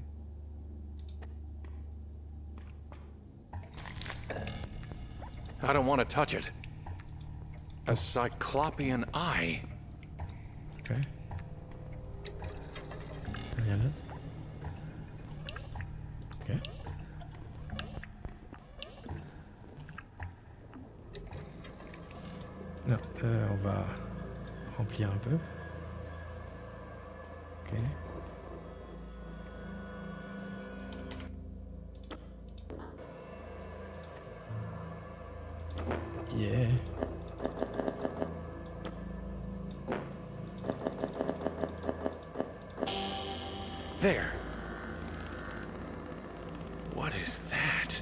I don't want to touch it. A cyclopean eye. Ok. Rien d'autre. Ok. Non, on va remplir un peu. Ok. Yeah. There. What is that?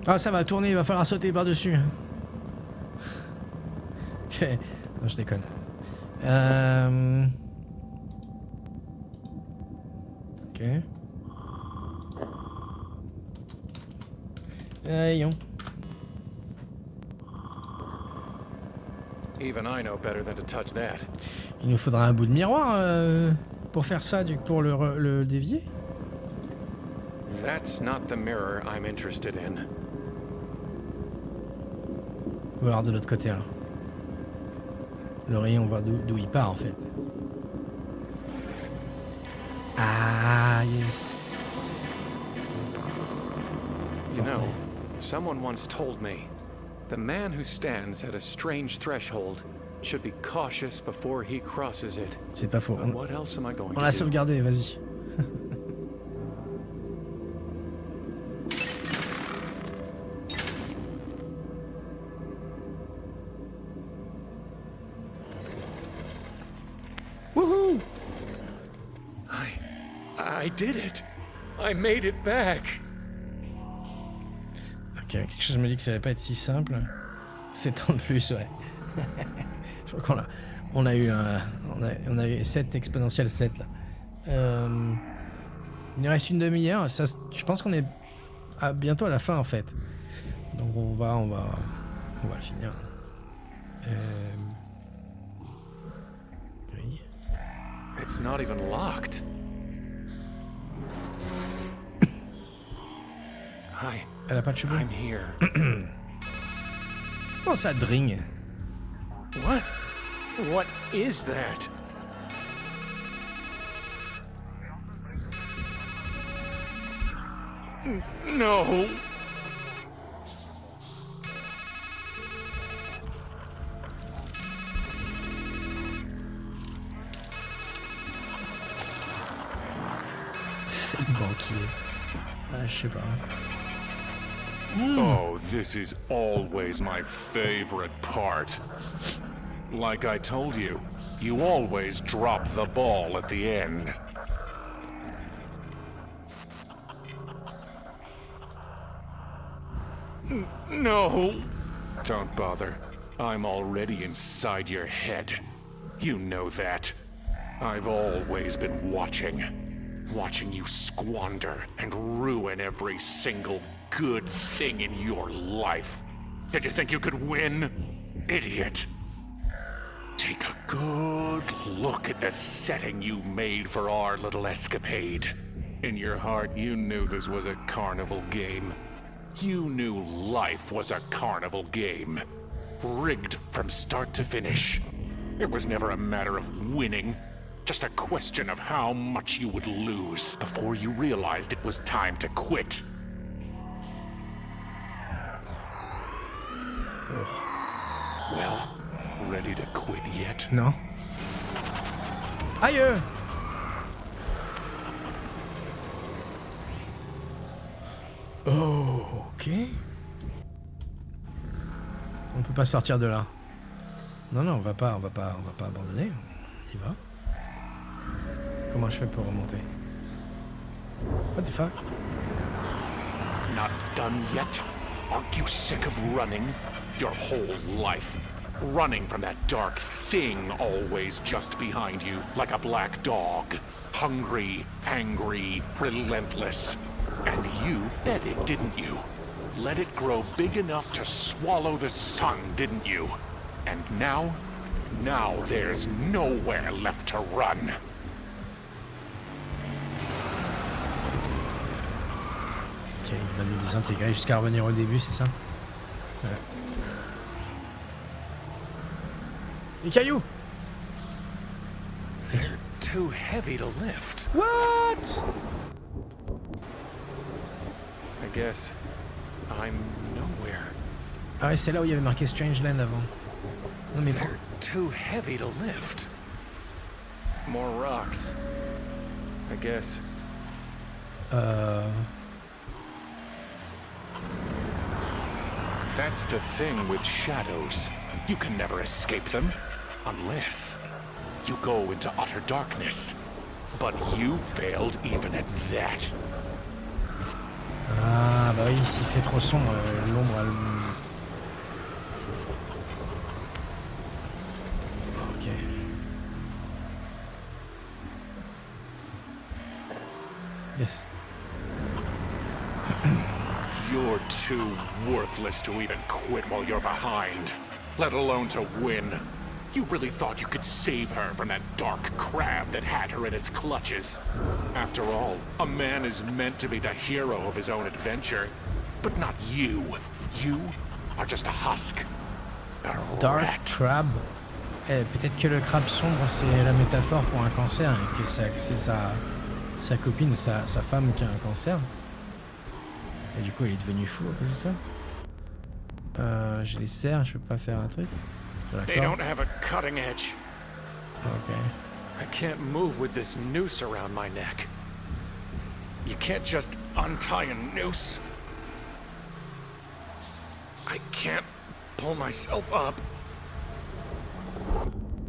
Ah, ça va tourner, il va falloir sauter par-dessus. Ok. Non, je déconne. Ok. Voyons. Even I know better than to touch that. Il nous faudra un bout de miroir pour faire ça, pour le dévier. That's not the mirror I'm interested in. On va voir de l'autre côté alors. Le rayon, on va d'où il part en fait. Ah, yes. You know, someone once told me, the man who stands at a strange threshold should be cautious before he crosses it. C'est pas faux. But what else am I going On to l'a do? sauvegardé, vas-y. Woohoo! I did it. I made it back. Ok, quelque chose me dit que ça va pas être si simple. 7 ans de plus, ouais. Je crois on a eu 7 exponentielle 7 là. Il nous reste une demi-heure. Je pense qu'on est bientôt à la fin en fait. Donc on va le finir. Grille. It's not even locked. Hi. Elle a pas de cheveux. I'm here. Oh, ça dringue. What? What is that? No. Banquier. Ah, je sais pas. Oh, this is always my favorite part. Like I told you, you always drop the ball at the end. No! Don't bother. I'm already inside your head. You know that. I've always been watching. Watching you squander and ruin every single good thing in your life. Did you think you could win? Idiot. Take a good look at the setting you made for our little escapade. In your heart, you knew this was a carnival game. You knew life was a carnival game. Rigged from start to finish. It was never a matter of winning. Just a question of how much you would lose before you realized it was time to quit. Well, ready to quit yet? Non. Aïe! Oh, ok. On peut pas sortir de là. Non, non, on va pas abandonner. On y va. Comment je fais pour remonter? What the fuck? Not done yet? Aren't you sick of running? Your whole life. Running from that dark thing always just behind you, like a black dog. Hungry, angry, relentless. And you fed it, didn't you? Let it grow big enough to swallow the sun, didn't you? And now there's nowhere left to run. Ok, il va nous désintégrer jusqu'à revenir au début, c'est ça? Ouais. Les cailloux! They're too heavy to lift. What? I guess I'm nowhere. Ah ouais, c'est là où il y avait marqué Strangeland avant. Non mais They're too heavy to lift. More rocks. I guess. That's the thing with shadows. You can never escape them. Unless you go into utter darkness. But you failed even at that. Ah bah oui, s'il fait trop sombre, l'ombre elle... Ok. Yes. You're too worthless to even quit while you're behind, let alone to win. You really thought you could save her from that dark crab that had her in its clutches. After all, a man is meant to be the hero of his own adventure, but not you. You are just a husk. A Dark rat. crab. Eh, peut-être que le crabe sombre c'est la métaphore pour un cancer et que c'est sa copine ou sa femme qui a un cancer. Et du coup il est devenu fou à cause de ça. Je les serre, je peux pas faire un truc. They don't have a cutting edge. Ok. I can't move with this noose around my neck. You can't just untie a noose. I can't pull myself up.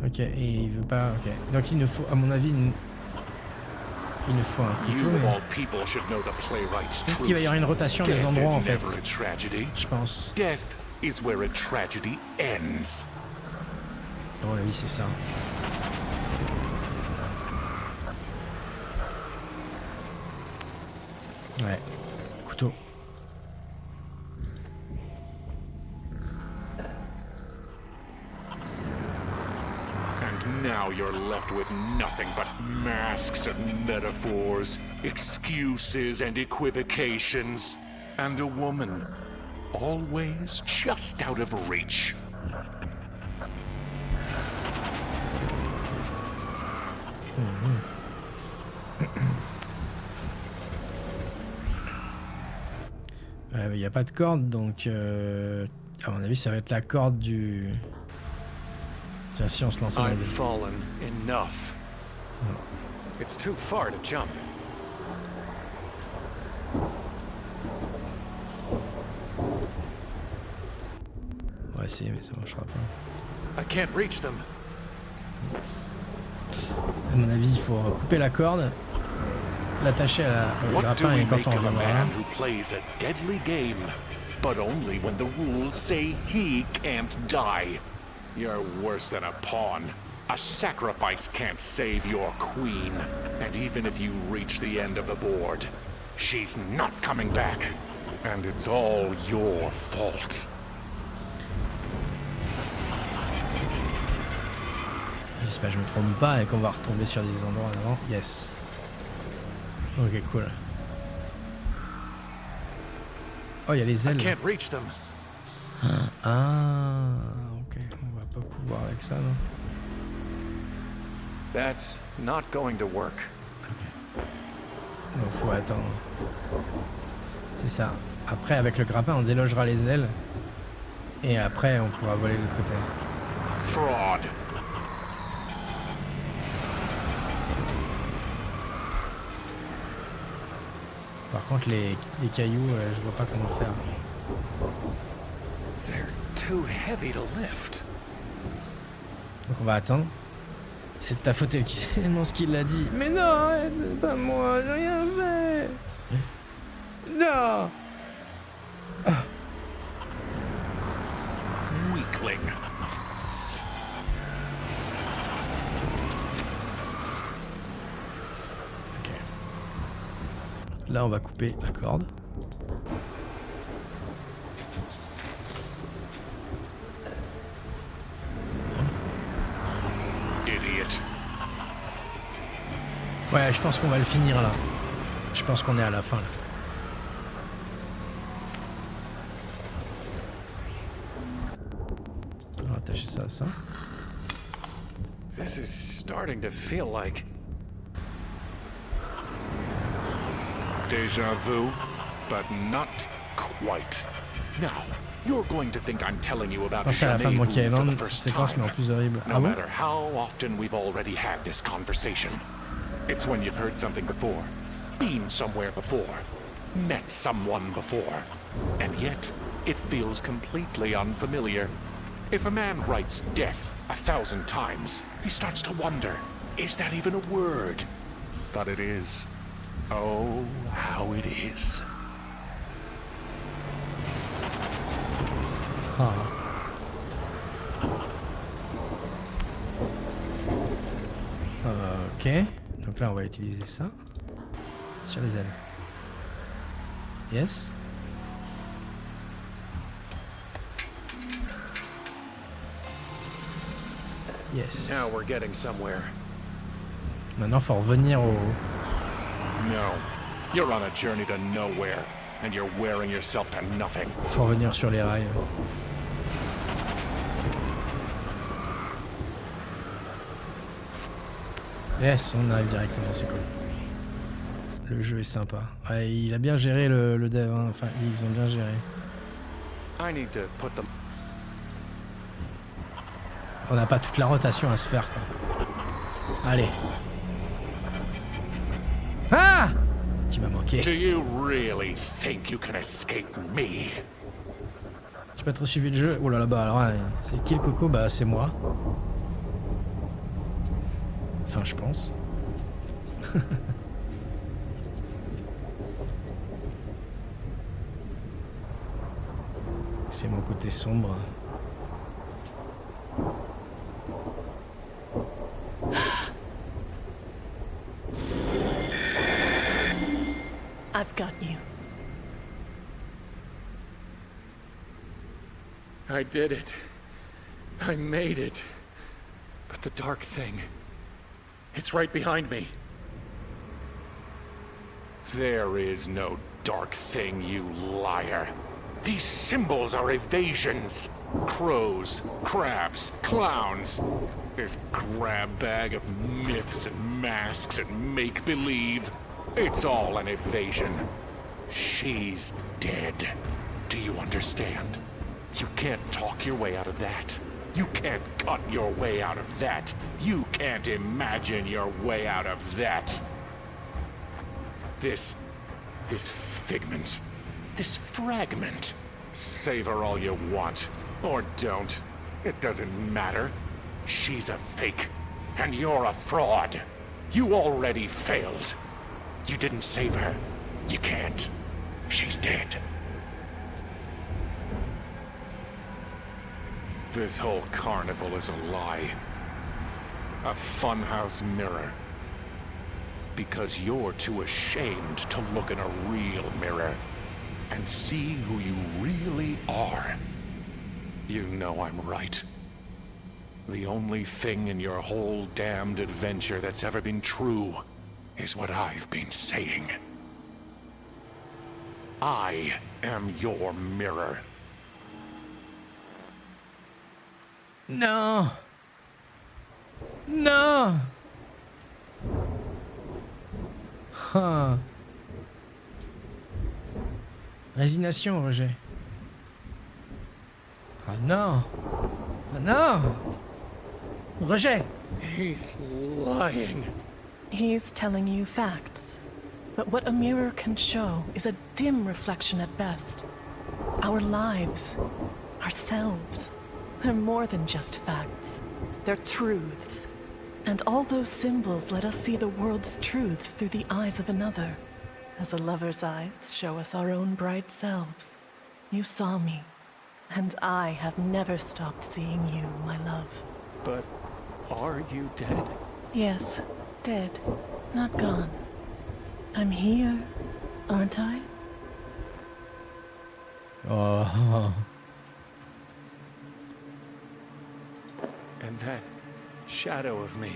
Ok, et il veut pas... Ok. Donc il nous faut, à mon avis, il nous faut un couteau. You of Mais... all people should know the playwright's Peut-être truth. qu'il va y avoir une rotation des Death endroits is en fait. never a tragedy. Je pense. Death is where a tragedy ends. À mon avis, c'est ça. Ouais. Couteau. And now you're left with nothing but masks and metaphors, excuses and equivocations, and a woman always just out of reach. Il n'y a pas de corde, donc à mon avis, ça va être la corde du... Tiens, si on se lance dans le... I've fallen enough. It's too far to jump. essayer, mais ça marchera pas. I can't reach them. À mon avis, il faut couper la corde, l'attacher au What do grappin we et quand make on of va a voir là. man who plays a deadly game, but only when the rules say he can't die? You're worse than a pawn. A sacrifice can't save your queen. And even if you reach the end of the board, she's not coming back. And it's all your fault. J'espère que je me trompe pas et qu'on va retomber sur des endroits avant. Yes. Ok, cool. Oh, il y a les ailes. I can't reach them. Ah, ok. On va pas pouvoir avec ça, non? That's not going to work. Donc, faut attendre. C'est ça. Après, avec le grappin, on délogera les ailes. Et après, on pourra voler de l'autre côté. Fraud. Par contre, les cailloux, je vois pas comment faire. They're too heavy to lift. Donc on va attendre. C'est de ta faute, elle qui sait tellement ce qu'il a dit. Mais non, arrête, c'est pas moi, j'ai rien fait. Non. Weakling. Ok. Là, on va couper la corde. Idiot. Ouais, je pense qu'on va le finir là. Je pense qu'on est à la fin là. On va attacher ça à ça. This is starting to feel like Deja vu, but not quite. Now, you're going to think I'm telling you about Pensez à la fin de Jamais Monkey Vu for the Island, first cette séquence mais en time. plus horrible. No Ah bon? matter how often we've already had this conversation, it's when you've heard something before, been somewhere before, met someone before, and yet it feels completely unfamiliar. If a man writes death 1,000 times, he starts to wonder, is that even a word? But it is. Oh, how it is. Ah. Ok. Donc là, on va utiliser ça. Sur les ailes. Yes. Yes. now we're getting somewhere. Maintenant, faut revenir au... No. You're on a journey to nowhere, and you're wearing yourself to nothing. Faut revenir sur les rails. Yes, on arrive directement, c'est cool. Le jeu est sympa. Ouais, il a bien géré le dev, hein. Enfin, ils ont bien géré. I need to put them. On n'a pas toute la rotation à se faire, quoi. Allez. Ah! Tu m'as manqué. Do you really think you can escape me? J'ai pas trop suivi le jeu. Oh là là, bah alors, c'est qui le coco? Bah, c'est moi. Enfin, je pense. C'est mon côté sombre. I've got you. I did it. I made it. But the dark thing, it's right behind me. There is no dark thing, you liar. These symbols are evasions. Crows, crabs, clowns. This grab bag of myths and masks and make-believe. It's all an evasion. She's dead. Do you understand? You can't talk your way out of that. You can't cut your way out of that. You can't imagine your way out of that. This figment, this fragment, savor all you want. Or don't. It doesn't matter. She's a fake, and you're a fraud. You already failed. You didn't save her. You can't. She's dead. This whole carnival is a lie. A funhouse mirror. Because you're too ashamed to look in a real mirror and see who you really are. You know I'm right. The only thing in your whole damned adventure that's ever been true is what I've been saying. I am your mirror. Non. Non. Ah. Résignation, Roger. Ah non. Ah non. Roger. He's lying. He's telling you facts. But what a mirror can show is a dim reflection at best. Our lives, ourselves, they're more than just facts. They're truths. And all those symbols let us see the world's truths through the eyes of another, as a lover's eyes show us our own bright selves. You saw me, and I have never stopped seeing you, my love. But are you dead? Yes, dead, not gone. I'm here, aren't I? Oh. And that shadow of me,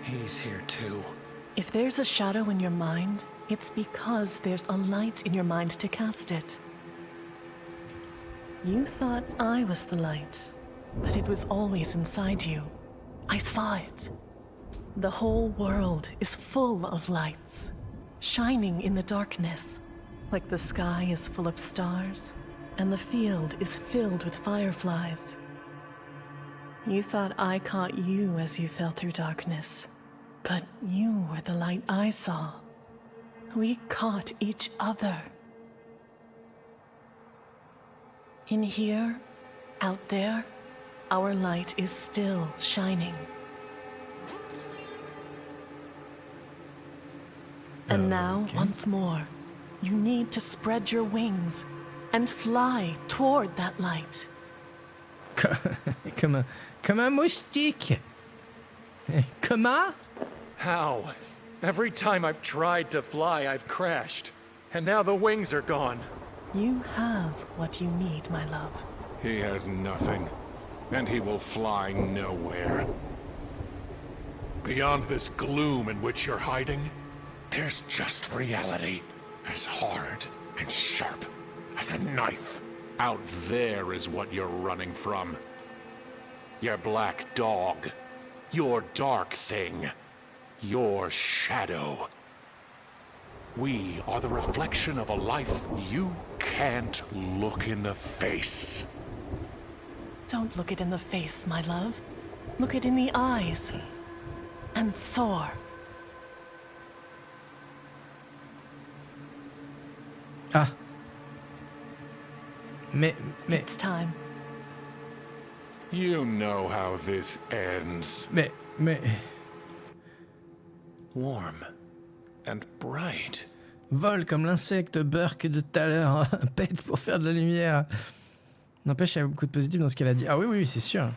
he's here too. If there's a shadow in your mind, it's because there's a light in your mind to cast it. You thought I was the light, but it was always inside you. I saw it. The whole world is full of lights, shining in the darkness, like the sky is full of stars, and the field is filled with fireflies. You thought I caught you as you fell through darkness, but you were the light I saw. We caught each other. In here, out there, our light is still shining. And now, once more, you need to spread your wings and fly toward that light. Comme un moustique. Comment? How? Every time I've tried to fly, I've crashed. And now the wings are gone. You have what you need, my love. He has nothing, and he will fly nowhere. Beyond this gloom in which you're hiding, there's just reality, as hard and sharp as a knife. Out there is what you're running from. Your black dog, your dark thing, your shadow. We are the reflection of a life you can't look in the face. Don't look it in the face, my love. Look it in the eyes. And soar. Ah. Mais... It's time. You know how this ends. Mais... Warm and bright. Vole comme l'insecte Burke de tout à l'heure. Pète pour faire de la lumière. N'empêche, il y a beaucoup de positifs dans ce qu'elle a dit. Ah oui, c'est sûr.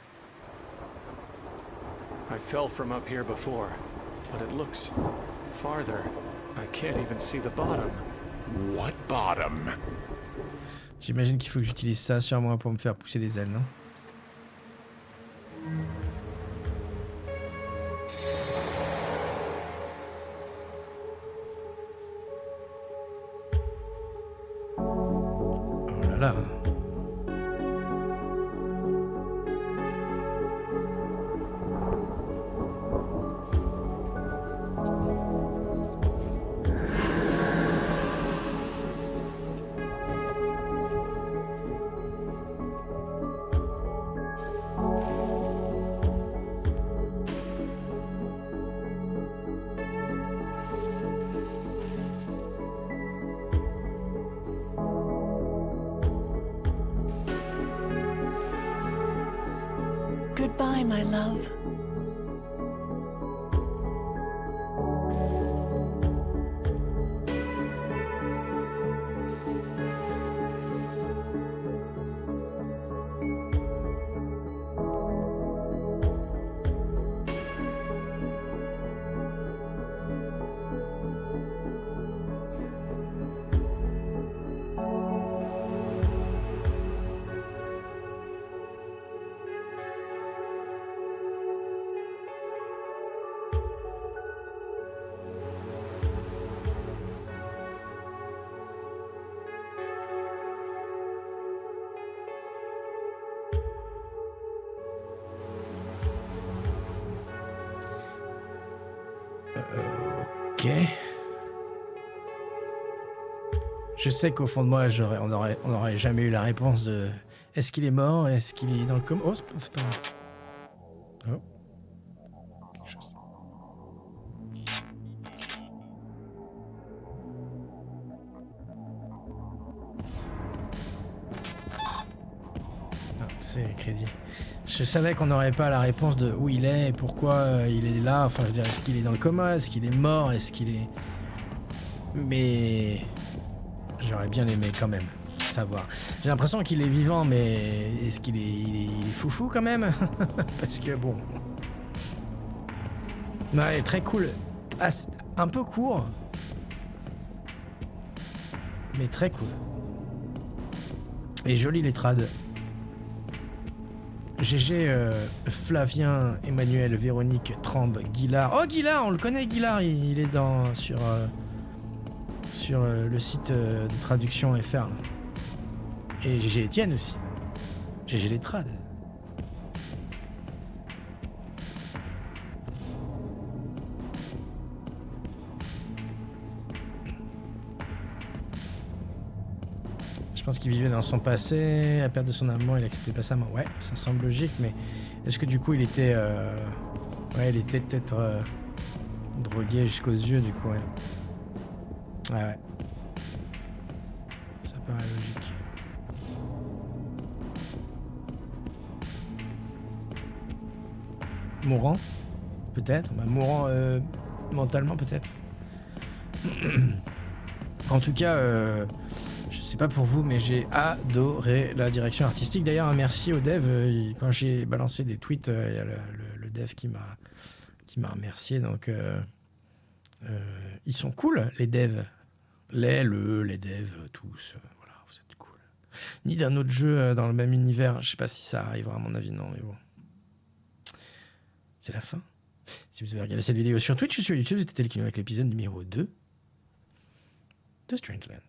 I fell from up here before, but it looks farther. I can't even see the bottom. What bottom? J'imagine qu'il faut que j'utilise ça sur moi pour me faire pousser des ailes, non? Oh là là. Goodbye, my love. Ok. Je sais qu'au fond de moi, on aurait jamais eu la réponse de est-ce qu'il est mort, est-ce qu'il est dans le coma. Oh, c'est pas grave. Oh. Quelque chose. Ah, c'est crédit. Je savais qu'on n'aurait pas la réponse de où il est et pourquoi il est là. Enfin, je veux dire, est-ce qu'il est dans le coma, est-ce qu'il est mort, est-ce qu'il est... Mais... J'aurais bien aimé quand même savoir. J'ai l'impression qu'il est vivant, mais est-ce qu'il est... Il est foufou quand même? Parce que bon... Ouais, très cool. Un peu court. Mais très cool. Et joli les trades. GG, Flavien, Emmanuel, Véronique, Trambe, Guillard. Oh, Guillard, on le connaît, Guillard. Il est sur le site de traduction FR. Là. Et GG Etienne aussi. GG les trades. Je pense qu'il vivait dans son passé, a perdu son amant, il acceptait pas sa mort. Ouais, ça semble logique, mais est-ce que du coup il était... Ouais, il était peut-être drogué jusqu'aux yeux, du coup, ouais. Ouais. Ça paraît logique. Mourant? Peut-être. Bah, mourant mentalement, peut-être. En tout cas... Je sais pas pour vous, mais j'ai adoré la direction artistique. D'ailleurs, un merci au dev. Quand j'ai balancé des tweets, il y a le dev qui m'a remercié. Donc, ils sont cool, les devs. Les devs, tous. Voilà, vous êtes cool. Ni d'un autre jeu dans le même univers. Je sais pas si ça arrivera, à mon avis, non, mais bon. C'est la fin. Si vous avez regardé cette vidéo sur Twitch ou sur YouTube, c'était avec l'épisode numéro 2 de Strangeland.